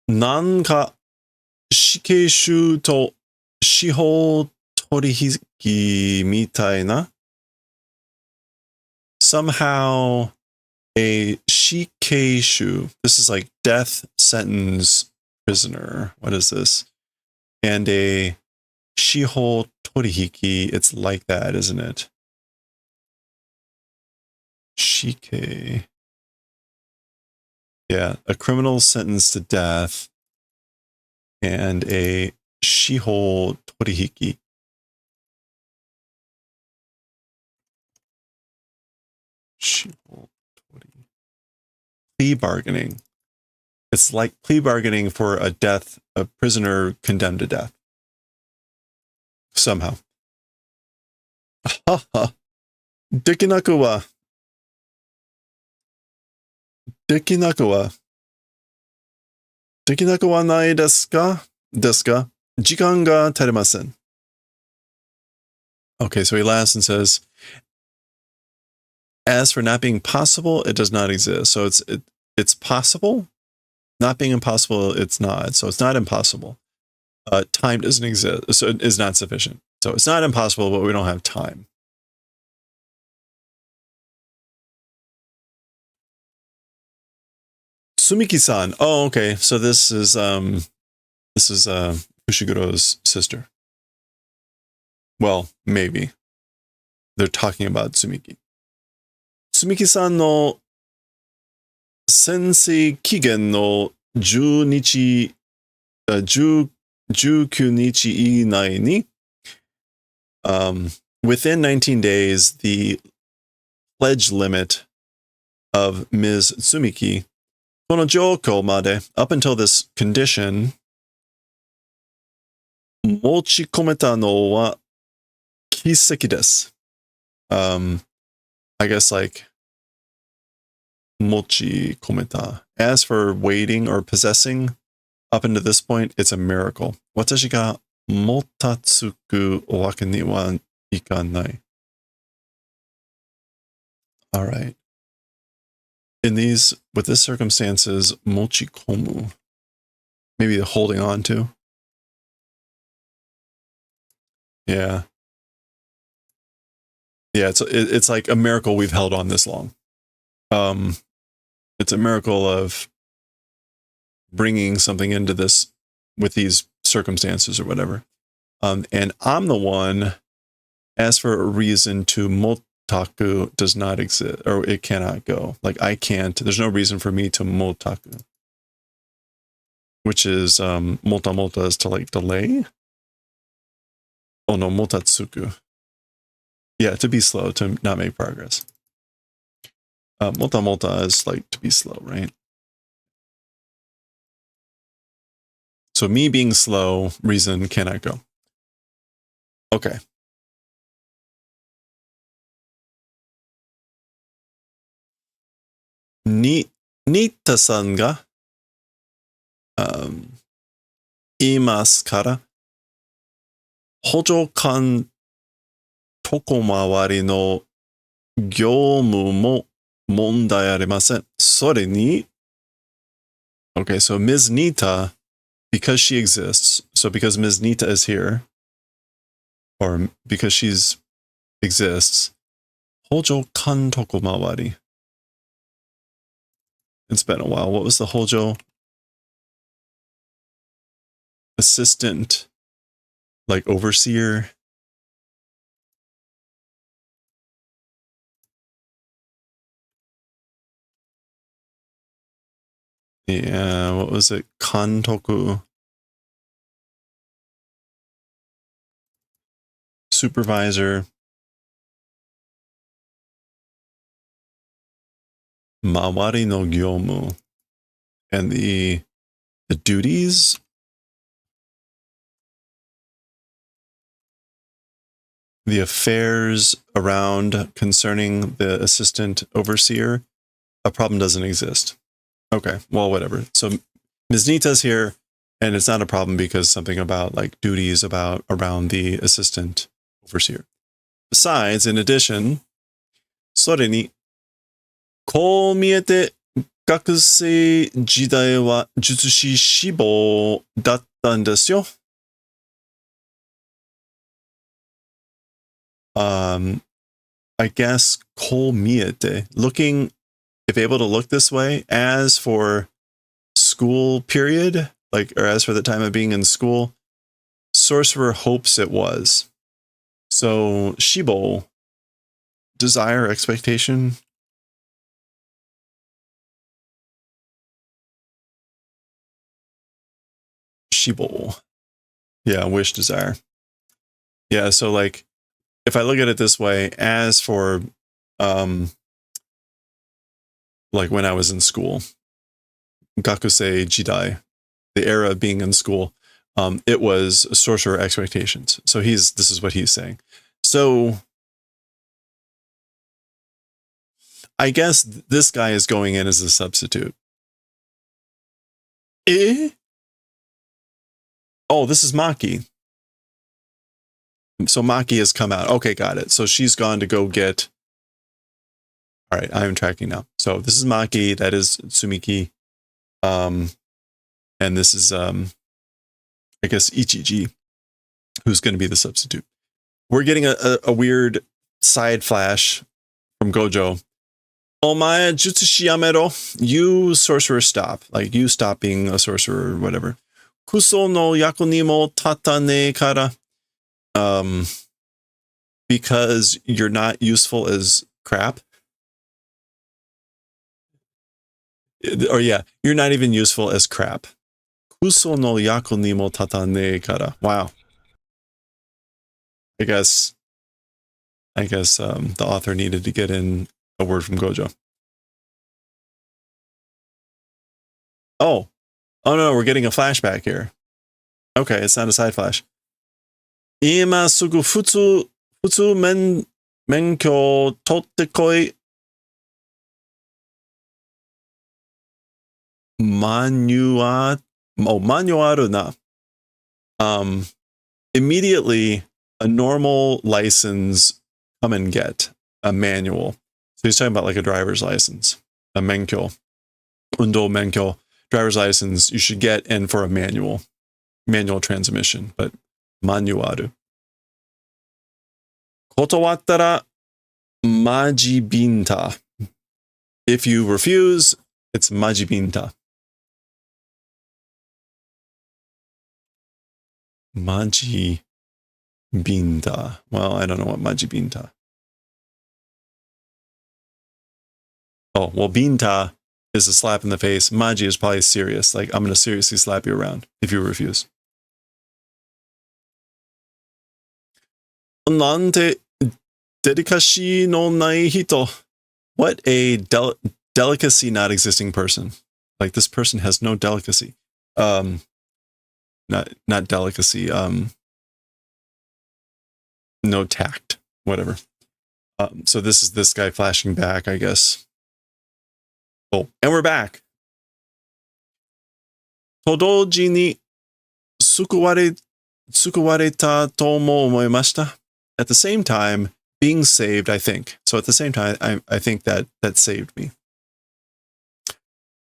Nanka shikeishu to shihou torihiki mitai na. Somehow a shikeishu, this is like death sentence prisoner. What is this? And a shihou torihiki, it's like that, isn't it? Shike. Yeah, a criminal sentenced to death and a shiho torihiki. Shiho tori. Plea bargaining. It's like plea bargaining for a prisoner condemned to death. Somehow. Haha. Dekinaku wa. Dekinaku wa. Dekinaku wa nai desu ka? Desu ka? Jikan ga teremasen. Okay, so he laughs and says, as for not being possible, it does not exist. So it's possible. Not being impossible, it's not. So it's not impossible. Time doesn't exist, so it is not sufficient. So it's not impossible, but we don't have time. Sumiki-san. Oh, okay. So this is Fushiguro's sister. Well, maybe. They're talking about Tsumiki. Tsumiki-san no sensei kigen no 10 日 19 日以内に within 19 days, the pledge limit of Ms. Tsumiki, この状況まで up until this condition, 持ち込めたのは奇跡です。I guess like 持ち込めた. As for waiting or possessing, up until this point, it's a miracle. 私がもたつくわけにはいかない. All right. With this circumstances, mochikomu, maybe the holding on to. Yeah. Yeah, it's like a miracle we've held on this long. It's a miracle of bringing something into this with these circumstances or whatever. And I'm the one, as for a reason to motaku does not exist, or it cannot go. Like I can't, there's no reason for me to motaku. Which is, mota is to like delay. Oh no, motatsuku. Yeah, to be slow, to not make progress. Mota is like to be slow, right? So me being slow, reason cannot go. Okay. Nita-san ga 言いますから、補助官床回りの業務も問題ありません。それに、okay, so Ms. Nita, because she exists, so because Ms. Nita is here, or because she's exists, 補助官床回り. It's been a while. What was the hojo? Assistant, like overseer. Yeah, what was it? Kantoku. Supervisor. Mawari no gyomu. And the duties. The affairs around concerning the assistant overseer, a problem doesn't exist. Okay, well, whatever. So Ms. Nita's here, and it's not a problem because something about like duties around the assistant overseer. Besides, in addition, それに、こう見えて学生時代は術師志望だったんですよ。I guess こう見えて, looking, if able to look this way, as for school period, like, or as for the time of being in school, sorcerer hopes it was. So shibo, desire, expectation. Shibo. Yeah, wish, desire. Yeah, so like, if I look at it this way, as for, like when I was in school, Gakusei Jidai, the era of being in school, it was sorcerer expectations. So this is what he's saying. So I guess this guy is going in as a substitute. Oh, this is Maki. So Maki has come out. Okay, got it. So she's gone to go get... All right, I'm tracking now. So this is Maki. That is Tsumiki. And this is, I guess, Ichiji, who's going to be the substitute. We're getting a weird side flash from Gojo. Omae jutsushi yamero. You, sorcerer, stop. Like, you stop being a sorcerer or whatever. Kuso no yaku ni mo tatane kara. Because you're not useful as crap. Or yeah, you're not even useful as crap. Kuso no yaku ni mo tatane kara. Wow. I guess the author needed to get in a word from Gojo. Oh no, we're getting a flashback here. Okay, it's not a side flash. Ima sugu futsu menkyo totte koi. Manuaru na. Immediately, a normal license, come and get a manual. So he's talking about like a driver's license, a menkyo, undo menkyo, driver's license. You should get in for a manual transmission, but manuaru. Kotowattara majibinta. If you refuse, it's majibinta. Majibinta. Well, I don't know what majibinta. Oh, well, binta is a slap in the face. Maji is probably serious. Like, I'm going to seriously slap you around if you refuse. Nante delicacy no nai hito. What a delicacy not existing person. Like, this person has no delicacy. Not delicacy. No tact. Whatever. So this is this guy flashing back, I guess. Oh, and we're back. Todoji ni sukuwareta tomo omoimashita. At the same time, being saved, I think. So at the same time, I think that saved me.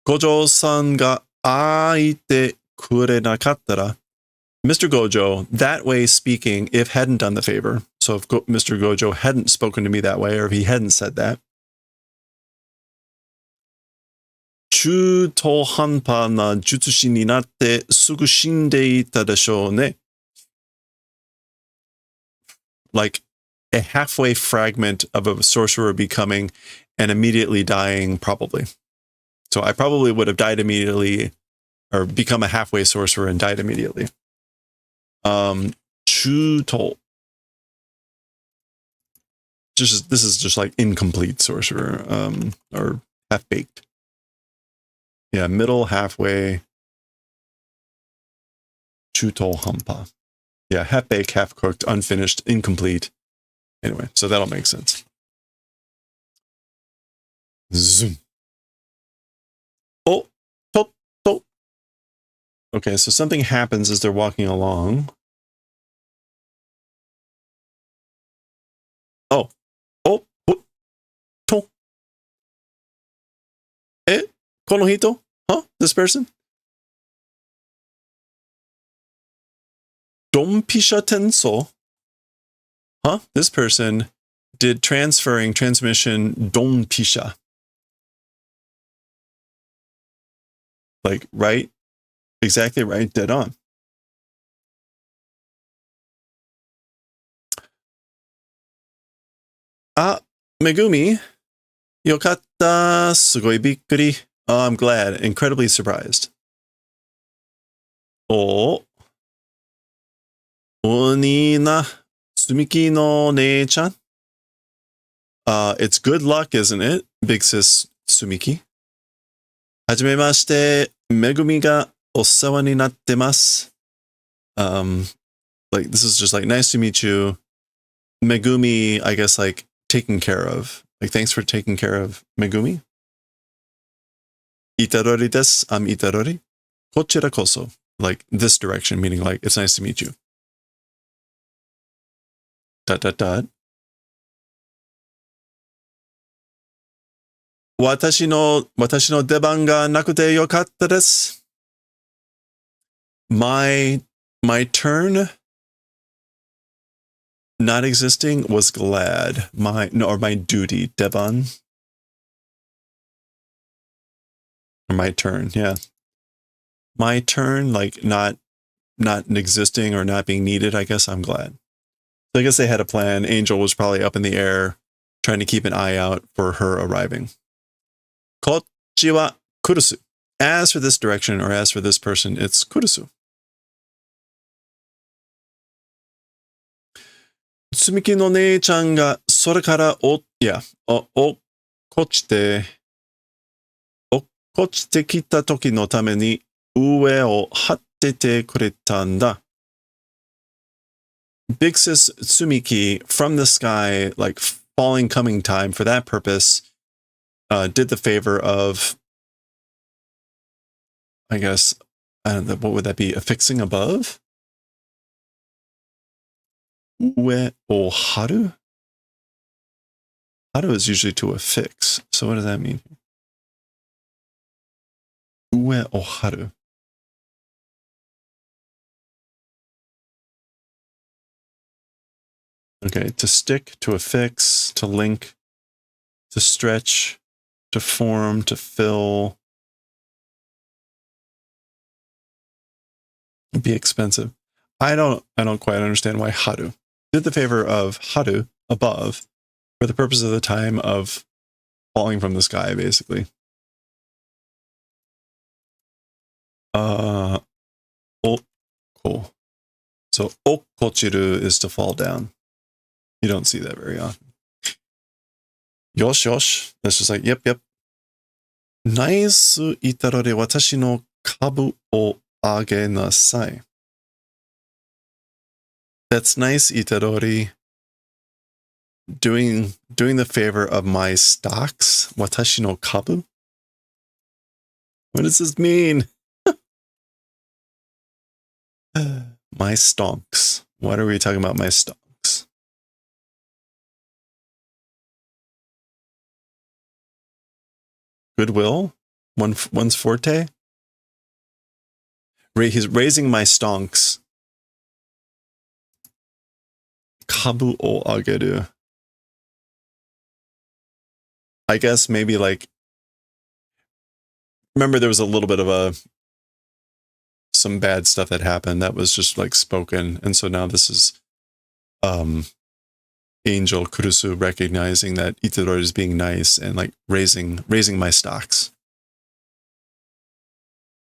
Gojo-san ga aite kurenakattara. Mr. Gojo, that way speaking, if hadn't done the favor. So if Mr. Gojo hadn't spoken to me that way, or if he hadn't said that. Chuto hanpa na jutsushi ni natte sugu shinde ita deshou ne. Like a halfway fragment of a sorcerer becoming and immediately dying, probably. So I probably would have died immediately, or become a halfway sorcerer and died immediately. Chuto. This is just like incomplete sorcerer, or half-baked. Yeah, middle, halfway. Chuto hampa. Yeah, half-baked, half-cooked, unfinished, incomplete. Anyway, so that'll make sense. Zoom. Oh, top, top. Okay, so something happens as they're walking along. Oh, oh, to. Kono hito? Huh? This person? Dompisha tenso? Huh? This person did transmission dompisha. Like, right? Exactly right, dead on. Ah, Megumi. Yokatta, sugoi bikkuri. Oh, I'm glad. Incredibly surprised. Oh, Oni na Tsumiki no nee-chan. It's good luck, isn't it? Big sis Tsumiki. Hajimemashite, Megumi ga osawa ni natte masu. Like, this is just like, nice to meet you. Megumi, I guess, like, taken care of. Like, thanks for taking care of Megumi. Itarori desu. I'm Itarori. Kochira koso. Like, this direction, meaning, like, it's nice to meet you. ... 私の出番がなくてよかったです。My turn not existing was glad. My duty, Deban. Or my turn, yeah. My turn, like not existing or not being needed, I guess I'm glad. So I guess they had a plan. Angel was probably up in the air trying to keep an eye out for her arriving. Kochi wa kurusu. As for this direction or as for this person, it's kurusu. Tsumiki no nee-chan ga sora kara okkochite kita toki no tame ni ue o hattete kureta nda. Big sis Tsumiki from the sky, like falling coming time for that purpose, did the favor of, I guess, I don't know, what would that be? Affixing above? Ue o haru? Haru is usually to affix. So what does that mean? Ue o haru. Okay, to stick, to affix, to link, to stretch, to form, to fill. Be expensive. I don't quite understand why haru. Did the favor of haru, above, for the purpose of the time of falling from the sky, basically. Oh, cool. So okkochiru is to fall down. You don't see that very often. Yosh, yosh. That's just like, yep. Nice itarore watashi no kabu o age nasai. That's nice, Itarori. Doing the favor of my stocks. Watashi no kabu? What does this mean? My stonks. What are we talking about, my stonks? Goodwill? One's forte? He's raising my stonks. Kabu o ageru. I guess maybe like, remember there was a little bit of some bad stuff that happened that was just like spoken, and so now this is Angel Kurusu recognizing that Itarori is being nice and like raising my stocks.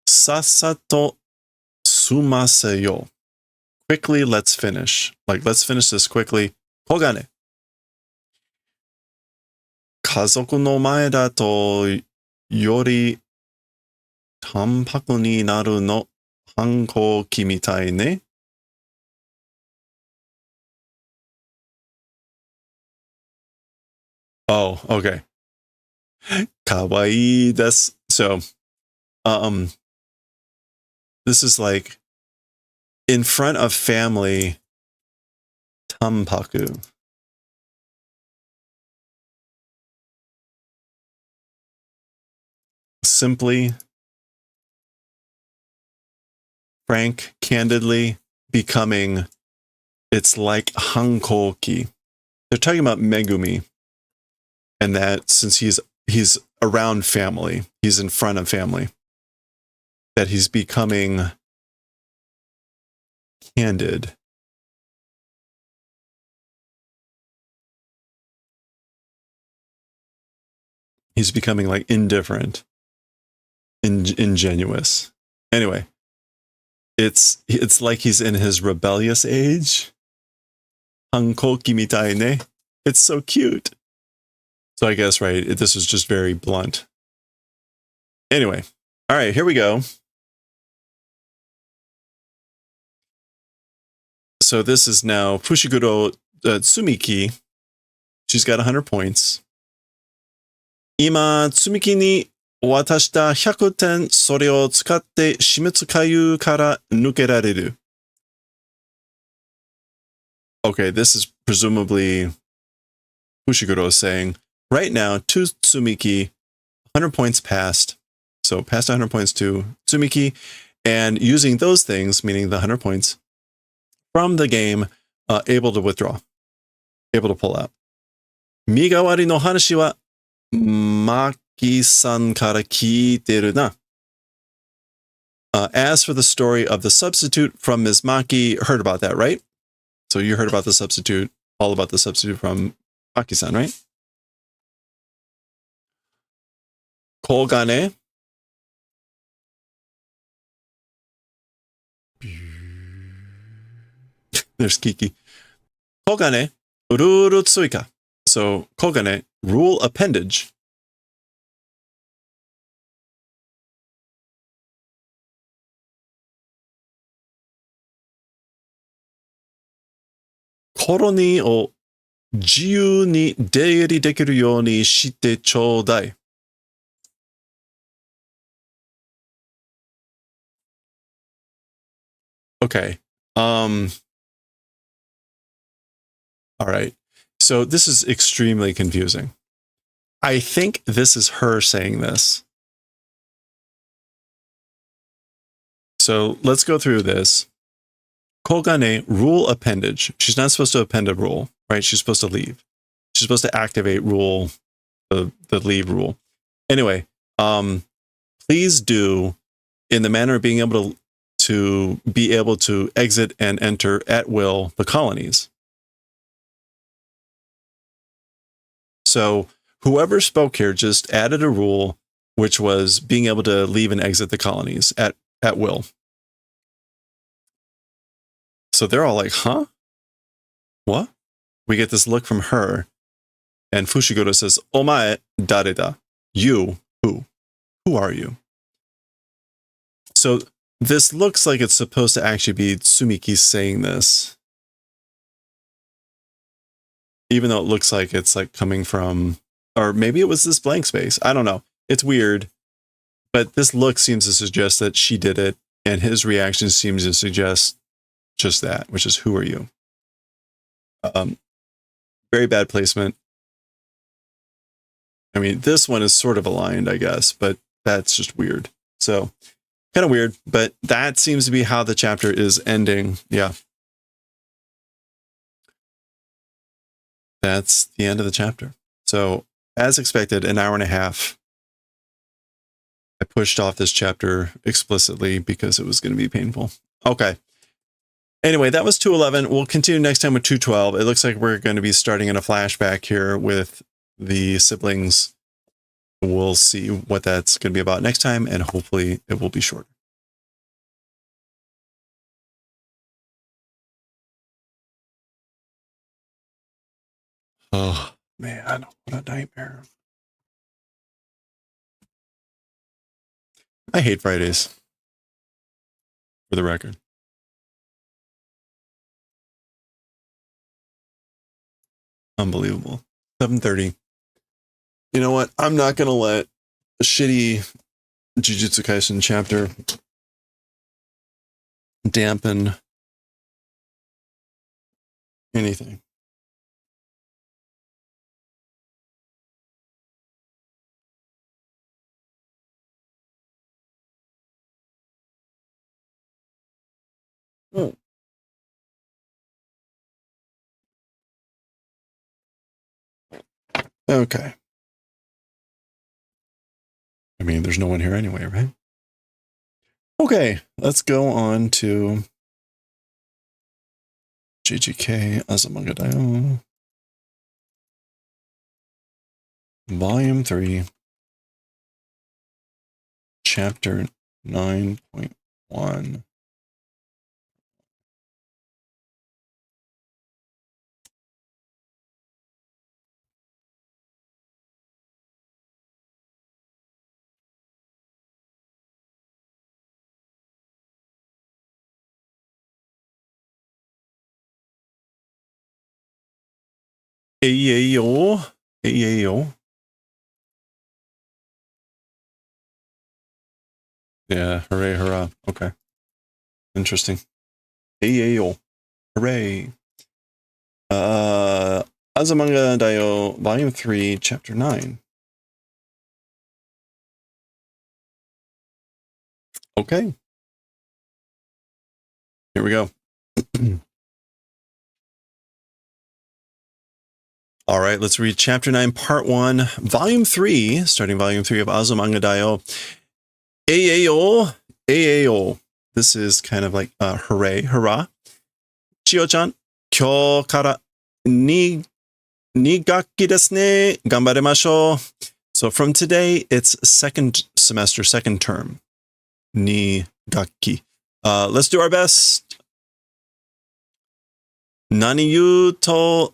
Sasato sumaseyo. Quickly, let's finish. Like, let's finish this quickly. Kogane. Kazoku no mae da to yori tanpaku ni naru no hankouki mitai ne. Oh, okay. Kawaii desu. So, this is like, in front of family, tanpaku. Simply, frank, candidly, becoming, it's like hankouki. They're talking about Megumi, and that since he's around family, he's in front of family, that he's becoming candid. He's becoming like indifferent, ingenuous. Anyway, it's like he's in his rebellious age. Hankoki mitai ne. It's so cute. So I guess, right, this was just very blunt. Anyway, all right, here we go. So this is now Fushiguro Tsumiki. She's got 100 points. Ima, Tsumiki ni watashita 100 ten, sore o tsukatte shimutsu kayu kara nukerareru. Okay, this is presumably Fushiguro saying, right now, to Tsumiki, 100 points passed. So past 100 points to Tsumiki, and using those things, meaning the 100 points, from the game, able to withdraw, able to pull out. Migawari no hanashi wa Maki-san kara kiiteru na. As for the story of the substitute from Ms. Maki, heard about that, right? So you heard about the substitute, all about the substitute from Maki-san, right? Kogane. There's Kiki. Kogane, ruru tsuika. So, Kogane, rule appendage. Koroni o jiyu ni deiri dekiru you ni shite choudai. Okay. All right. So this is extremely confusing. I think this is her saying this. So let's go through this. Kogane, rule appendage. She's not supposed to append a rule, right? She's supposed to leave. She's supposed to activate rule, the leave rule. Anyway, please do, in the manner of being able to be able to exit and enter at will the colonies. So whoever spoke here just added a rule, which was being able to leave and exit the colonies at will. So they're all like, huh? What? We get this look from her. And Fushiguro says, Omae dareda? You, who? Who are you? So this looks like it's supposed to actually be Tsumiki saying this. Even though it looks like it's like coming from, or maybe it was this blank space. I don't know. It's weird. But this look seems to suggest that she did it. And his reaction seems to suggest just that, which is, who are you? Very bad placement. I mean, this one is sort of aligned, I guess, but that's just weird. So kind of weird, but that seems to be how the chapter is ending. Yeah. That's the end of the chapter. So as expected, an hour and a half. I pushed off this chapter explicitly because it was going to be painful. Okay. Anyway, that was 211. We'll continue next time with 212. It looks like we're going to be starting in a flashback here with the siblings. We'll see what that's going to be about next time, and hopefully it will be shorter. Oh, man, what a nightmare. I hate Fridays, for the record. Unbelievable. 7:30. You know what? I'm not going to let a shitty Jujutsu Kaisen chapter dampen anything. Oh. Okay. I mean, there's no one here anyway, right? Okay, let's go on to JJK Azumanga Daioh. Volume 3. Chapter 9.1. Ayo. Ayo. Yeah, hooray, hurrah. Okay. Interesting. Ayo. Hooray. Azumanga Daioh, Volume 3, Chapter 9. Okay. Here we go. All right, let's read Chapter 9, Part 1, Volume 3, starting Volume 3 of Azumanga Daioh. Ayo. Ayo. This is kind of like hooray, hurrah. Chiyo-chan, kyou kara ni gakki desu ne. Ganbaremashou. So from today, it's second semester, second term. Ni gakki. Let's do our best. Nani yuto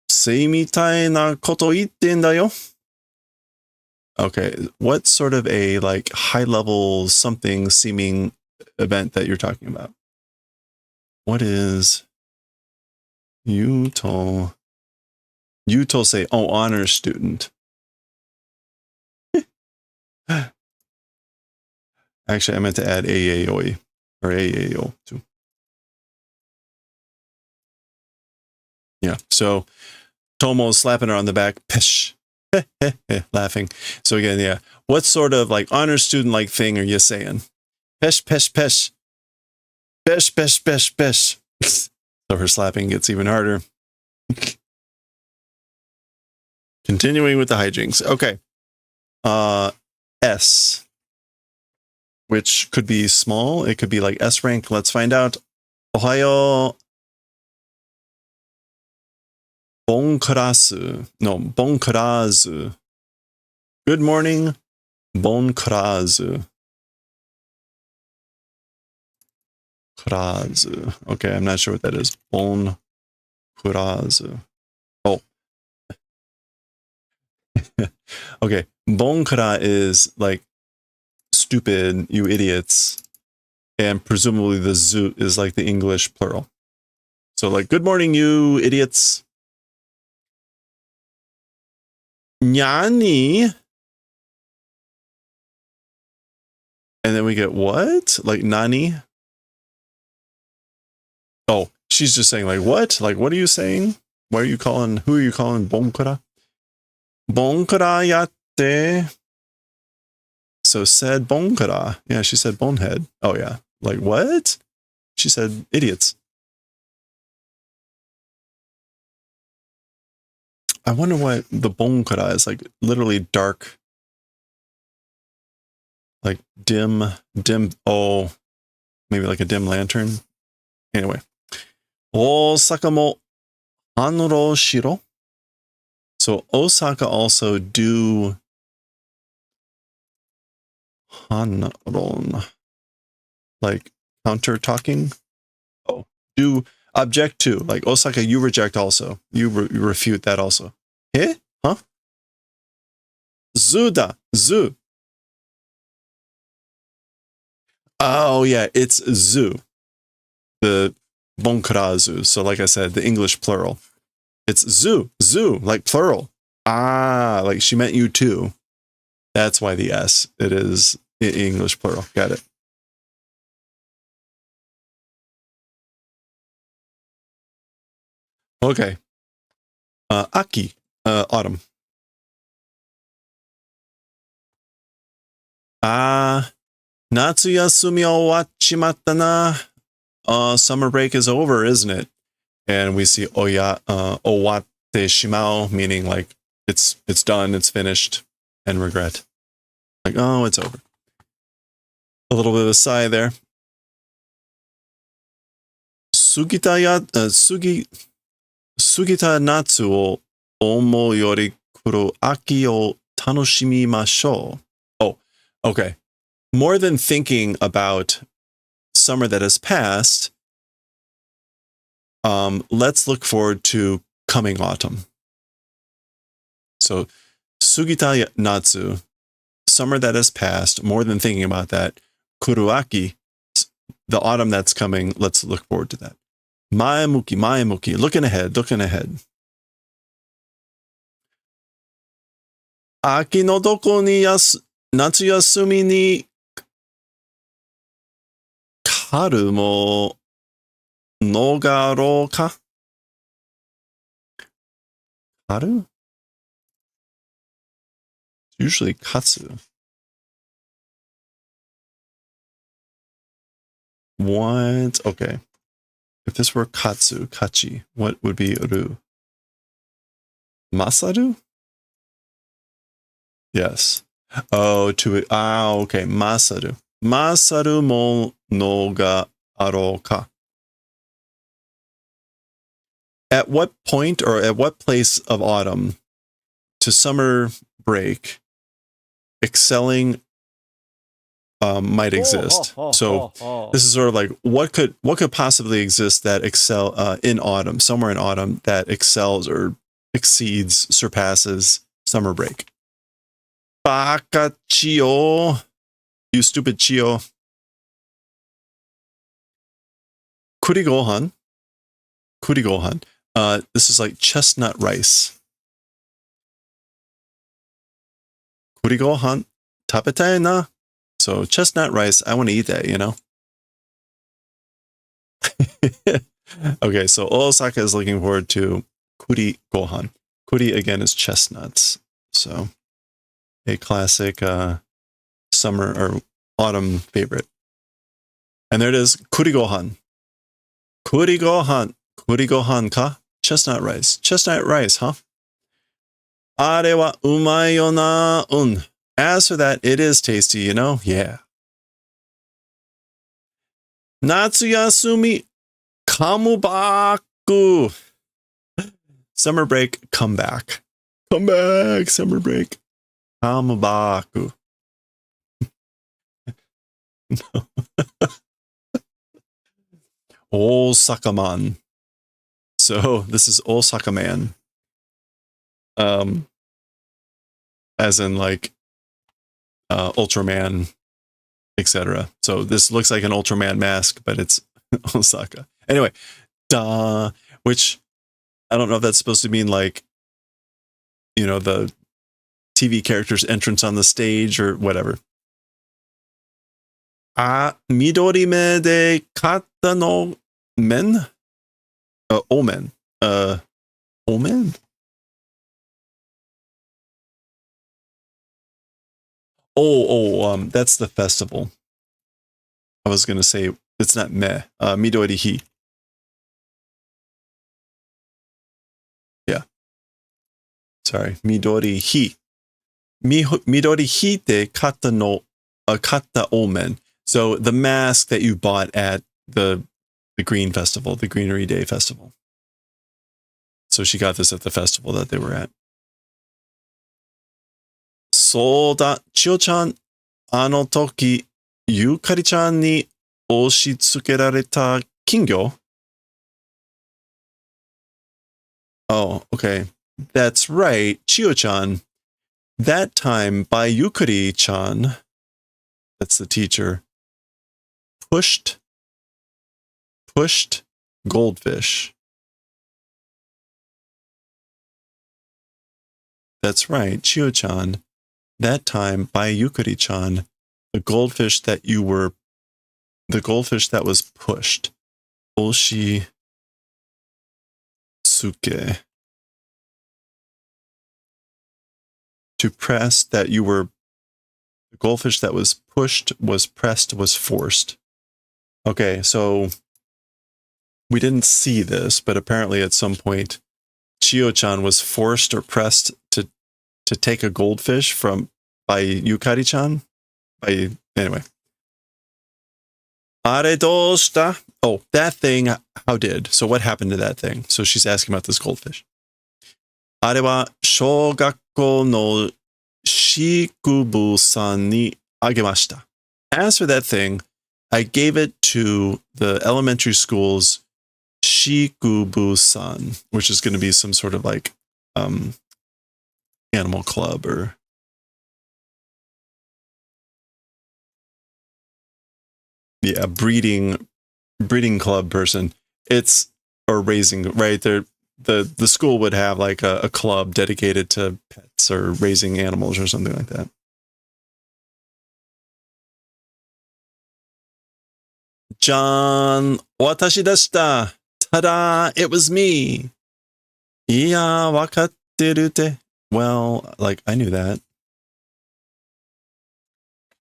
sei mitai na koto itten da yo. Okay, what sort of a like high level something seeming event that you're talking about? What is Yuto? Yuto say, oh, honor student. Actually, I meant to add AAOE or AAO too. Yeah, so Tomo's slapping her on the back. Pish. Laughing. So again, yeah. What sort of like honor student like thing are you saying? Pesh, pesh, pesh. Pesh, pesh, pesh, pesh. So her slapping gets even harder. Continuing with the hijinks. Okay. S. Which could be small. It could be like S rank. Let's find out. Ohayo. Bonkarasu. No, bonkarazu. Good morning. Bonkarazu. Karazu. Okay, I'm not sure what that is. Bonkarazu. Oh. Okay. Bonkara is like stupid, you idiots. And presumably the zu is like the English plural. So like, good morning, you idiots. Nyani. And then we get what? Like nani? Oh, she's just saying like what? Like what are you saying? Why are you calling, who are you calling bonkara? Bonkara yatte. So said bonkara. Yeah, she said bonehead. Oh yeah. Like what? She said idiots. I wonder what the bonkara is, like literally dark, like dim, oh, maybe like a dim lantern. Anyway. Osaka mo hanro shiro. So Osaka also do hanron, like counter talking. Oh, do object to, like Osaka, you reject also. You refute that also. Eh? Huh? Zu-da. Zu. Oh, yeah, it's zu. The bonkarazu. So like I said, the English plural. It's zu. Zu, like plural. Ah, like she meant you too. That's why the S. It is English plural. Got it. Okay. Aki. Autumn. Natsu yasumi owachimatta na. Summer break is over, isn't it? And we see owatte shimao, meaning like it's done, it's finished, and regret. Like, oh, it's over. A little bit of a sigh there. Sugita natsu o omo yori kuru aki o tanoshimimashou. Oh, okay. More than thinking about summer that has passed, let's look forward to coming autumn. So, sugita natsu, summer that has passed, more than thinking about that. Kuruaki, the autumn that's coming, let's look forward to that. Maemuki. Looking ahead. Aki no doko ni natsu yasumi ni karu mo nogaro ka? Karu? It's usually katsu. What? Okay. If this were katsu, kachi, what would be ru? Masaru? Yes. Oh, okay. Masaru. Masaru mo no ga aro ka. At what point or at what place of autumn to summer break excelling might exist? So this is sort of like what could possibly exist that excel in autumn, somewhere in autumn that excels or exceeds, surpasses summer break. Baka Chio. You stupid Chio. Kurigohan. This is like chestnut rice. Kurigohan. Tapetai na. So chestnut rice, I want to eat that, you know? Okay, so Osaka is looking forward to kuri gohan. Kuri, again, is chestnuts. So a classic summer or autumn favorite. And there it is, kuri gohan. Kuri gohan ka? Chestnut rice, huh? Are wa umai yo na. As for that, it is tasty, you know? Yeah. Natsu yasumi kamubaku. Summer break, come back. Come back, summer break. Kamubaku. No. Osaka-man. So this is Osaka-man. As in like Ultraman, etc. So this looks like an Ultraman mask, but it's Osaka. Anyway, which I don't know if that's supposed to mean like, you know, the TV character's entrance on the stage or whatever. Midori me de katta no men? Omen. Omen? That's the festival. I was going to say, it's not me. Midori hi. Yeah. Sorry. Midori hi. Midori hi de katta no katta omen. So the mask that you bought at the Green Festival, the Greenery Day Festival. So she got this at the festival that they were at. Soda, Chio-chan, ano toki, Yukari-chan ni oshitsukerareta kingyo? Oh, okay. That's right, Chio-chan. That time by Yukari-chan, that's the teacher, pushed goldfish. That's right, Chio-chan. That time by Yukari-chan, the goldfish that was pushed. Oshitsuke. To press that you were, the goldfish that was pushed, was pressed, was forced. Okay, so we didn't see this, but apparently at some point, Chio-chan was forced or pressed to take a goldfish by Yukari-chan. Anyway. Are doshita? Oh, that thing, how did? So what happened to that thing? So she's asking about this goldfish. Are wa shogakko no shikubu-san ni agemashita. As for that thing, I gave it to the elementary school's shikubu-san, which is going to be some sort of like animal club or breeding club person. It's or raising, right? The school would have like a club dedicated to pets or raising animals or something like that. John, watashi deshita. Ta-da! It was me. Iya, wakatteru te. Well, like, I knew that.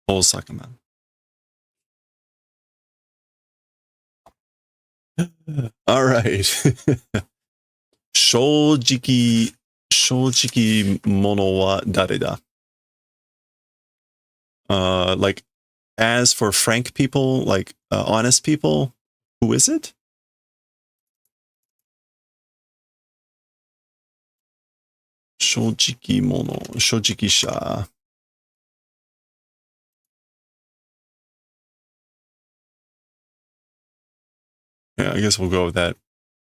Osaka-man. All right. Shojiki mono wa dare da? Like, as for frank people, like honest people, who is it? Shojiki mono, shojiki sha. Yeah, I guess we'll go with that.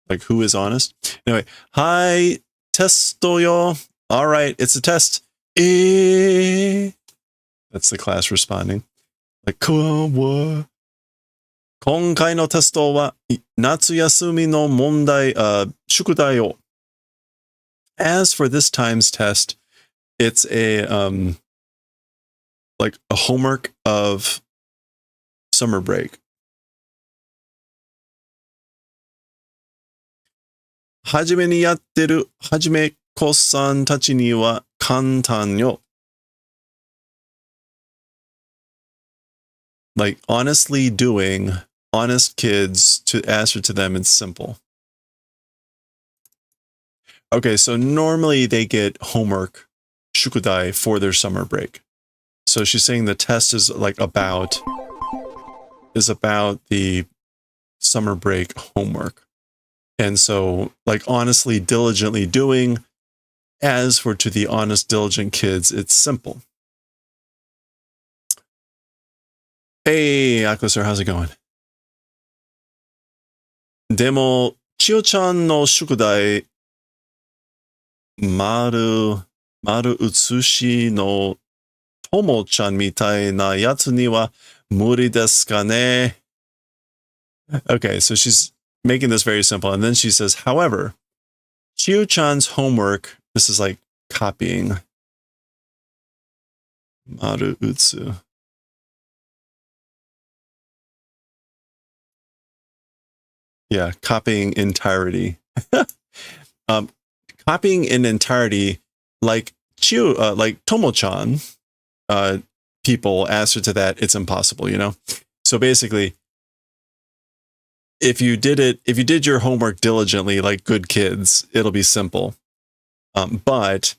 Like, who is honest? Anyway, hi, testo yo. All right, it's a test. That's the class responding. Like, what? 今回のテストは夏休みの問題、宿題を。As for this time's test, it's a like a homework of summer break. はじめにやってるはじめこさんたちには簡単よ。Like, honestly doing, honest kids, to answer to them, it's simple. Okay, so normally they get homework, shukudai, for their summer break. So she's saying the test is like about the summer break homework. And so, like, honestly, diligently doing, as for to the honest, diligent kids, it's simple. Hey, Akko-sir, how's it going? Demo, Chio-chan no shukudai, maru utsushi no Tomo-chan mitai na yatsu ni wa muri desu ka ne? Okay, so she's making this very simple. And then she says, however, Chio-chan's homework, this is like copying. Maru utsu. Yeah, copying entirety. Copying in entirety, like like Tomo-chan, people answer to that, it's impossible, you know? So basically, if you did your homework diligently, like good kids, it'll be simple. But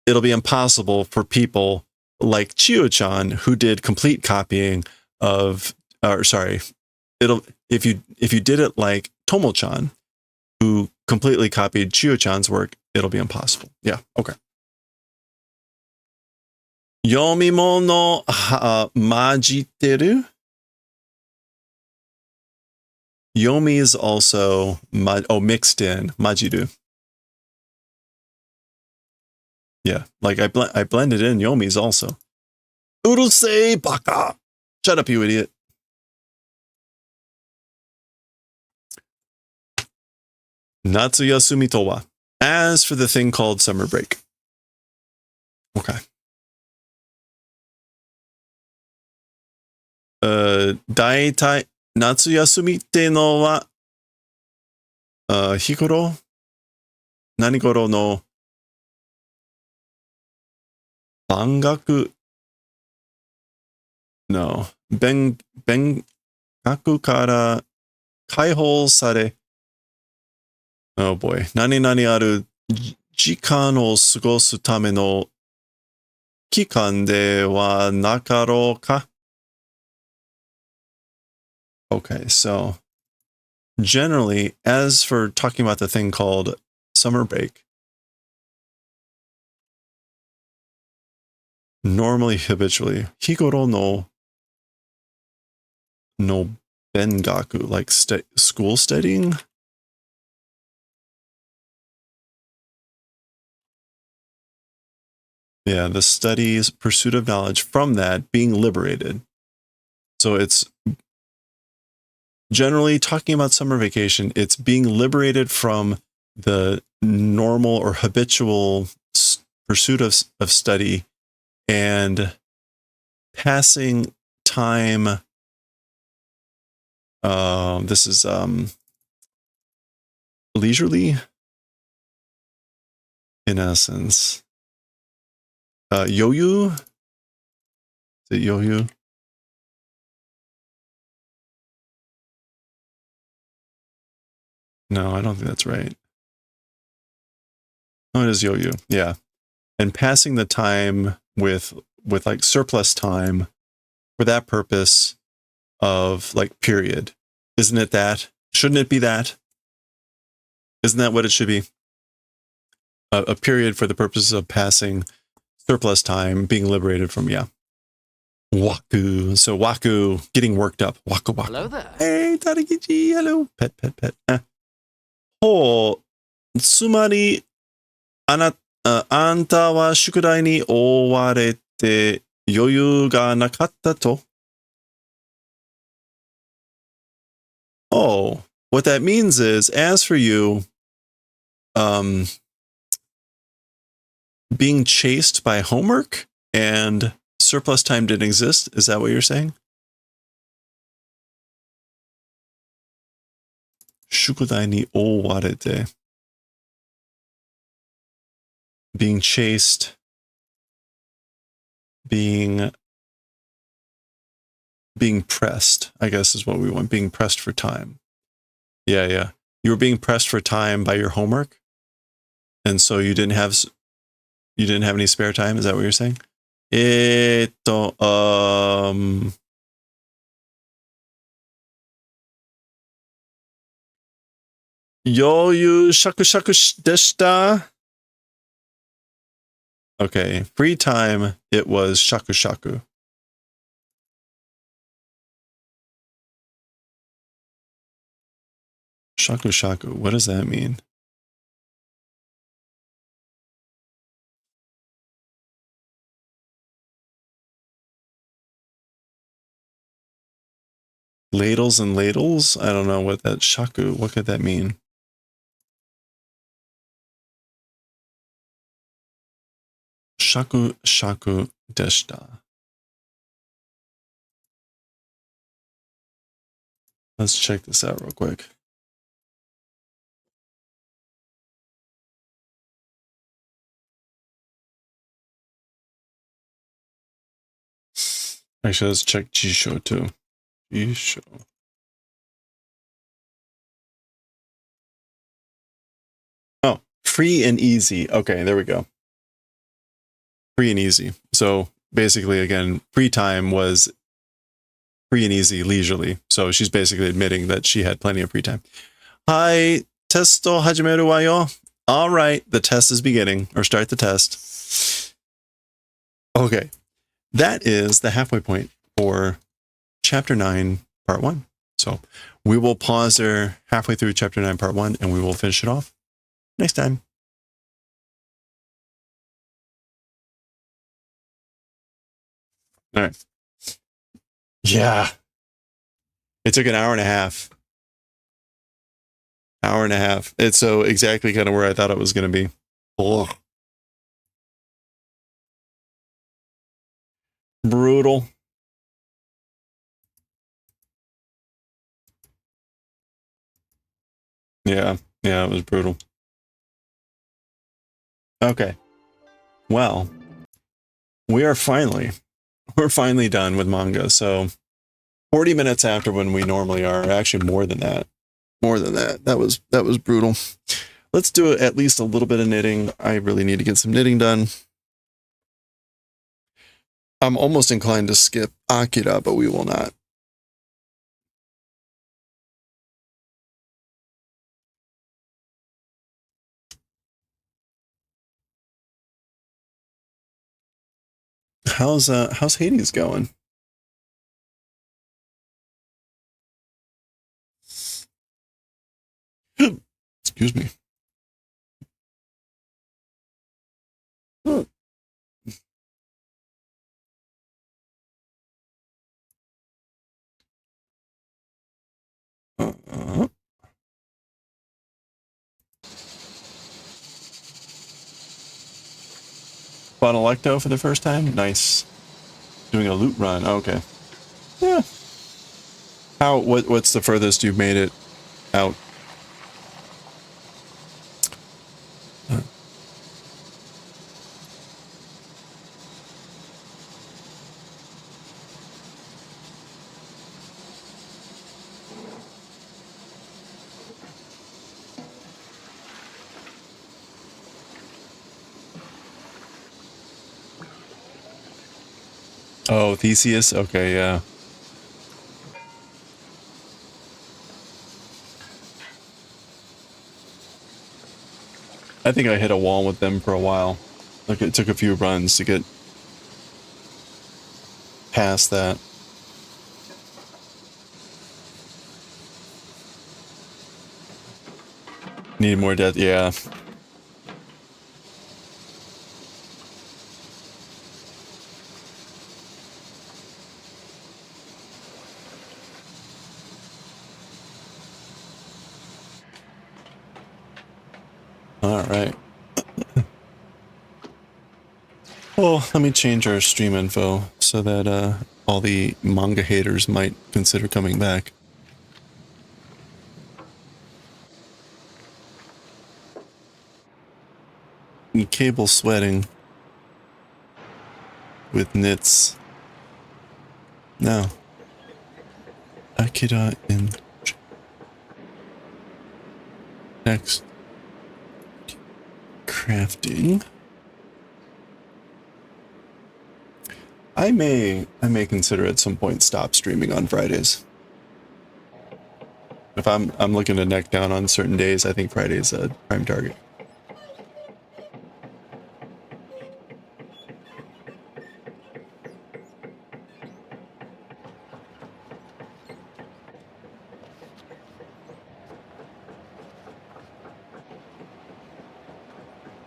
it'll be impossible for people like Chio-chan, who did complete copying of, if you did it like Tomo-chan, who completely copied Chio-chan's work, it'll be impossible. Yeah, okay. Yomimono majiteru. Yomi is also mixed in majiru. Yeah, like I blended in Yomi's also. Urusei baka. Shut up, you idiot. Natsu yasumi to wa. As for the thing called summer break. Okay. Daitai natsu yasumi te no wa hikoro nanigoro no bangaku no bengaku kara kaihou sare. Oh boy. Nani aru jikan o sugosu tame no kikan de wa nakaro ka? Okay, so generally, as for talking about the thing called summer break, normally, habitually, higoro no bengaku, like school studying. Yeah, the studies, pursuit of knowledge, from that being liberated. So it's generally talking about summer vacation, it's being liberated from the normal or habitual pursuit of study and passing time. This is leisurely, in essence. Yoyu? Is it yoyu? No, I don't think that's right. Oh, it is yoyu. Yeah. And passing the time with like surplus time for that purpose of like period. Isn't it that? Shouldn't it be that? Isn't that what it should be? A period for the purpose of passing surplus time, being liberated from, yeah. Waku. So Waku, getting worked up. Waku waku. Hello there. Hey, Tadakichi. Hello. Pet, pet, pet. Ho, tsumari, あんたは宿題に追われて余裕がなかったと。Oh, what that means is, as for you, being chased by homework and surplus time didn't exist. Is that what you're saying? Shukudai ni owarete. Being chased, being pressed, I guess is what we want. Being pressed for time. Yeah, yeah. You were being pressed for time by your homework, and so you didn't have any spare time. Is that what you're saying? Yoyu shaku shaku deshita. Okay, free time, it was shaku shaku. Shaku shaku, what does that mean? Ladles and ladles? I don't know what that shaku, what could that mean? Shaku shaku deshita. Let's check this out real quick. Actually, let's check Jisho too. Jisho. Oh, free and easy. Okay, there we go. Free and easy. So basically, again, free time was free and easy, leisurely. So she's basically admitting that she had plenty of free time. Hi, testo hajimeru wa yo. All right, the test is beginning, or start the test. Okay, that is the halfway point for Chapter 9, Part 1. So we will pause there halfway through Chapter 9, Part 1, and we will finish it off next time. All right. Yeah. It took an hour and a half. Hour and a half. It's so exactly kind of where I thought it was going to be. Ugh. Brutal. Yeah. Yeah, it was brutal. Okay. Well, we're finally done with manga. So 40 minutes after when we normally are. Actually, more than that. That was brutal. Let's do at least a little bit of knitting. I really need to get some knitting done. I'm almost inclined to skip AKIRA, but we will not. How's Hades going? Excuse me. Fought Electo for the first time? Nice. Doing a loot run. Okay. Yeah. What's the furthest you've made it out? Oh, Theseus? Okay, yeah. I think I hit a wall with them for a while. Like, it took a few runs to get past that. Need more death, yeah. Alright. Well, let me change our stream info so that all the manga haters might consider coming back. And cable sweating with knits. Now, AKIRA in text crafting. I may consider at some point stop streaming on Fridays. If I'm looking to neck down on certain days, I think Friday's a prime target.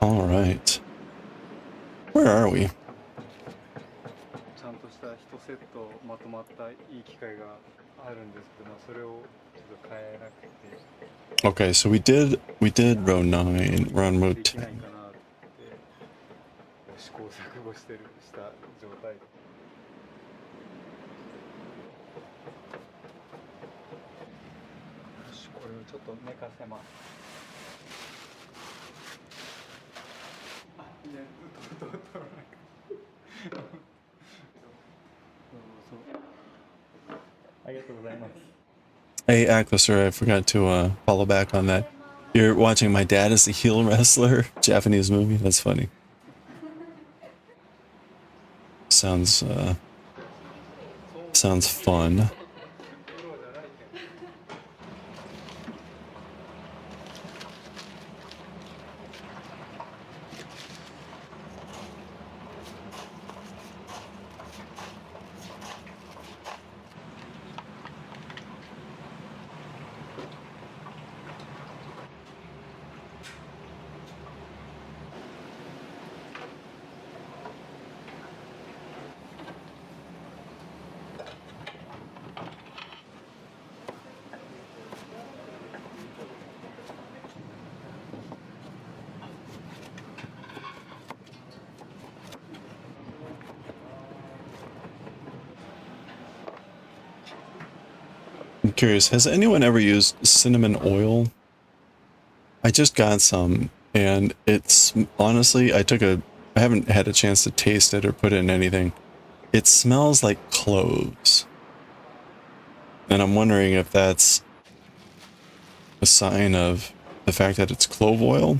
All right. Where are we? Okay, so we did row 9, we're on row 10. Hey, Aquasur, I forgot to follow back on that. You're watching My Dad is the Heel Wrestler Japanese movie? That's funny. Sounds fun. I'm curious, has anyone ever used cinnamon oil? I just got some, and it's honestly, I haven't had a chance to taste it or put it in anything. It smells like cloves. And I'm wondering if that's a sign of the fact that it's clove oil,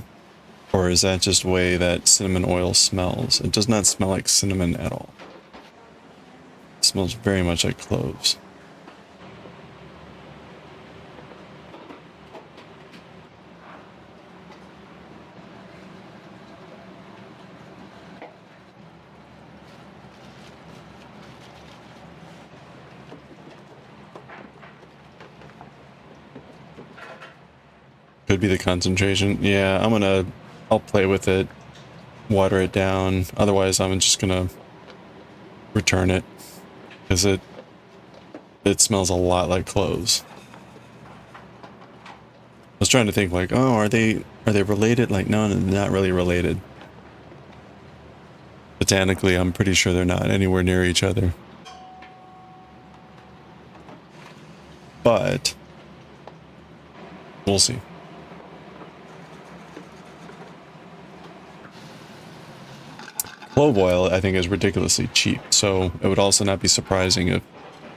or is that just the way that cinnamon oil smells? It does not smell like cinnamon at all. It smells very much like cloves. Could be the concentration. Yeah, I'll play with it, water it down. Otherwise, I'm just gonna return it because it smells a lot like cloves. I was trying to think like, oh, are they related? Like, no, they're not really related. botanically, I'm pretty sure they're not anywhere near each other. But we'll see. Clove oil, I think, is ridiculously cheap, so it would also not be surprising if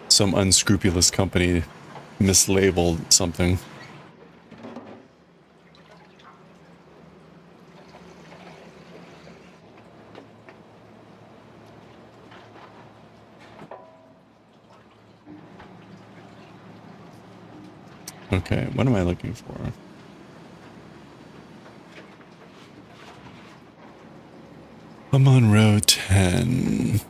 some unscrupulous company mislabeled something. Okay, what am I looking for? I'm on row 10.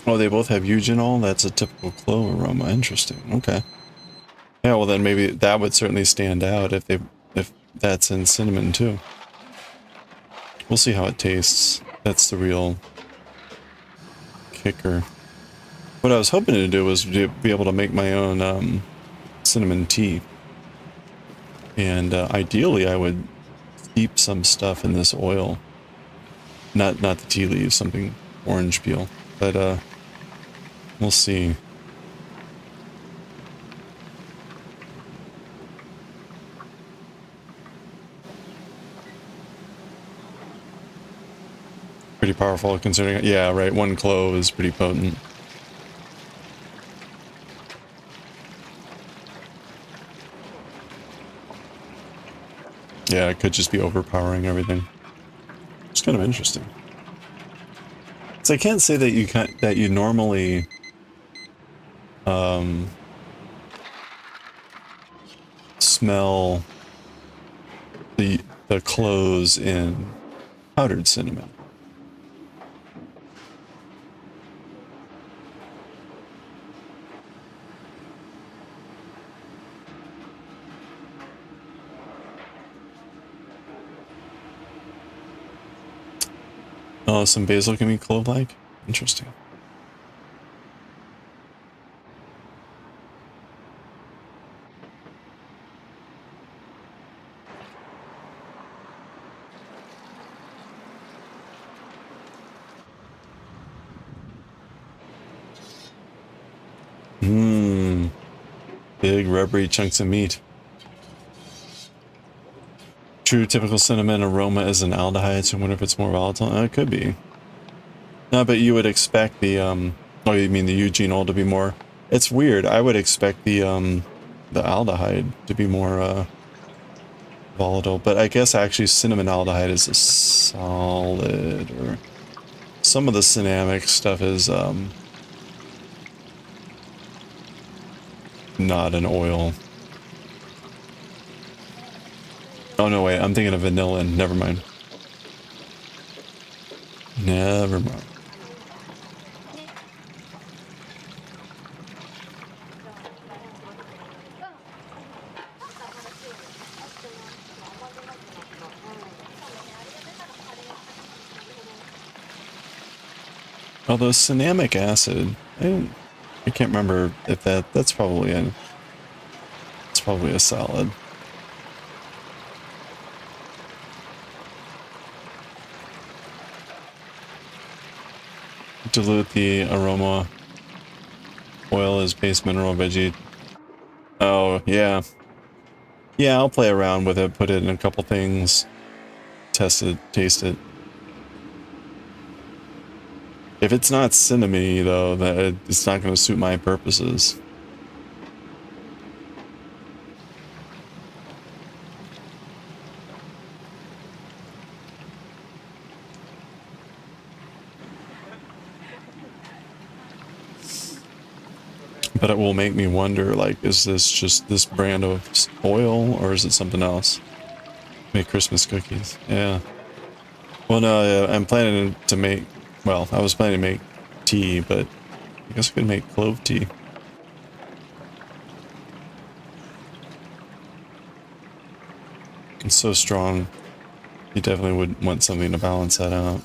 Oh, they both have eugenol? That's a typical clove aroma. Interesting. Okay. Yeah, well then maybe that would certainly stand out if that's in cinnamon too. We'll see how it tastes. That's the real kicker. What I was hoping to do was to be able to make my own cinnamon tea. And ideally I would steep some stuff in this oil. Not the tea leaves, something orange peel. But we'll see. Pretty powerful considering, yeah, right, one clove is pretty potent. Yeah, it could just be overpowering everything. It's kind of interesting. So I can't say that you normally smell the cloves in powdered cinnamon. Oh, some basil can be clove-like? Interesting. Mmm. Big rubbery chunks of meat. True typical cinnamon aroma is an aldehyde, so I wonder if it's more volatile. It could be. No, but you would expect the oh, you mean the eugenol to be more. It's weird. I would expect the aldehyde to be more volatile, but I guess actually cinnamon aldehyde is a solid, or some of the cinnamic stuff is not an oil. Oh no, wait, I'm thinking of vanillin. Never mind. Never mind. Although cinnamic acid, I can't remember if that's probably a solid. Dilute the aroma. Oil is base mineral veggie. Oh, yeah. Yeah, I'll play around with it, put it in a couple things, test it, taste it. If it's not cinnamony, though, that it's not going to suit my purposes. But it will make me wonder, like, is this just this brand of oil, or is it something else? Make Christmas cookies. Yeah. Well, no, I'm planning to make, well, I was planning to make tea, but I guess I could make clove tea. It's so strong. You definitely would want something to balance that out.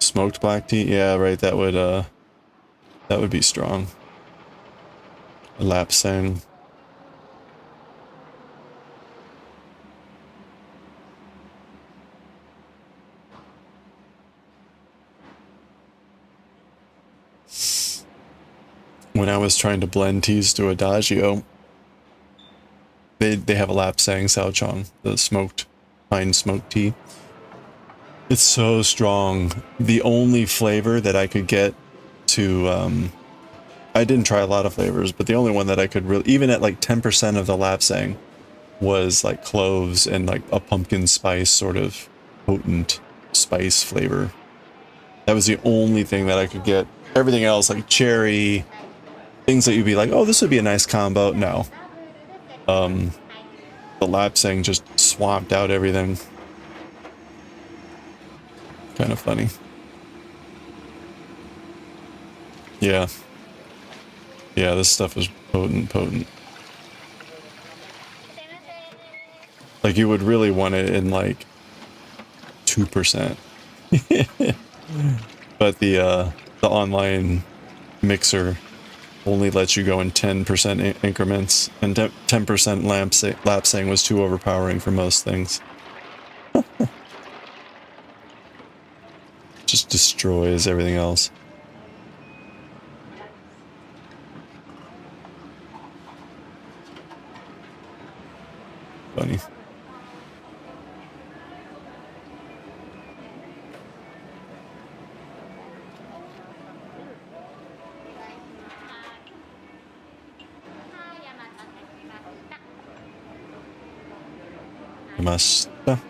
Smoked black tea? Yeah, right, that would be strong. A lapsang. When I was trying to blend teas to a Daioh, they have a lapsang saochong, the smoked pine smoked tea. It's so strong. The only flavor that I could get to, I didn't try a lot of flavors, but the only one that I could really, even at like 10% of the lapsang, was like cloves and like a pumpkin spice sort of potent spice flavor. That was the only thing that I could get. Everything else, like cherry, things that you'd be like, oh, this would be a nice combo. No. The lapsang just swamped out everything. Kind of funny. Yeah. Yeah, this stuff is potent. Like, you would really want it in, like, 2%. But the online mixer only lets you go in 10% increments, and 10% lapsang was too overpowering for most things. Just destroys everything else. Funny. Masta.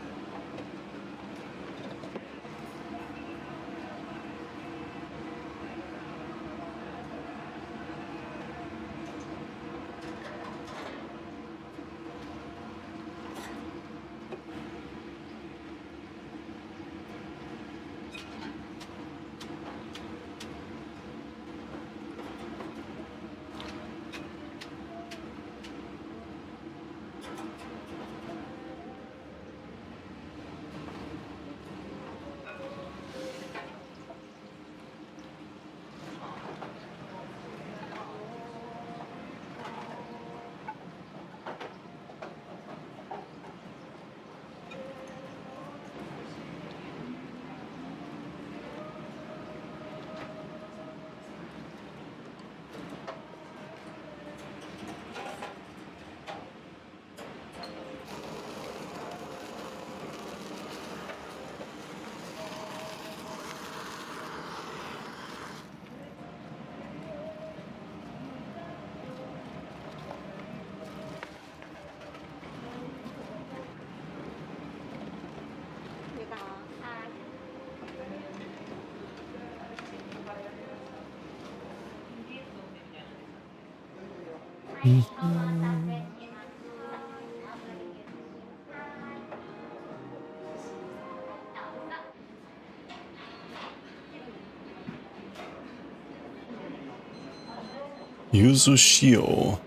Yuzushio.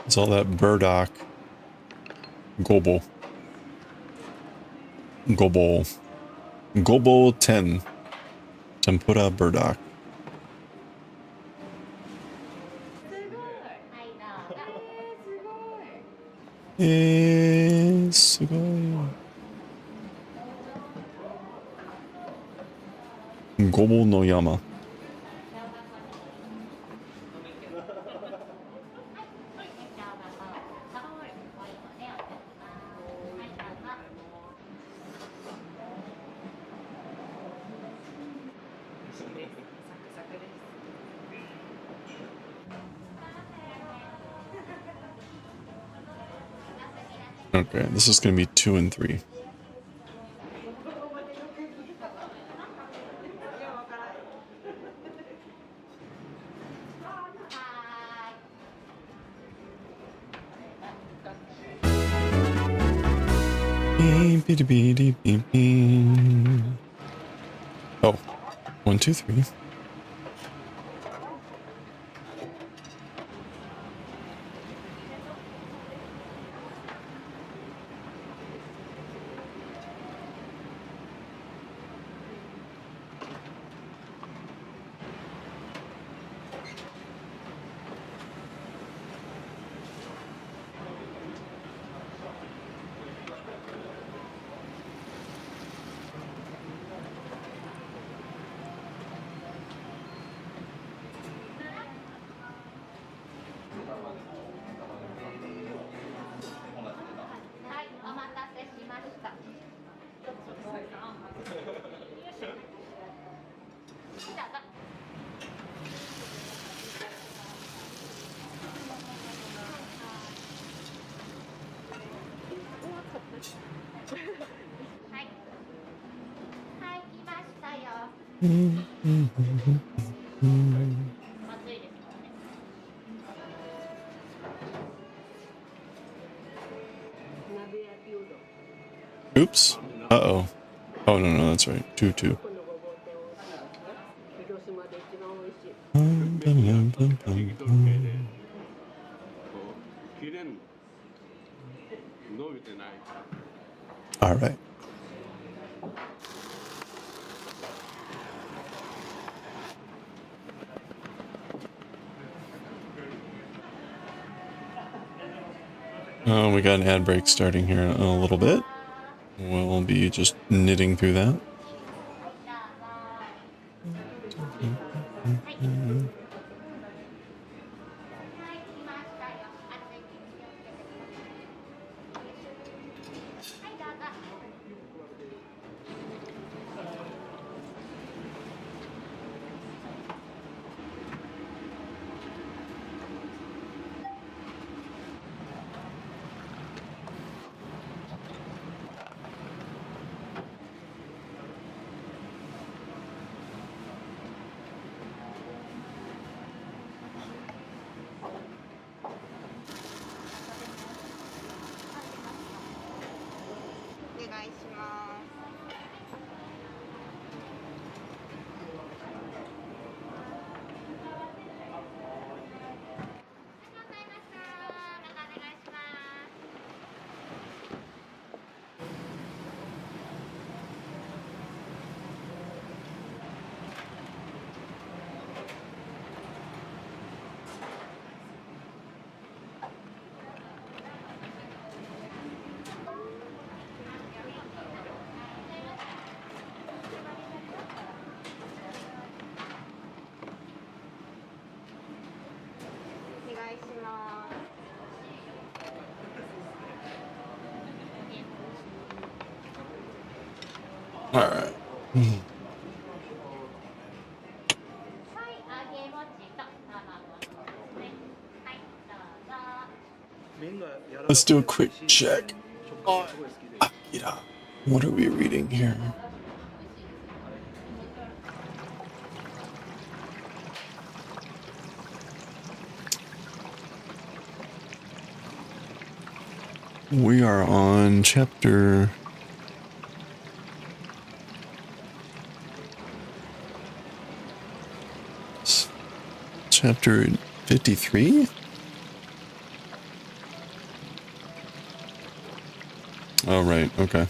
It's all that burdock. Gobo. Gobo 10. Tempura burdock. Sugoi. Gobo no Yama. Okay, this is gonna be 2 and 3. Oh, 1, 2, 3. Oops. Uh-oh. Oh, no, that's right. 2, 2. All right. We got an ad break starting here in a little bit. We'll be just knitting through that. All right. Let's do a quick check on AKIRA. What are we reading here? We are on chapter chapter 53. Oh, right. Okay.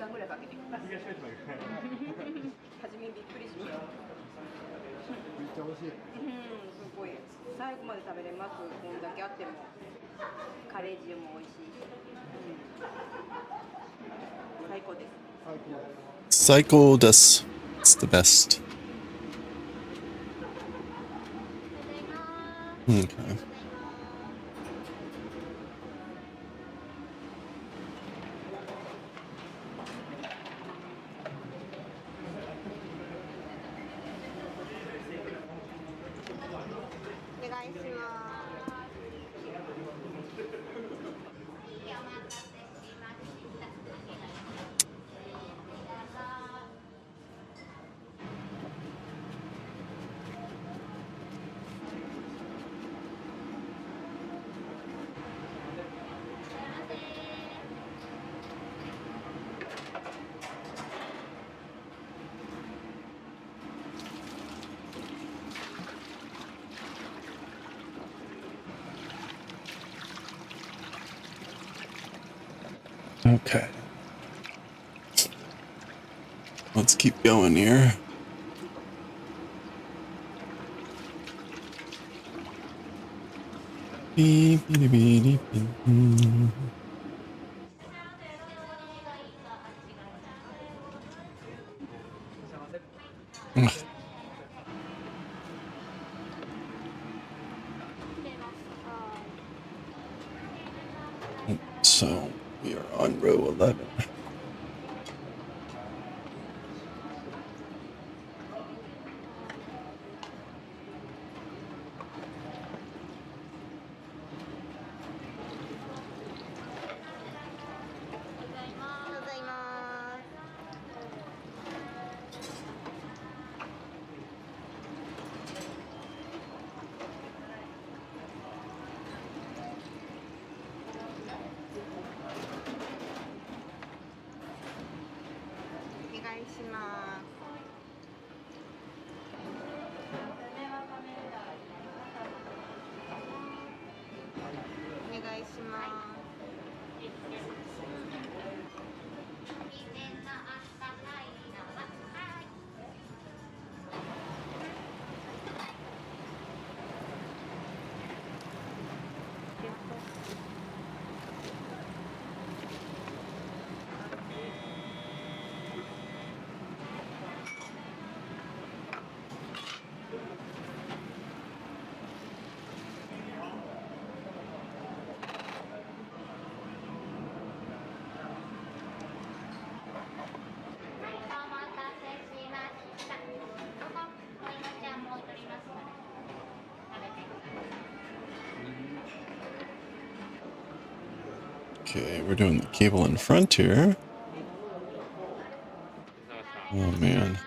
間ぐらいかけてきます。初めびっくりしました。めっちゃ美味しい。すごい。最後まで食べれます。こんだけあっても。カレー汁も美味しい。最高です。最高です. It's the best. Okay. Okay. Let's keep going here. Beep, beep, beep, beep, beep. Ugh. So we are on row 11. Okay, we're doing the cable in front here. Oh man.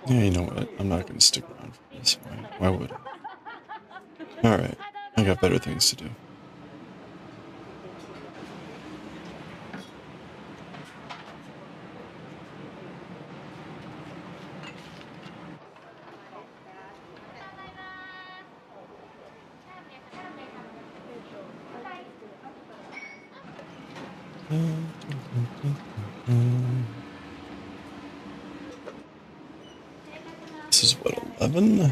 Yeah, you know what? I'm not going to stick around for this. Why would I? Alright, I got better things to do. This is what, 11?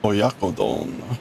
Oyakodon.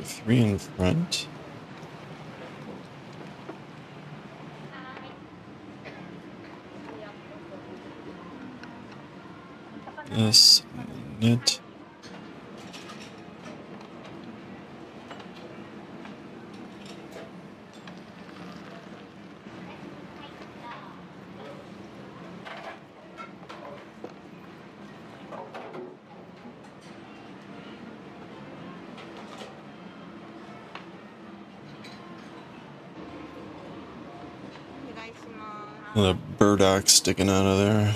Three in front. this knit. The burdock sticking out of there.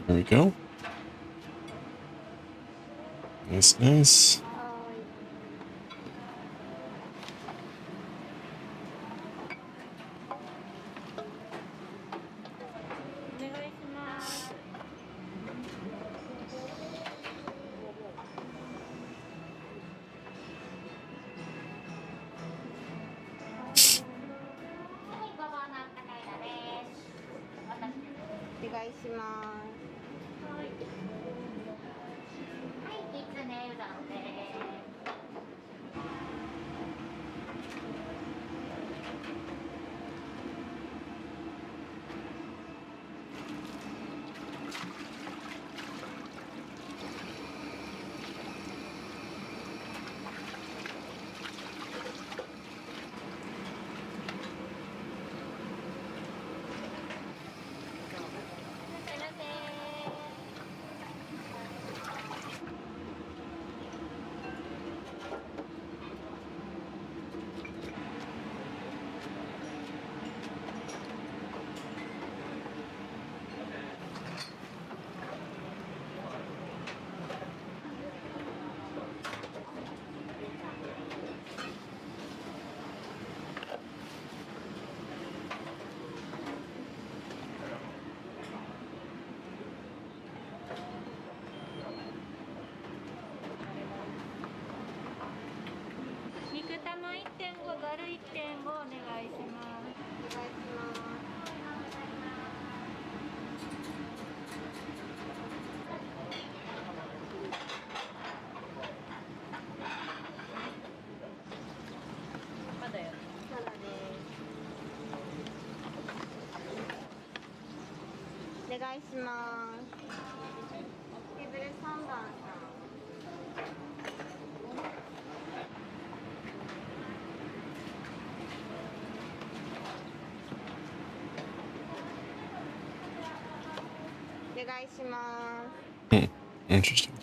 There we go. Nice, nice. Interesting.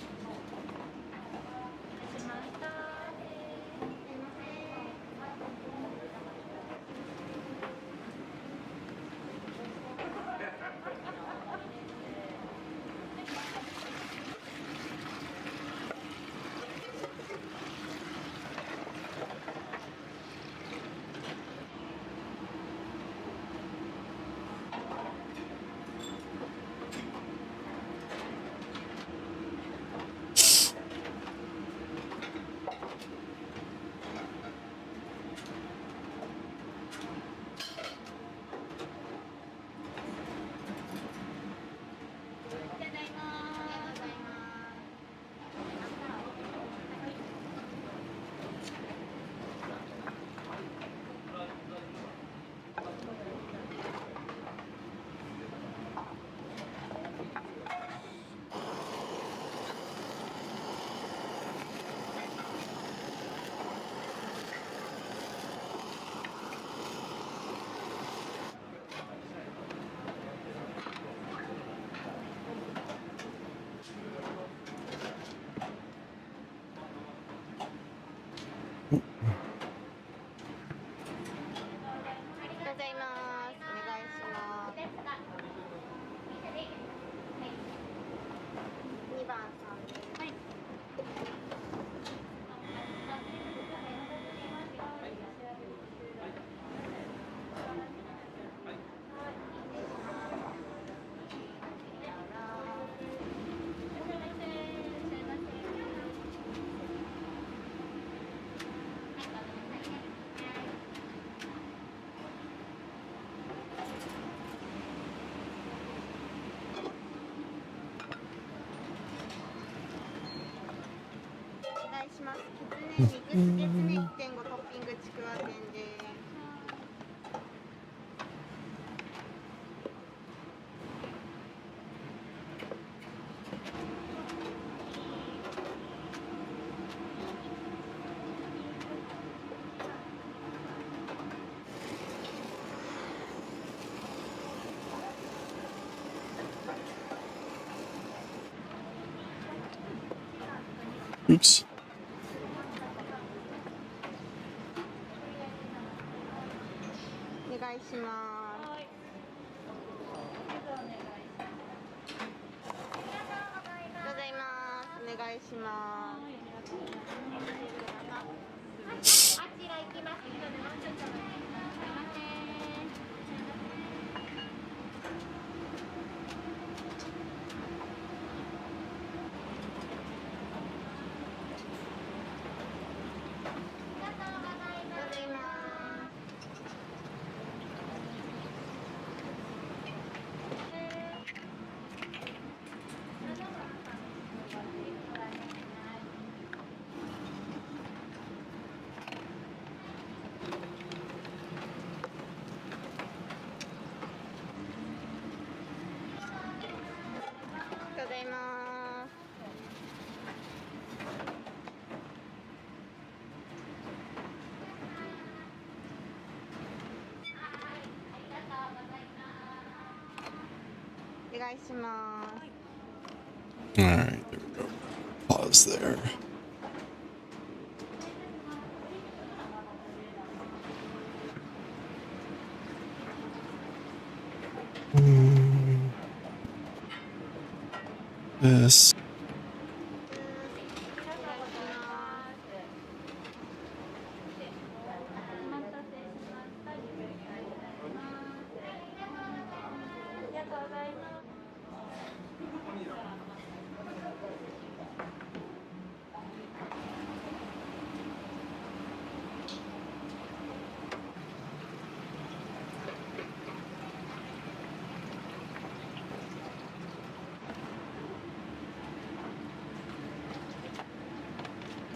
1.5トッピングちくわ天です。 Oops. お願いします。ございます。お願いします。あちら行きます。ございます。 お願いします。 All right, there we go. Pause there. This.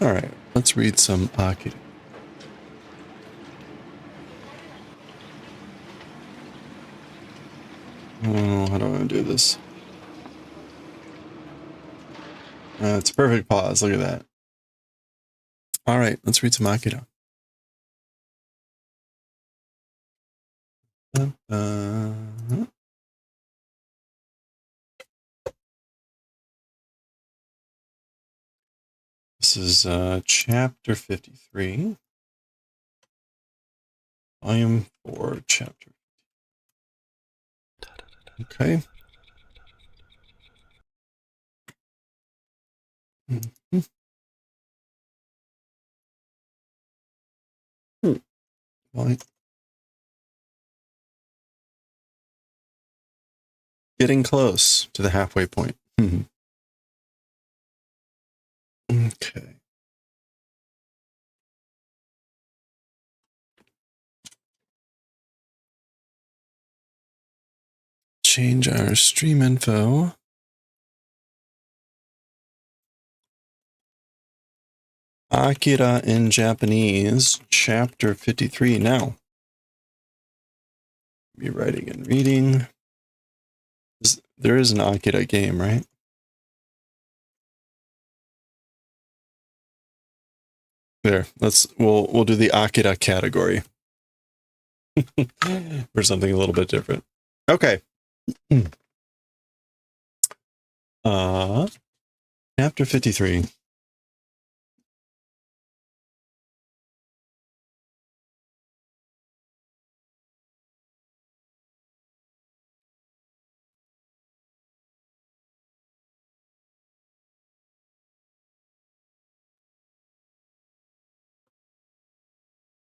All right, let's read some AKIRA. Oh, how do I do this? It's a perfect pause. Look at that. All right, let's read some AKIRA. This is chapter 53, volume 4, chapter. Okay. Well, getting close to the halfway point. Okay. Change our stream info. AKIRA in Japanese, chapter 53 now. Be writing and reading. There is an AKIRA game, right? There. We'll do the AKIRA category. For something a little bit different. Okay. Chapter 53.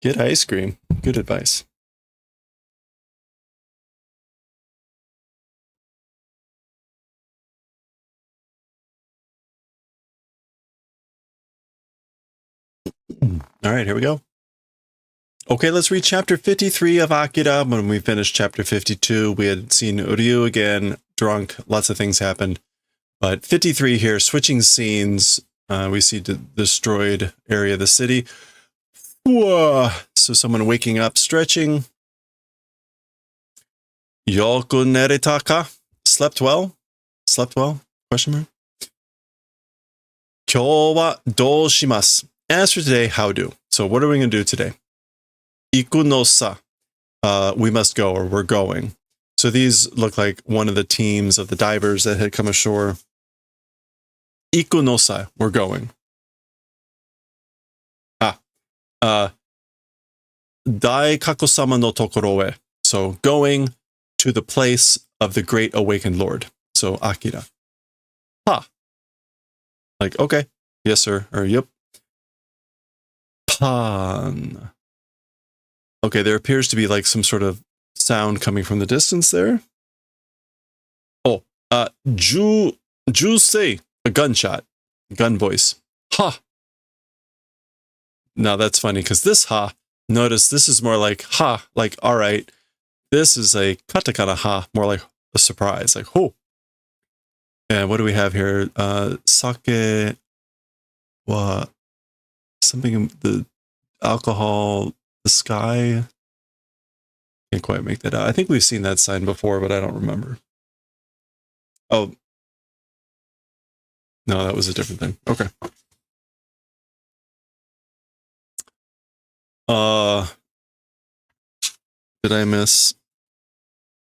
Get ice cream. Good advice. All right, here we go. Okay, let's read chapter 53 of AKIRA. When we finished chapter 52, we had seen Ryu again, drunk, lots of things happened. But 53 here, switching scenes, We see the destroyed area of the city. Whoa. So someone waking up, stretching. Yoku nereta ka? Slept well? Slept well? Question mark. Kyou wa dou shimasu? As for today, how do? So what are we going to do today? Iku no sa. We must go, or we're going. So these look like one of the teams of the divers that had come ashore. Iku no sa. We're going. Daikaku-sama no tokoro e. So going to the place of the great awakened lord. So AKIRA. Ha. Like, okay. Yes, sir. Or yep. Pan. Okay, there appears to be like some sort of sound coming from the distance there. Oh, Jusei, a gunshot, gun voice. Ha. Now that's funny because this ha, notice this is more like ha, like all right. This is a katakana ha, more like a surprise, like ho. And what do we have here? Sake wa something, the alcohol, the sky. Can't quite make that out. I think we've seen that sign before, but I don't remember. Oh. No, that was a different thing. Okay. Did I miss?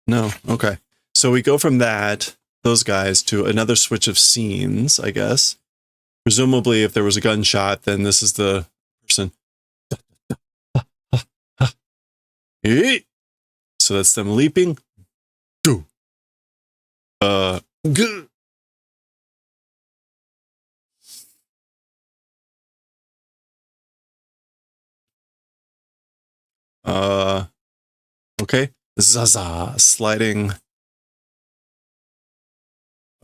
No. Okay. So we go from that, those guys, to another switch of scenes, I guess. Presumably, if there was a gunshot, then this is the person. So that's them leaping. G. Okay. Zaza, sliding.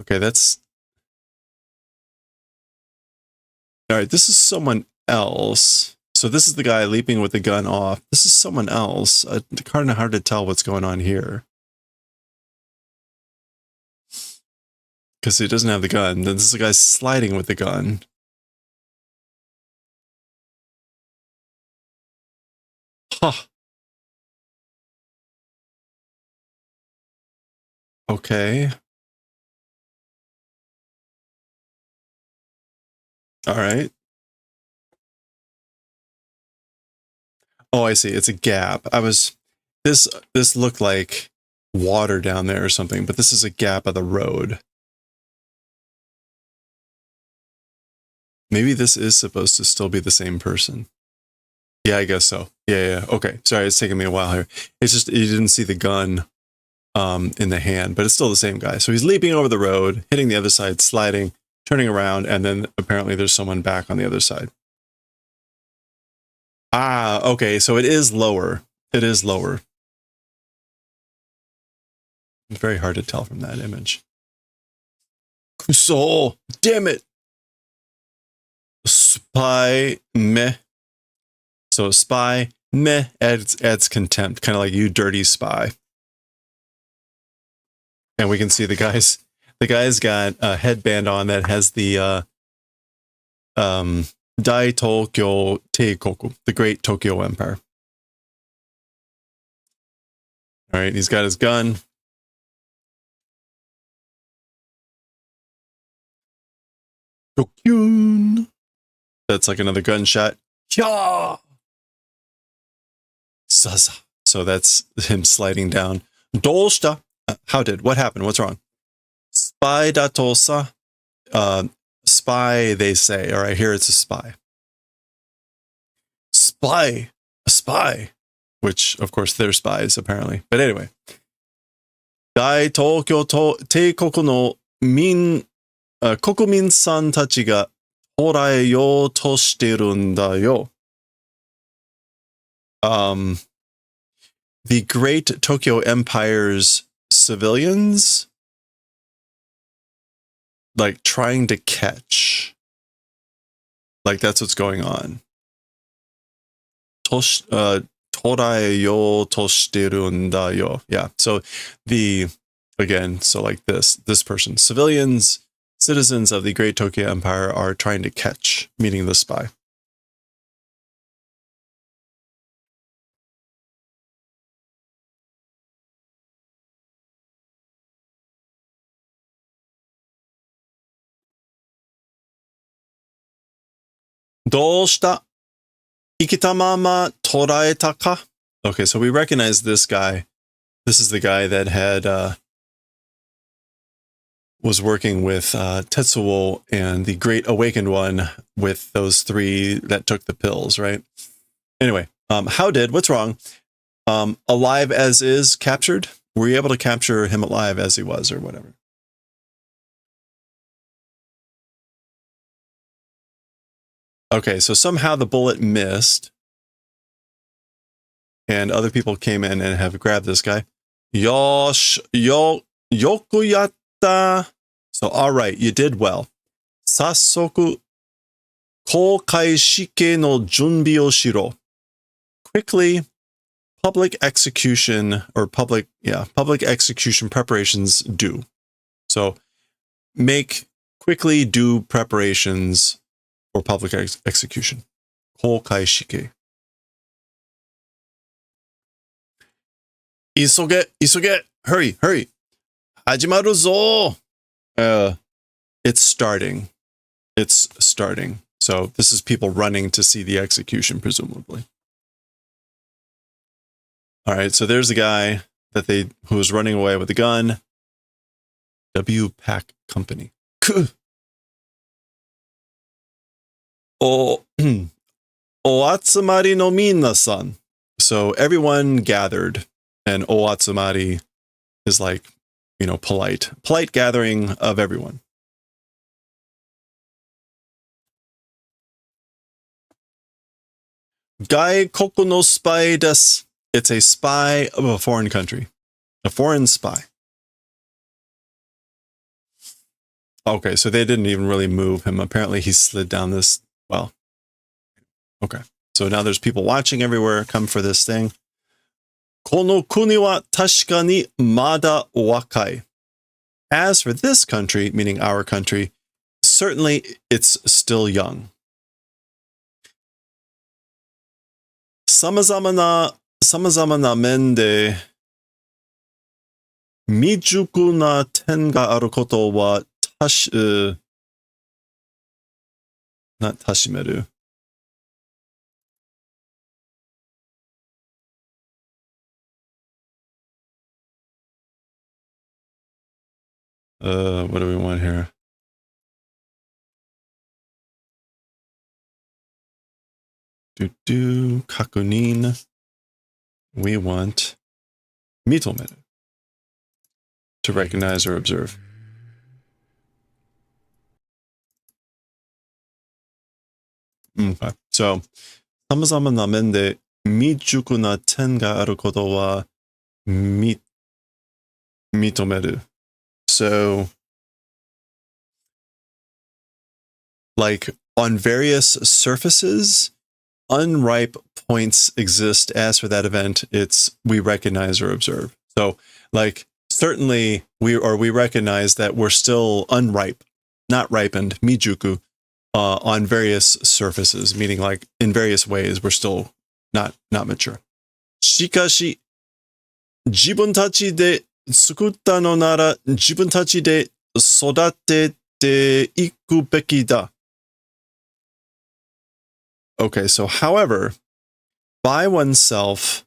Okay, that's... All right, this is someone else. So this is the guy leaping with the gun off. This is someone else. It's kind of hard to tell what's going on here. Because he doesn't have the gun. Then this is the guy sliding with the gun. Huh. Okay. All right. Oh, I see. It's a gap. This looked like water down there or something, but this is a gap of the road. Maybe this is supposed to still be the same person. Yeah, I guess so. Yeah. Okay. Sorry, it's taking me a while here. It's just you didn't see the gun in the hand, but it's still the same guy. So he's leaping over the road, hitting the other side, sliding, turning around, and then apparently there's someone back on the other side. Ah, okay. So it is lower. It is lower. It's very hard to tell from that image. Kuso! Damn it! Spy meh. So spy meh adds contempt, kind of like you dirty spy. And we can see the guy's got a headband on that has the Dai Tokyo Teikoku, the Great Tokyo Empire. All right, he's got his gun. Dokyun. That's like another gunshot. Yeah. Zaza. So that's him sliding down. Doshita. What happened? What's wrong? Spy datosa. Spy, they say. All right, here it's a spy. Spy. A spy. Which, of course, they're spies, apparently. But anyway. Dai Tokyo Teikoku no Kokumin-san tachi ga horaeyou to shiteru n da yo. The Great Tokyo Empire's civilians, like, trying to catch. Like, that's what's going on. Toraeyou to shiteru n da yo. Yeah, so again, so like this person. Civilians citizens of the Great Tokyo Empire are trying to catch, meaning the spy. Doshita ikitamama toraeta ka? Okay, so we recognize this guy. This is the guy that had was working with Tetsuo and the Great Awakened One with those three that took the pills, right? Anyway, what's wrong? Alive as is, captured? Were you able to capture him alive as he was or whatever? Okay, so somehow the bullet missed. And other people came in and have grabbed this guy. Yosh, yoku yatta. So, all right, you did well. Sassoku koukai shike no junbi o shiro. Quickly, public execution preparations do. So, quickly do preparations for public execution. Koukai shike. Isoge, hurry. Hajimaru zo. It's starting. So this is people running to see the execution, presumably. All right, so there's the guy who was running away with the gun. W Pack Company. Oatsumari no minasan. So everyone gathered. And Oatsumari is like, polite gathering of everyone. Gaikoku no spy desu. It's a spy of a foreign country. A foreign spy. Okay, so they didn't even really move him. Apparently he slid down this, okay. So now there's people watching everywhere, come for this thing. Kono kuni wa tashika ni mada wakai. As for this country, meaning our country, certainly it's still young. Samazama na men de mijuku na ten ga aru koto wa not tashimeru. What do we want here? Kakunin. We want mitomeru. To recognize or observe. Okay. So, samazama na men de mijuku na ten ga aru koto wa mitomeru. So, like on various surfaces, unripe points exist. As for that event, we recognize or observe. So, like certainly we recognize that we're still unripe, not ripened, mijuku, on various surfaces, meaning like in various ways we're still not mature. Shikashi, jibun tachi de tsukutta no nara jibun tachi de sodatte iku beki da. Okay, so however, by oneself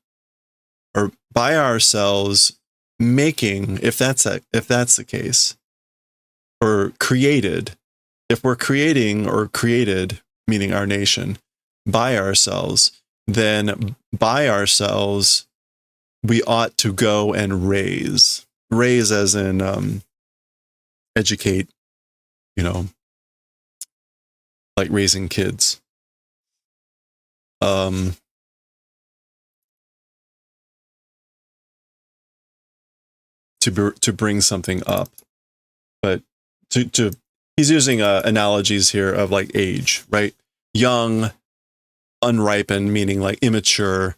or by ourselves making, if that's the case, or created, if we're creating or created, meaning our nation, by ourselves, then by ourselves we ought to go and raise as in educate, like raising kids. To bring something up, but he's using analogies here of like age, right? Young, unripened, meaning like immature,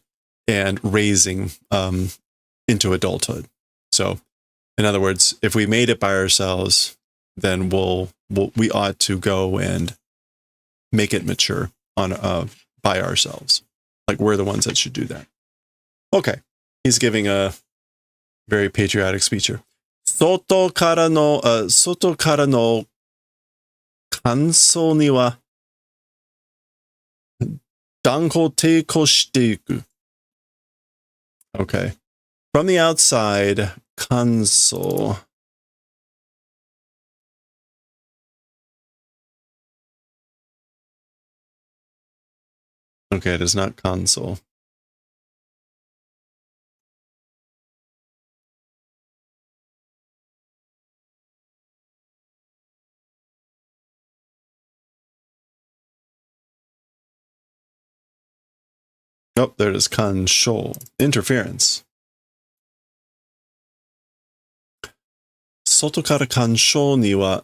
and raising into adulthood. So, in other words, if we made it by ourselves, then we'll we ought to go and make it mature on by ourselves. Like we're the ones that should do that. Okay, he's giving a very patriotic speech here. 外からの感想には断固抵抗していく。Okay. From the outside, 感想. Okay, it is not console. Oh, there it is. Control. Interference. 外から干渉には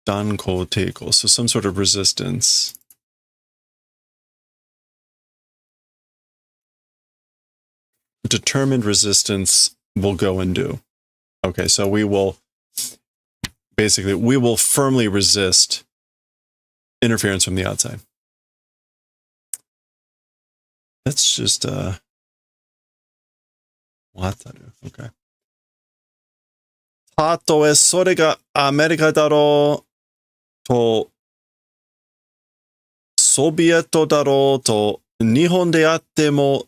断固抵抗. So some sort of resistance. Determined resistance will go and do. Okay, so we will firmly resist interference from the outside. That's just wataru. Okay. たとえそれがアメリカだろうと、ソビエトだろうと、日本であっても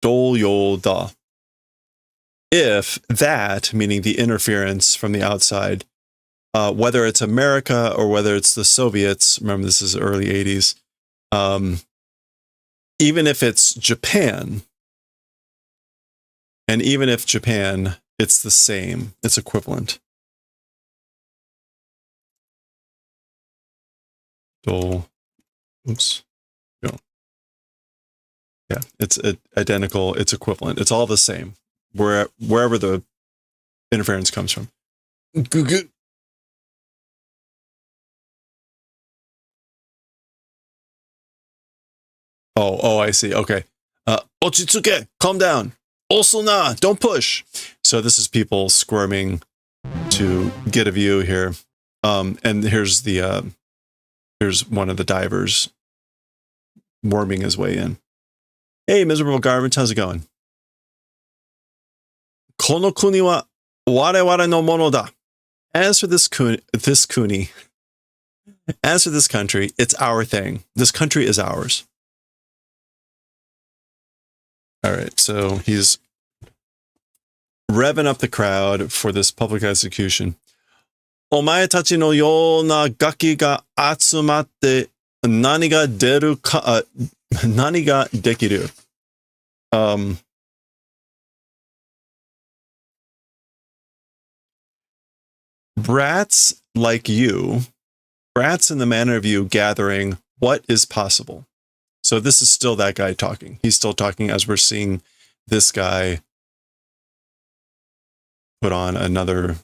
同様だ。If that, meaning the interference from the outside, whether it's America or whether it's the Soviets, remember this is early 80s, even if it's Japan, and even if Japan, it's the same, it's equivalent. Oops. No. Yeah, it's identical, it's equivalent. It's all the same, wherever the interference comes from. Oh, I see. Okay. Ochitsuke, calm down. Also na, don't push. So this is people squirming to get a view here. And here's one of the divers worming his way in. Hey, miserable garbage, how's it going? この国は我々のものだ. As for this kuni, as for this country, it's our thing. This country is ours. All right, so he's revving up the crowd for this public execution. お前たちのようなガキが集まって何ができる? Brats like you, brats in the manner of you gathering what is possible. So this is still that guy talking. He's still talking as we're seeing this guy put on another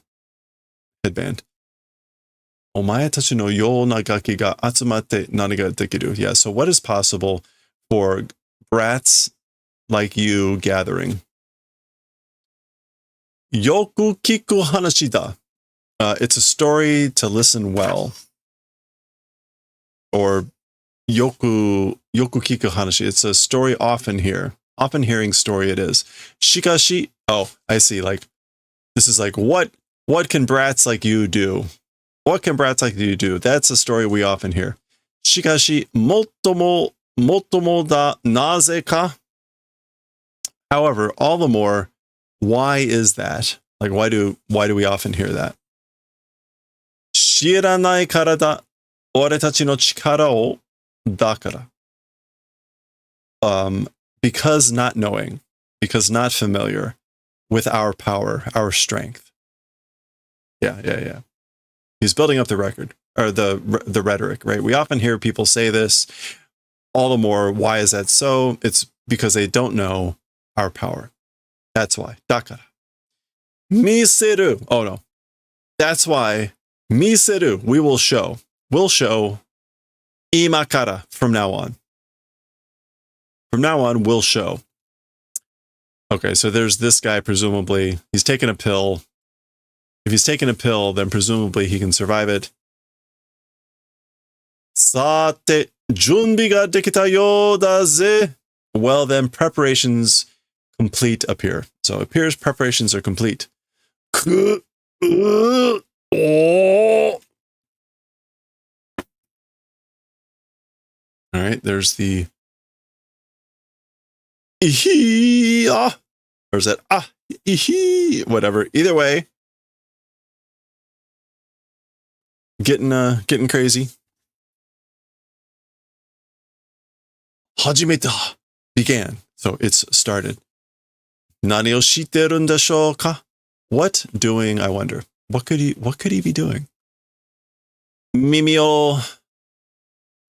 headband. お前たちのようなガキが集まって何ができる? Yeah, so what is possible for brats like you gathering? よく聞く話だ. It's a story to listen well. Or よく聞く話. It's a story often hearing story it is. しかし, oh, I see, like, this is like, what can brats like you do? What can brats like you do? That's a story we often hear. しかし、もっともだ、なぜか? However, all the more, why is that? Like, why do we often hear that? 知らないからだ、俺たちの力を、だから. Because not knowing, because not familiar with our power, our strength. Yeah. He's building up the record, or the rhetoric, right? We often hear people say this. All the more, why is that so? It's because they don't know our power. That's why. だから. 見せる. Oh no. That's why. 見せる. We will show. We'll show. 今から. From now on. From now on, we'll show. Okay, so there's this guy, presumably. He's taking a pill If he's taken a pill, then presumably he can survive it. Sate, junbi ga dekita yo da ze. Well, then preparations complete appear. So it appears preparations are complete. All right, there's the or is that whatever. Either way, getting crazy. Hajimeta began. So it's started. Nani o shiteru ndeshou ka? What doing, I wonder. What could he be doing? Mimi o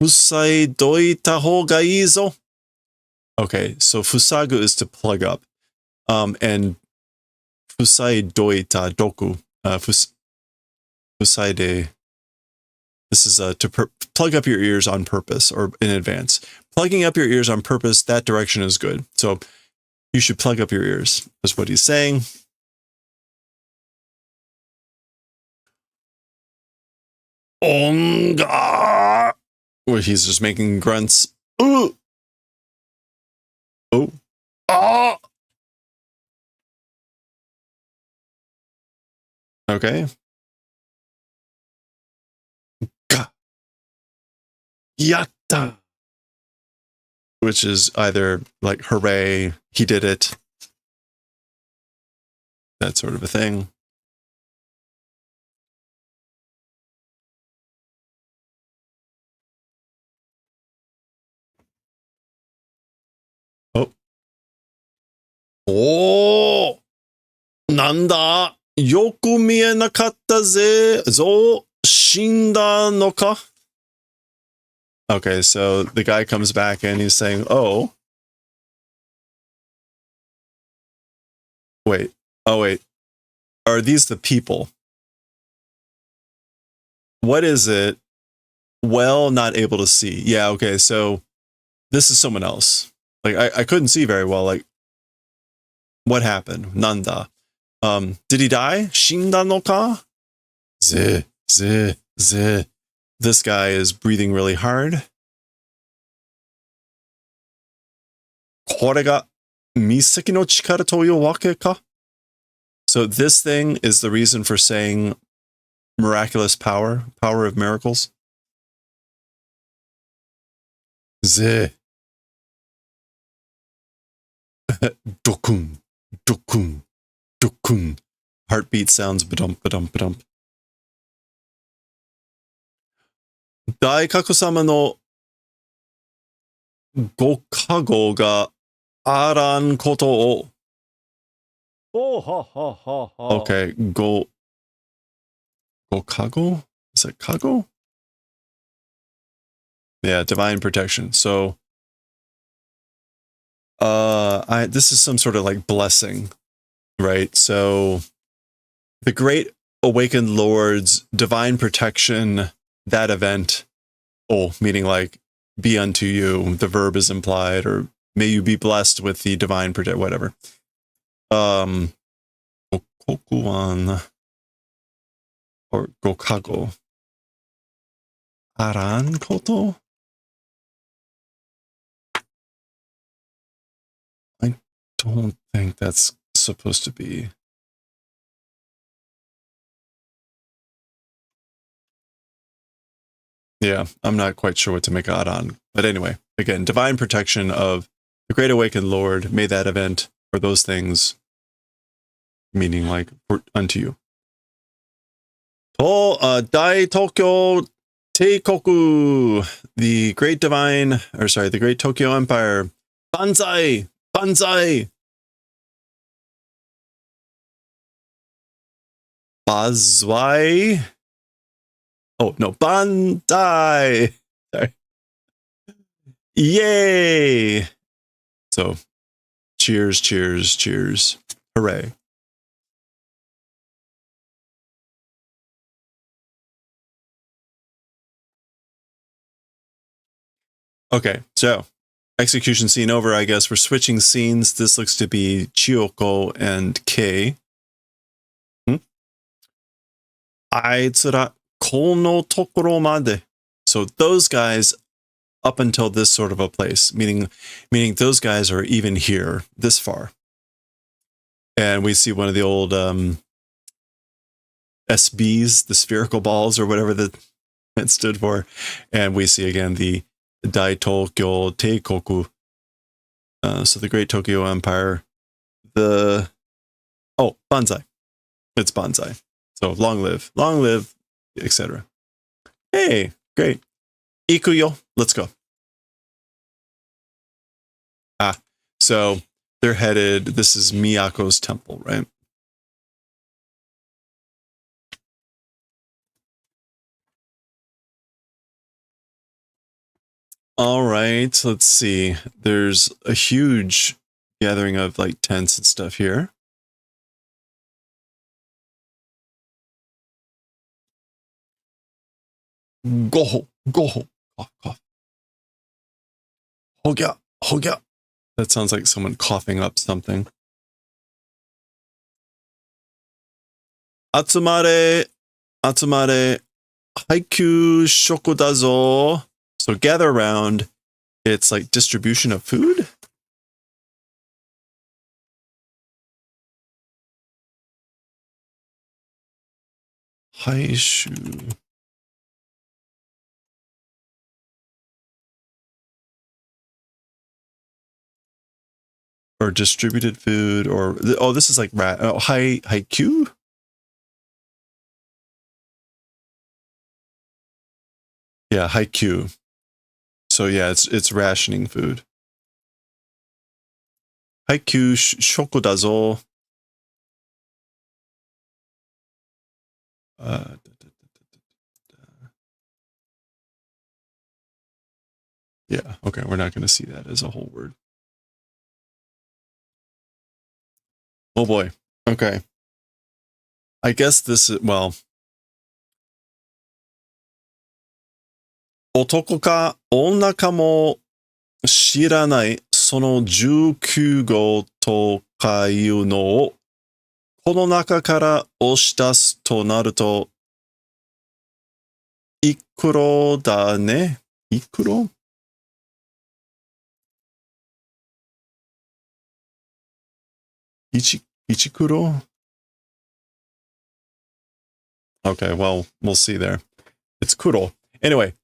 fusai doita hou ga ii zo. Okay, so fusagu is to plug up. And fusai doita doku. Fusai de. This is to plug up your ears on purpose or in advance. Plugging up your ears on purpose, that direction is good. So you should plug up your ears. That's what he's saying. Onga! Where he's just making grunts. Ooh! Oh! Ah! Okay. Yatta! Which is either like, hooray, he did it. That sort of a thing. Oh. Oh! Nanda! Yoku mie nakatta ze zo shinda no ka? Okay, so the guy comes back and he's saying, oh. Wait. Oh, wait. Are these the people? What is it? Well, not able to see. Yeah, okay, so this is someone else. Like, I couldn't see very well. Like, what happened? Nanda. Did he die? Shinda no ka? Ze. This guy is breathing really hard. Kore ga misaki no chikara to iu wake ka? So this thing is the reason for saying miraculous power, power of miracles. Ze. Dokun, dokun, dokun. Heartbeat sounds ba-dump, ba-dump, ba-dump. Daikaku-sama no gokago ga aran koto o. Oh, ha, ha, ha, ha. Okay, gokago? Is that kago? Yeah, divine protection. So, this is some sort of like blessing, right? So, the Great Awakened Lord's divine protection, that event, meaning like, be unto you, the verb is implied, or may you be blessed with the divine protection, whatever. Gokuan, or gokago. Aran koto? I don't think that's supposed to be. Yeah, I'm not quite sure what to make aran. But anyway, again, divine protection of the Great Awakened Lord, may that event, or those things, meaning like, unto you. Dai Tokyo Teikoku, the Great Tokyo Empire. Banzai! Banzai! Bazwai? Oh, no, Bandai! Sorry. Yay! So, cheers, cheers, cheers. Hooray. Okay, so execution scene over, I guess. We're switching scenes. This looks to be Chiyoko and Kei. Aitsura kono tokoro made. So those guys up until this sort of a place, meaning those guys are even here, this far. And we see one of the old SBs, the spherical balls or whatever that it stood for. And we see again the Dai Tokyo Teikoku. So the Great Tokyo Empire. Banzai. It's Banzai. So long live, etc. Hey, great. Ikuyo, let's go. So they're headed, this is Miyako's temple, right? All right, let's see. There's a huge gathering of like tents and stuff here. Goho, goho, cough, cough. Hogya, hogya. That sounds like someone coughing up something. Atsumare, atsumare, haiku shoko da zo. So gather around. It's like distribution of food. Haishu. Or distributed food, or this is like haiku. Yeah, haiku. So yeah, it's rationing food. Haiku shoko da zo. Yeah, okay, we're not going to see that as a whole word. Oh boy. Okay. I guess this is, well, otoko ka onna ka mo shiranai sono 19号とかいうのをこの中から押し出すとなるといくろだね。いくろIchikuro? Okay, well, we'll see there. It's kuro. Anyway,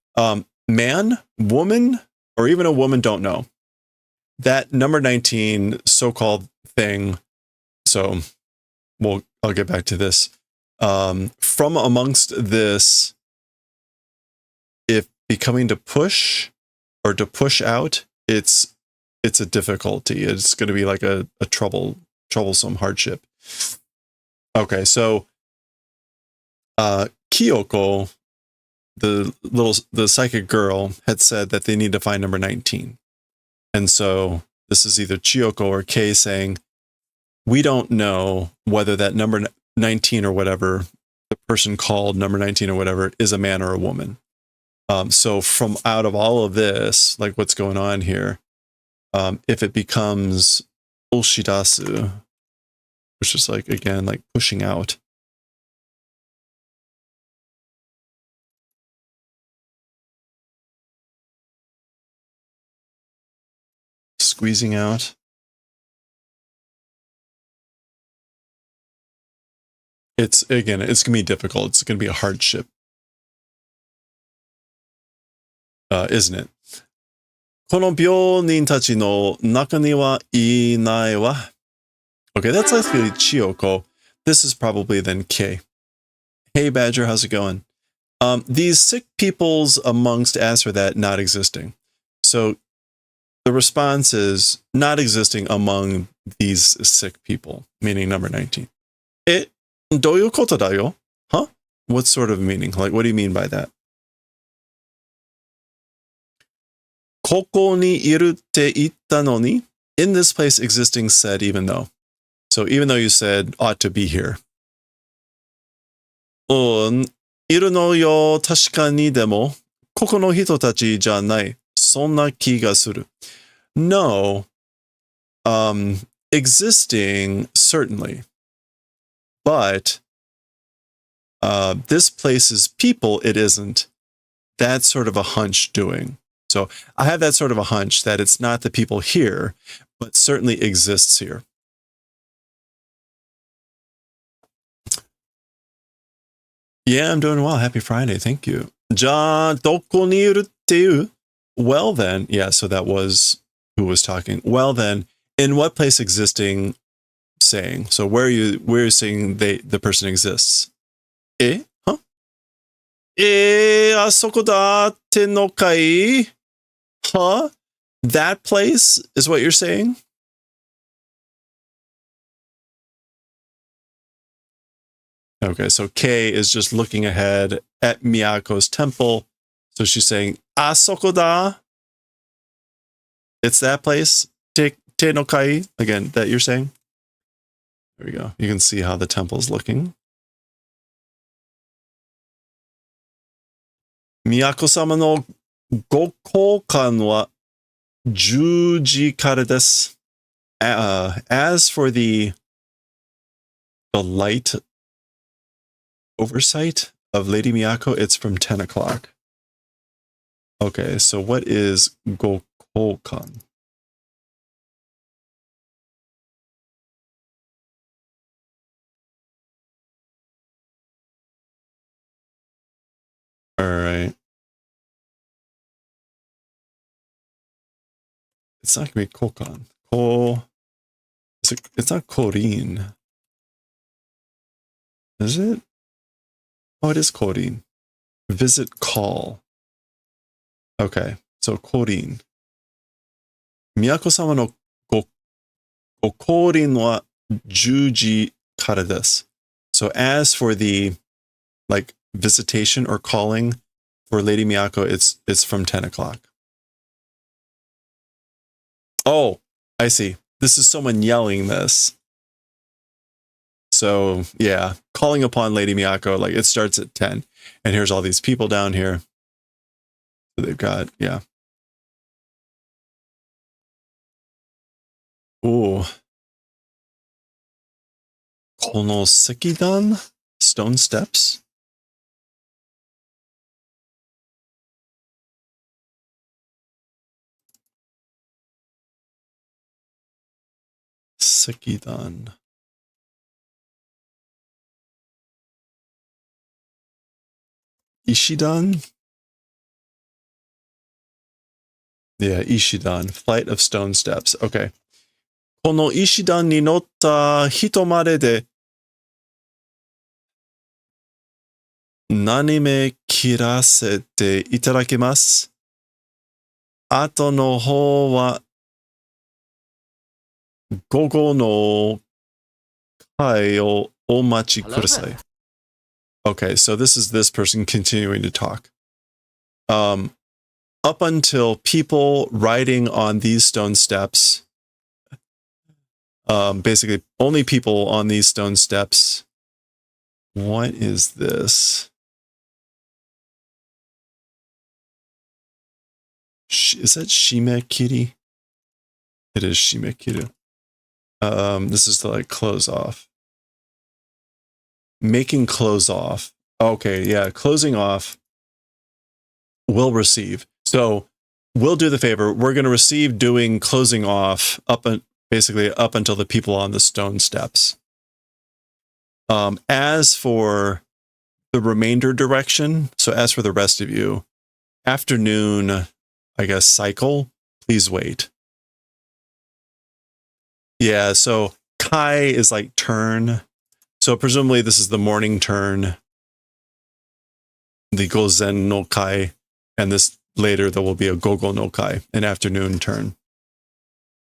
man, woman, or even a woman don't know. That number 19 so-called thing, so I'll get back to this. From amongst this, if becoming to push or to push out, it's a difficulty. It's going to be like a troublesome hardship. Okay, so Kyoko, the psychic girl, had said that they need to find number 19. And so this is either Chiyoko or Kei saying, we don't know whether that number 19 or whatever, the person called number 19 or whatever, is a man or a woman. So from out of all of this, like what's going on here, if it becomes oshidasu, which is like, again, like pushing out. Squeezing out. It's going to be difficult. It's going to be a hardship. Isn't it? この病人たちの中にはいないわ. Okay, that's likely Chiyoko. This is probably then Kei. Hey, Badger, how's it going? These sick peoples amongst ask for that not existing. So the response is not existing among these sick people, meaning number 19. どういうことだよ? Huh? What sort of meaning? Like, what do you mean by that? ここにいるって言ったのに? In this place existing said even though. So even though you said ought to be here. いるのよ、確かにでも、ここの人たちじゃない。そんな気がする. No. Existing, certainly. But this place's people, it isn't. That's sort of a hunch doing. So I have that sort of a hunch that it's not the people here, but certainly exists here. Yeah, I'm doing well. Happy Friday. Thank you. Ja, doko ni iru te iu? Well then, yeah, so that was who was talking. Well then, in what place existing saying? So where are you saying the person exists? Eh? Huh? Asoko da te no kai? Huh? That place is what you're saying? Okay, so Kei is just looking ahead at Miyako's temple. So she's saying, Asoko da? It's that place? Te no kai? Again, that you're saying? There we go. You can see how the temple's looking. Miyako-sama no gokoukan wa JJK desu. As for the light oversight of Lady Miyako, it's from 10 o'clock. Okay, so what is gokoukan? All right. It's not going to be kokan. It's not korin. Is it? Oh, it is korin. Visit call. Okay, so korin. Miyako-sama no gokorin wa 10時からです. So as for the like visitation or calling for Lady Miyako, it's from 10 o'clock. Oh, I see. This is someone yelling this. So yeah, calling upon Lady Miyako, like it starts at 10. And here's all these people down here. So they've got, yeah. Ooh. Kono Sekidan? Stone steps? Sekidan. Ishidan? Yeah, Ishidan. Flight of stone steps. Okay. この石段に乗った人までで何目切らせていただきます。後の方は午後の会をお待ちください。Okay, so this is this person continuing to talk. Up until people riding on these stone steps, basically only people on these stone steps. What is this? Is that Shimekiri? It is Shimekiru. This is to like close off. Making close off. Okay, yeah, closing off will receive. So we'll do the favor. We're going to receive doing closing off basically up until the people on the stone steps. As for the remainder direction, so as for the rest of you, afternoon, I guess, cycle, please wait. Yeah, so Kai is like turn. So presumably this is the morning turn, the Gozen no Kai, and this later there will be a Gogo no Kai, an afternoon turn.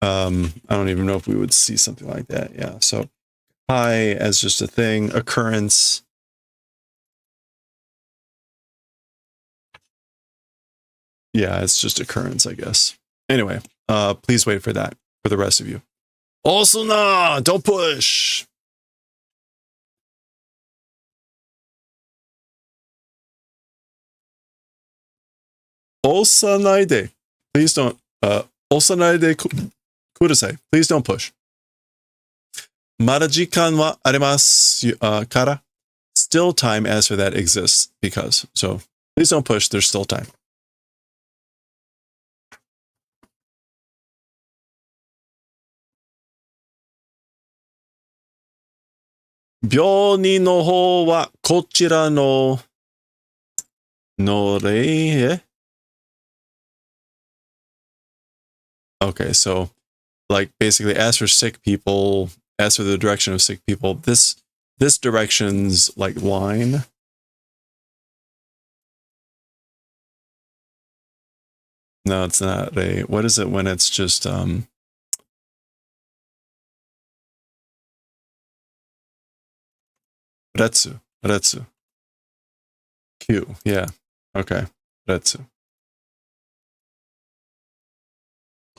I don't even know if we would see something like that. Yeah, so Kai as just a thing, occurrence. Yeah, it's just occurrence, I guess. Anyway, please wait for that for the rest of you. Also, nah, don't push. Osanaide. Please don't. Osanaide kudasai. Please don't push. Mada jikan wa arimasu kara. Still time as for that exists because. So please don't push. There's still time. Byoni no hou wa kochira no norei. Okay, so like basically as for sick people, as for the direction of sick people, this direction's like line. No, it's not a, what is it when it's just retsu. Q, yeah. Okay. Retsu.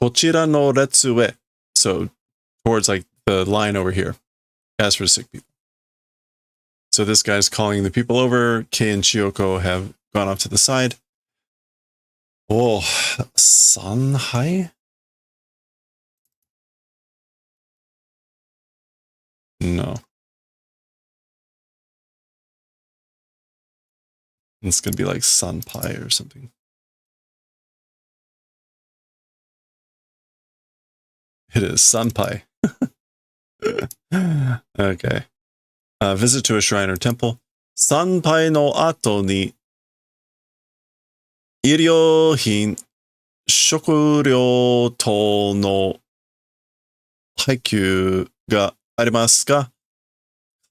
Kochira no retsu e. So towards like the line over here. As for sick people. So this guy's calling the people over. Kei and Chiyoko have gone off to the side. Oh, Sanhai? No. It's going to be like Sanpai or something. It is Sanpai. Okay. Visit to a shrine or temple. Sanpai no ato ni iryohin shokuryo to no haikyuu ga arimasu ka?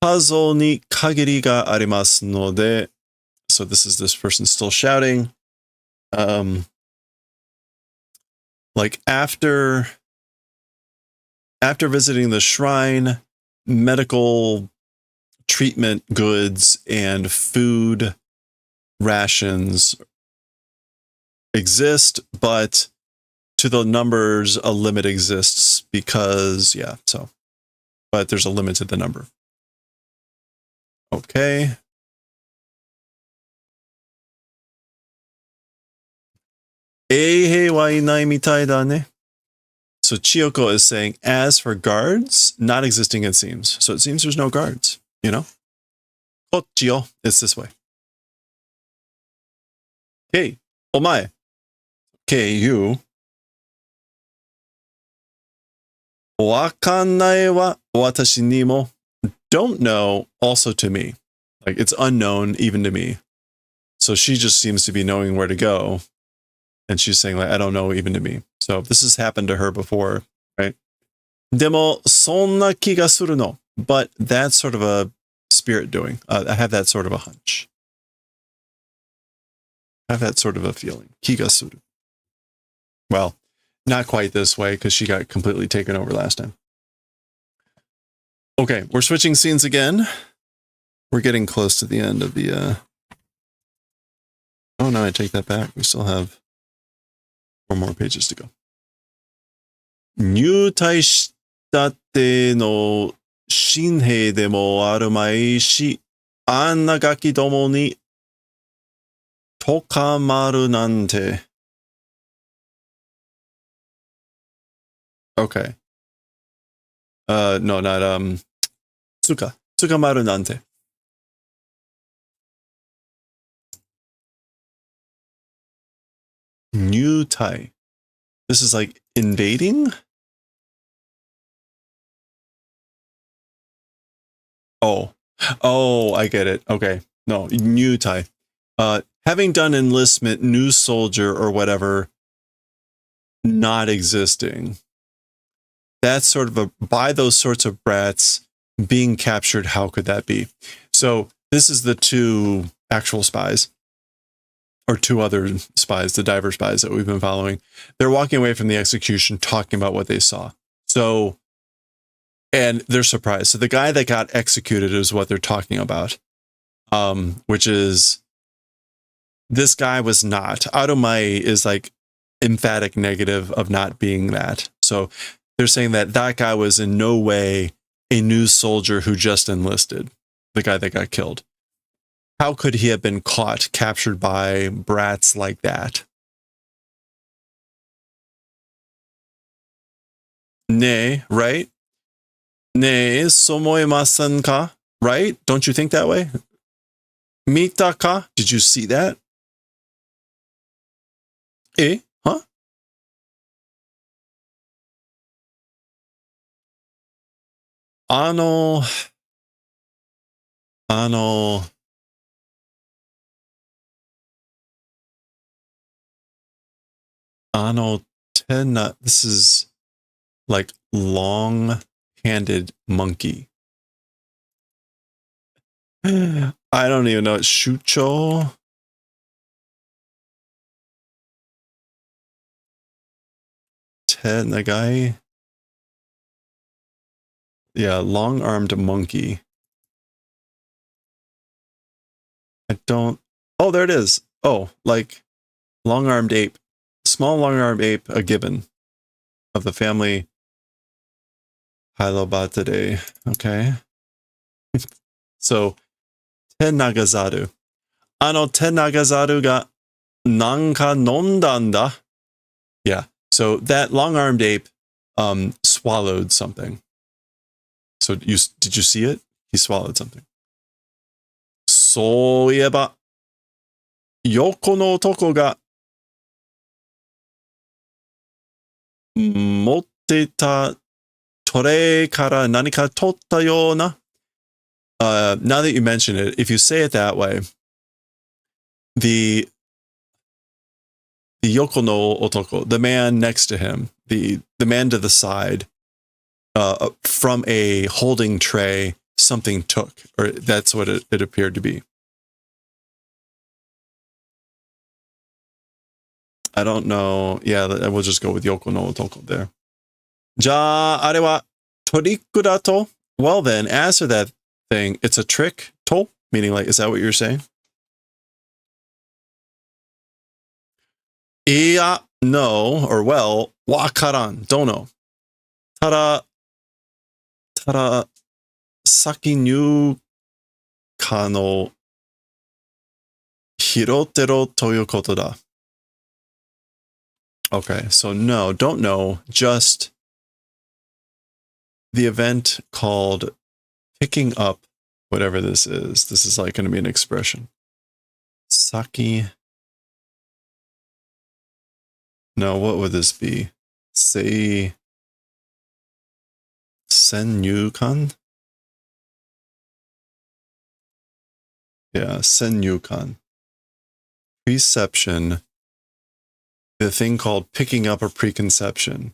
Kazo ni kagiri ga arimasu node. So this person still shouting. Like after visiting the shrine, medical treatment goods and food rations exist, but to the numbers a limit exists because, yeah, so, but there's a limit to the number. Okay. Eihei wa inai mitai da ne. So Chiyoko is saying, as for guards, not existing it seems. So it seems there's no guards, you know? Kochio, it's this way. Kei, omae. Kei, you. Wakannai wa watashi ni mo. Don't know, also to me. Like, it's unknown even to me. So she just seems to be knowing where to go. And she's saying, like, I don't know even to me. So this has happened to her before, right? Demo, sonna ki ga suru no. But that's sort of a spirit doing. I have that sort of a hunch. I have that sort of a feeling. Ki ga suru. Well, not quite this way, because she got completely taken over last time. Okay, we're switching scenes again. We're getting close to the end of the... Oh, no, I take that back. We still have 4 more pages to go. 入隊したての新兵でもあるまいし、あんなガキどもにとかまるなんて。Okay. No, not, tsukamaru nante. New Tai. This is like invading? Oh, I get it. Okay. No, new Tai. Having done enlistment, new soldier or whatever, not existing. That's sort of a, by those sorts of brats being captured, how could that be? So this is the 2 actual spies, or 2 other spies, the diver spies that we've been following. They're walking away from the execution, talking about what they saw. So, and they're surprised. So the guy that got executed is what they're talking about, which is, this guy was not. Arumai is like emphatic negative of not being that. So they're saying that that guy was in no way a new soldier who just enlisted, the guy that got killed. How could he have been caught, captured by brats like that? Ne, right? Ne, somoimasen ka? Right? Don't you think that way? Mitaka? Did you see that? Eh? Huh? Ano, ano, ano tenna. This is like long-handed monkey. I don't even know. Shucho. Tenna guy. Yeah, long-armed monkey. I don't. Oh, there it is. Oh, like long-armed ape. Small long-armed ape, a gibbon of the family Hylobattidae. Okay. So, Tenagazaru. Tenagazaru ga nanka nondanda. Yeah. So that long-armed ape swallowed something. So did you see it? He swallowed something. Soieba yoko no otoko ga motteta tore kara nanika totta yona. Now that you mention it, if you say it that way, the yoko no otoko, the man next to him, the man to the side, from a holding tray, something took, or that's what it appeared to be. I don't know. Yeah, we'll just go with yoko no otoko there. Ja, are wa toriku da to? Well then, as for that thing, it's a trick, to? Meaning like, is that what you're saying? Iya, no, or well, wakaran, don't know. Tada, saki nu kano hirotero toyo koto da. Okay, so no, don't know, just the event called picking up whatever this is. This is like going to be an expression. Saki. No, what would this be? Say Senyukan? Yeah, Senyukan. Preception. The thing called picking up a preconception.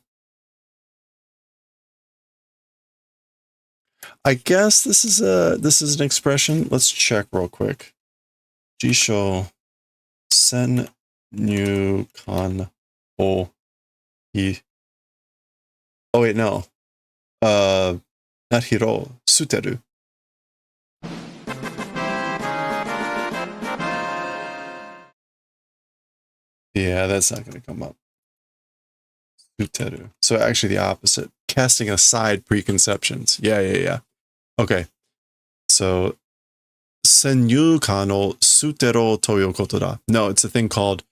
I guess this is an expression. Let's check real quick. Jisho Senyukan o hi. Oh wait, no. Not hiro, suteru. Yeah, that's not going to come up. Suteru. So actually the opposite. Casting aside preconceptions. Yeah. Okay. So, Senyuka no sutero toyo koto da. No, it's a thing called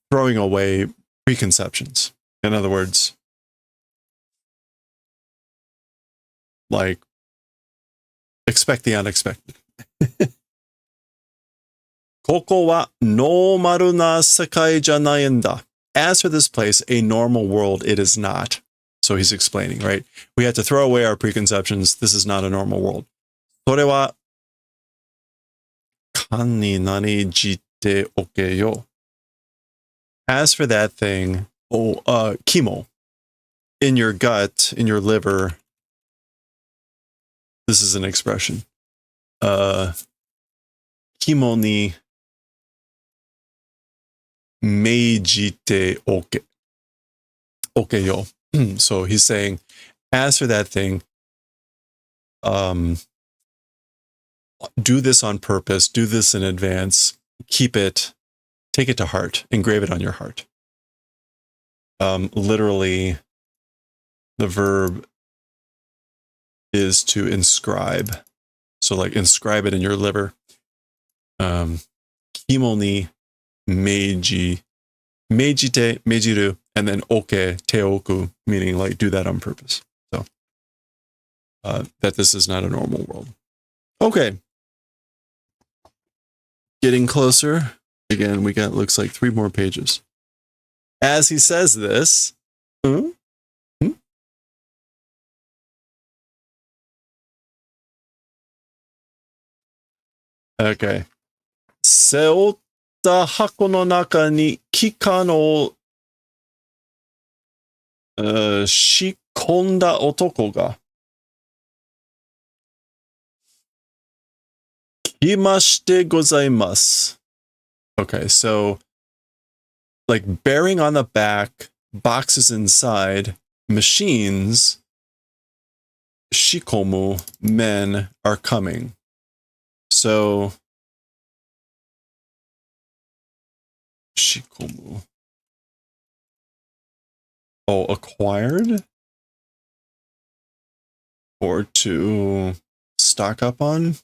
throwing away preconceptions. In other words, like, expect the unexpected. Koko wa normaru na sekai janai en da. As for this place, a normal world, it is not. So he's explaining, right? We had to throw away our preconceptions. This is not a normal world. Sore wa kan ni narijite oke yo. As for that thing, kimo, in your gut, in your liver, this is an expression. Kimo ni meijite oke. Oke yo. So he's saying, as for that thing, do this on purpose, do this in advance, keep it, take it to heart, engrave it on your heart. Literally, the verb is to inscribe. So like inscribe it in your liver. Kimo ni meijite, meijiru, and then oke, teoku, meaning like do that on purpose. So that this is not a normal world. Okay. getting closer. Again, we got, looks like 3 more pages. As he says this, okay. 背負った箱の中に機関を仕込んだ男が来ましてございます。Okay, so like bearing on the back, boxes inside, machines, shikomu, men are coming. So shikomu. Oh, acquired? Or to stock up on?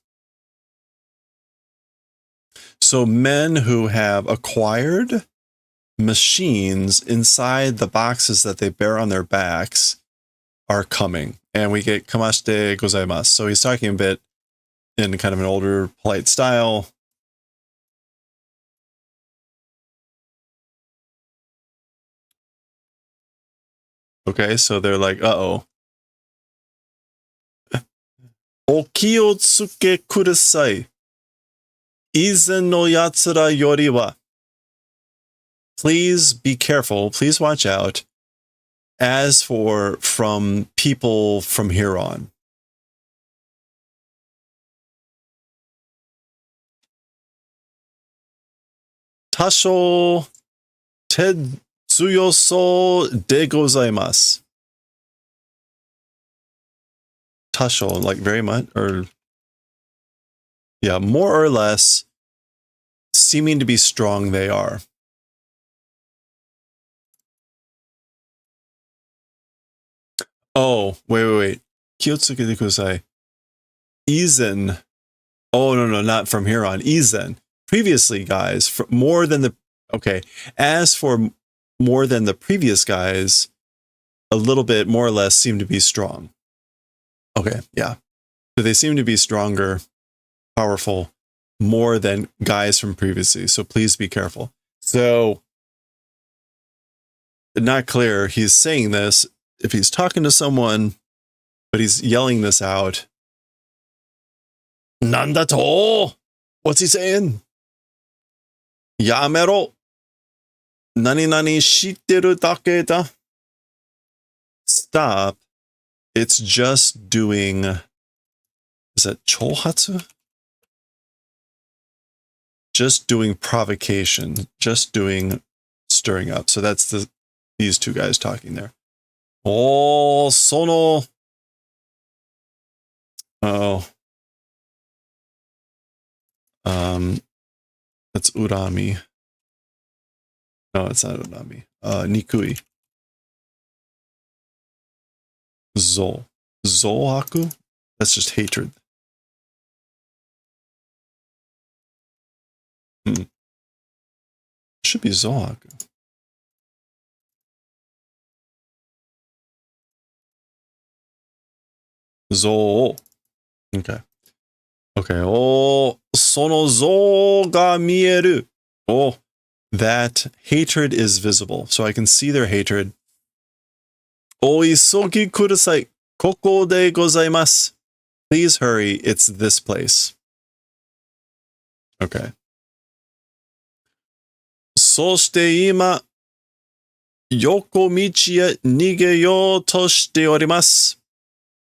So men who have acquired machines inside the boxes that they bear on their backs are coming. And we get kamashite gozaimasu. So he's talking a bit in kind of an older, polite style. Okay, so they're like, uh-oh. Okiotsuke kudasai. Izen no yatsura yori wa. Please be careful. Please watch out. As for from people from here on. Tasho tetsuyoso de gozaimasu. Tasho, like very much, or yeah, more or less, seeming to be strong they are. Oh, wait. Kiyotsuke de kudasai. Izen. Oh, no, not from here on. Izen. Previously, guys, for more than the... Okay, as for more than the previous guys, a little bit, more or less, seem to be strong. Okay, yeah. So they seem to be stronger, powerful, more than guys from previously. So please be careful. So, not clear. He's saying this if he's talking to someone, but he's yelling this out. Nandato? What's he saying? Yamero. Nani shitteru dake da. Stop. It's just doing... Is that chohatsu? Just doing provocation. Just doing stirring up. So that's these two guys talking there. Oh, sono... Oh. That's urami. No, it's not urami. Nikui. Zohaku? That's just hatred. Should be Zohaku. Zo. Okay. Oh, sono zo ga mieru. Oh, that hatred is visible. So I can see their hatred. O isogi kudasai. Koko de gozaimasu. Please hurry. It's this place. Okay. Soshite ima, yoko michi e nigeyou to shite orimasu.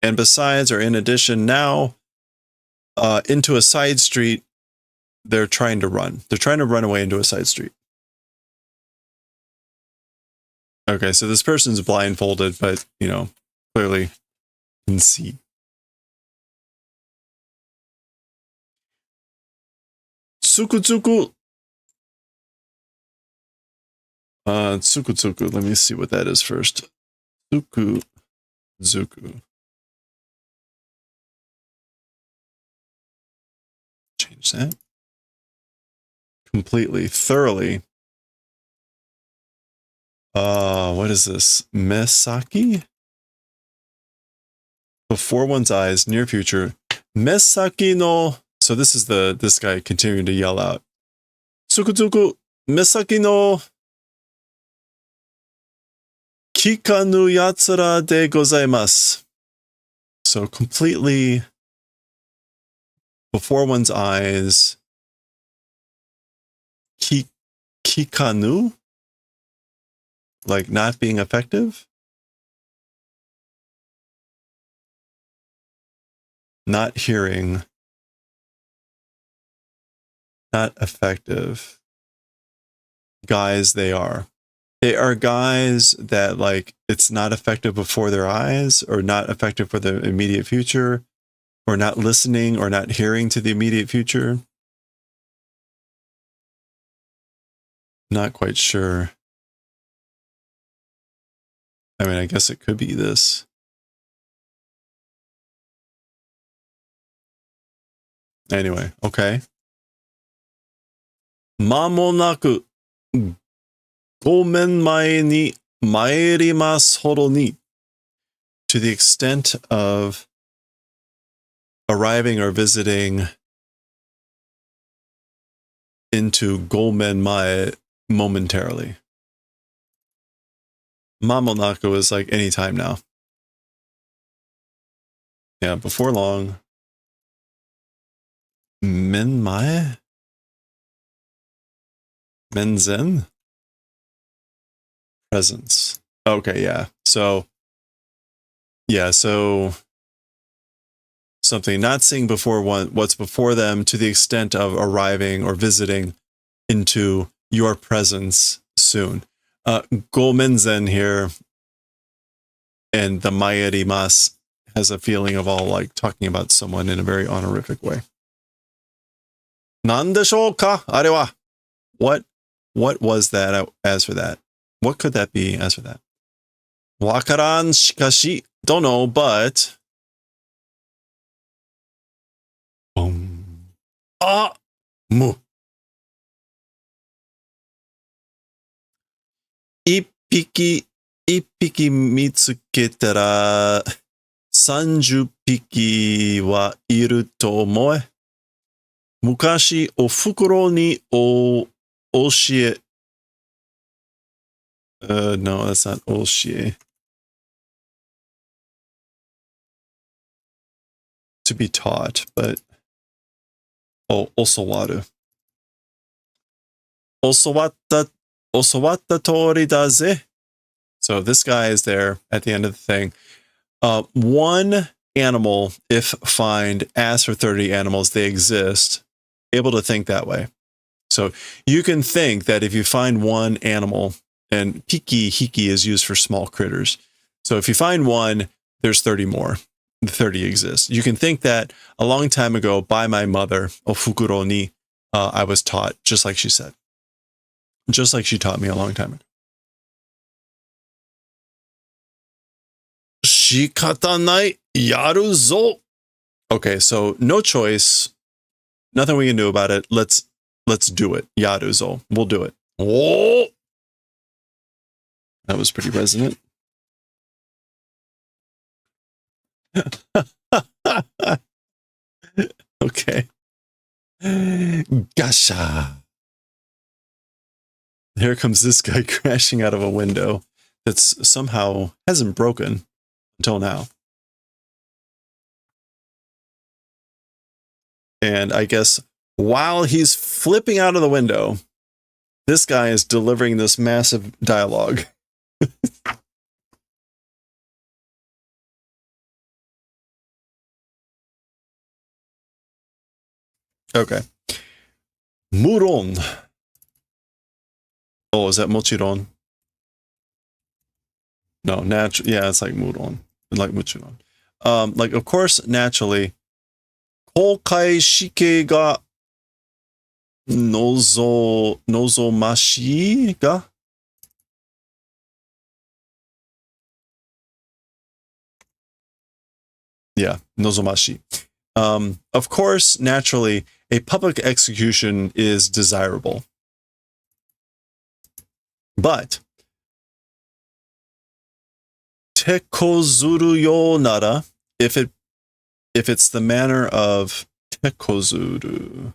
And besides, or in addition, now, into a side street, they're trying to run. They're trying to run away into a side street. Okay, so this person's blindfolded, but, you know, clearly can see. Tsukutsuku. Tsukutsuku. Let me see what that is first. Tsukutsuku. Change that. Completely, thoroughly. What is this? Mesaki? Before one's eyes, near future. Mesaki no. So this is this guy continuing to yell out. tsuku mesaki no kikanu yatsura de gozaimasu. So completely before one's eyes. Kikanu? Like not being effective? Not hearing. Not effective. Guys, they are. They are guys that, like, it's not effective before their eyes, or not effective for the immediate future, or not listening or not hearing to the immediate future. Not quite sure. I mean, I guess it could be this. Anyway, okay. Mamonaku gomen mae ni maerimasu horo ni. To the extent of arriving or visiting into gomen mae momentarily. Mamonaku is like anytime now. Yeah, before long. Menmae? Menzen? Presence. Okay, yeah. So, something not seeing before what's before them to the extent of arriving or visiting into your presence soon. Gomenzen here and the Mayerimas has a feeling of all like talking about someone in a very honorific way. Nandeshouka arewa. What was that as for that? What could that be as for that? Wakaran shikashi. Don't know, but mu. 一匹見つけたら30匹はいると思え。昔お袋に教え。No, that's not 教え. To be taught, but osowaru. 教わった通りだぜ. So this guy is there at the end of the thing. One animal, if find, asks for 30 animals, they exist. Able to think that way. So you can think that if you find one animal, and hiki is used for small critters. So if you find one, there's 30 more. 30 exist. You can think that a long time ago by my mother, ofukuro ni, I was taught, just like she said. Just like she taught me a long time ago. Shikatanai yaru zo. Okay, so no choice. Nothing we can do about it. Let's do it. Yaru zo. We'll do it. Oh! That was pretty resonant. Okay. Gasha. Here comes this guy crashing out of a window that's somehow hasn't broken until now. And I guess while he's flipping out of the window, this guy is delivering this massive dialogue. Okay. Muron. Oh, is that mochiron? No, yeah, it's like muron. Like mochiron. Like, of course, naturally, kokai shike ga nozomashi ga? Yeah, nozomashi. Of course, naturally, a public execution is desirable. But tekozuru yo nara, if it's the manner of tekozuru.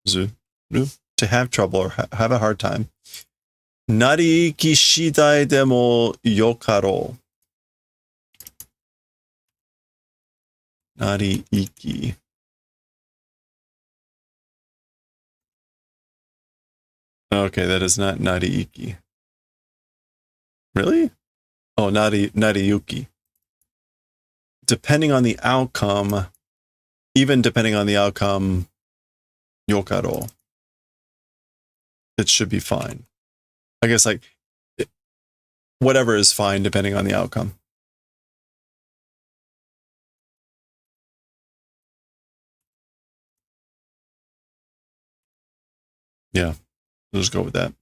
to have trouble or have a hard time. Nariki shidai demo yokaro. Nariki. Okay, that is not Nariki. Really? Oh, Nariyuki. Depending on the outcome, even depending on the outcome, yokaro. It should be fine. I guess like whatever is fine depending on the outcome. Yeah, we'll just go with that.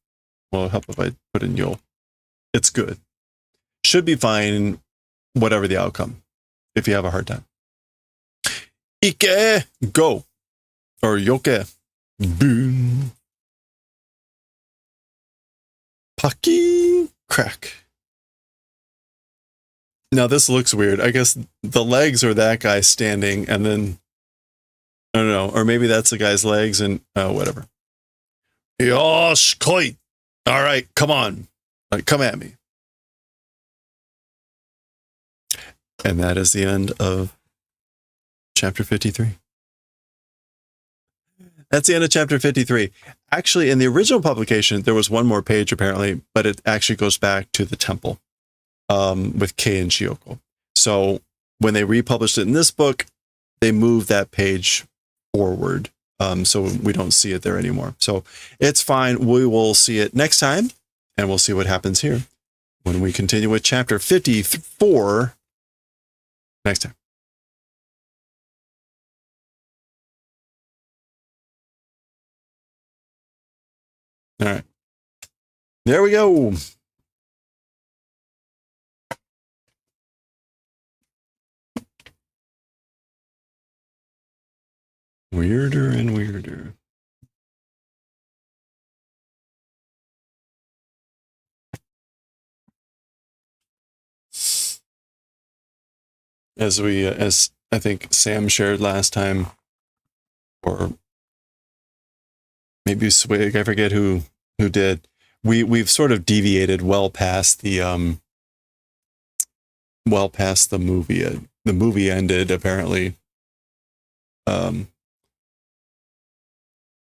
Well, help if I put in yo. It's good. Should be fine, whatever the outcome, if you have a hard time. Ike, go. Or yoke. Boom. Paki, crack. Now this looks weird. I guess the legs are that guy standing and then, I don't know, or maybe that's the guy's legs and whatever. Yosh, koi. All right, come on. All right, come at me. And that is the end of chapter 53. That's the end of chapter 53. Actually, in the original publication, there was one more page apparently, but it actually goes back to the temple with Kei and Shiyoko. So when they republished it in this book, they moved that page forward. So we don't see it there anymore. So it's fine. We will see it next time, and we'll see what happens here when we continue with chapter 54 next time. All right. There we go. Weirder and weirder. As I think Sam shared last time, or maybe Swig, I forget who did. We've sort of deviated well past the movie. The movie ended apparently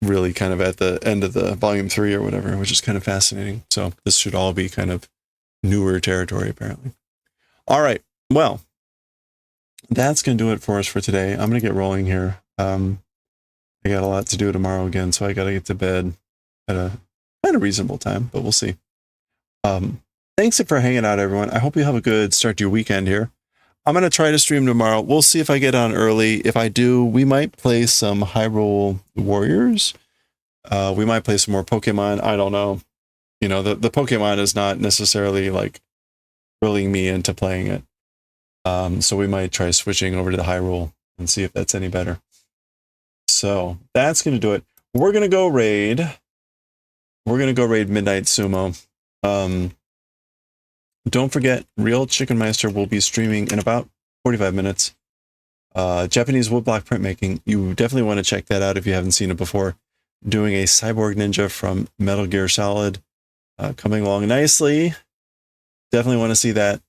really kind of at the end of the volume 3 or whatever, which is kind of fascinating. So this should all be kind of newer territory apparently. All right. Well, that's going to do it for us for today. I'm going to get rolling here. I got a lot to do tomorrow again, so I got to get to bed at a reasonable time, but we'll see. Thanks for hanging out, everyone. I hope you have a good start to your weekend here. I'm going to try to stream tomorrow. We'll see if I get on early. If I do, we might play some Hyrule Warriors. We might play some more Pokemon. I don't know. You know, the Pokemon is not necessarily like thrilling me into playing it. So we might try switching over to the Hyrule and see if that's any better. So that's going to do it. We're going to go raid. Midnight Sumo. Don't forget, Real Chicken Meister will be streaming in about 45 minutes. Japanese woodblock printmaking. You definitely want to check that out if you haven't seen it before. Doing a cyborg ninja from Metal Gear Solid. Coming along nicely. Definitely want to see that.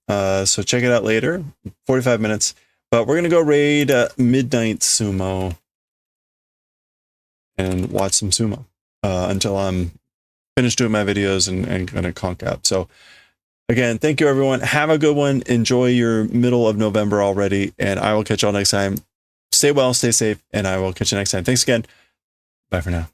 So check it out later. 45 minutes. But we're going to go raid Midnight Sumo. And watch some sumo. Until I'm finished doing my videos and going to conk out. So again, thank you everyone. Have a good one. Enjoy your middle of November already. And I will catch y'all next time. Stay well, stay safe. And I will catch you next time. Thanks again. Bye for now.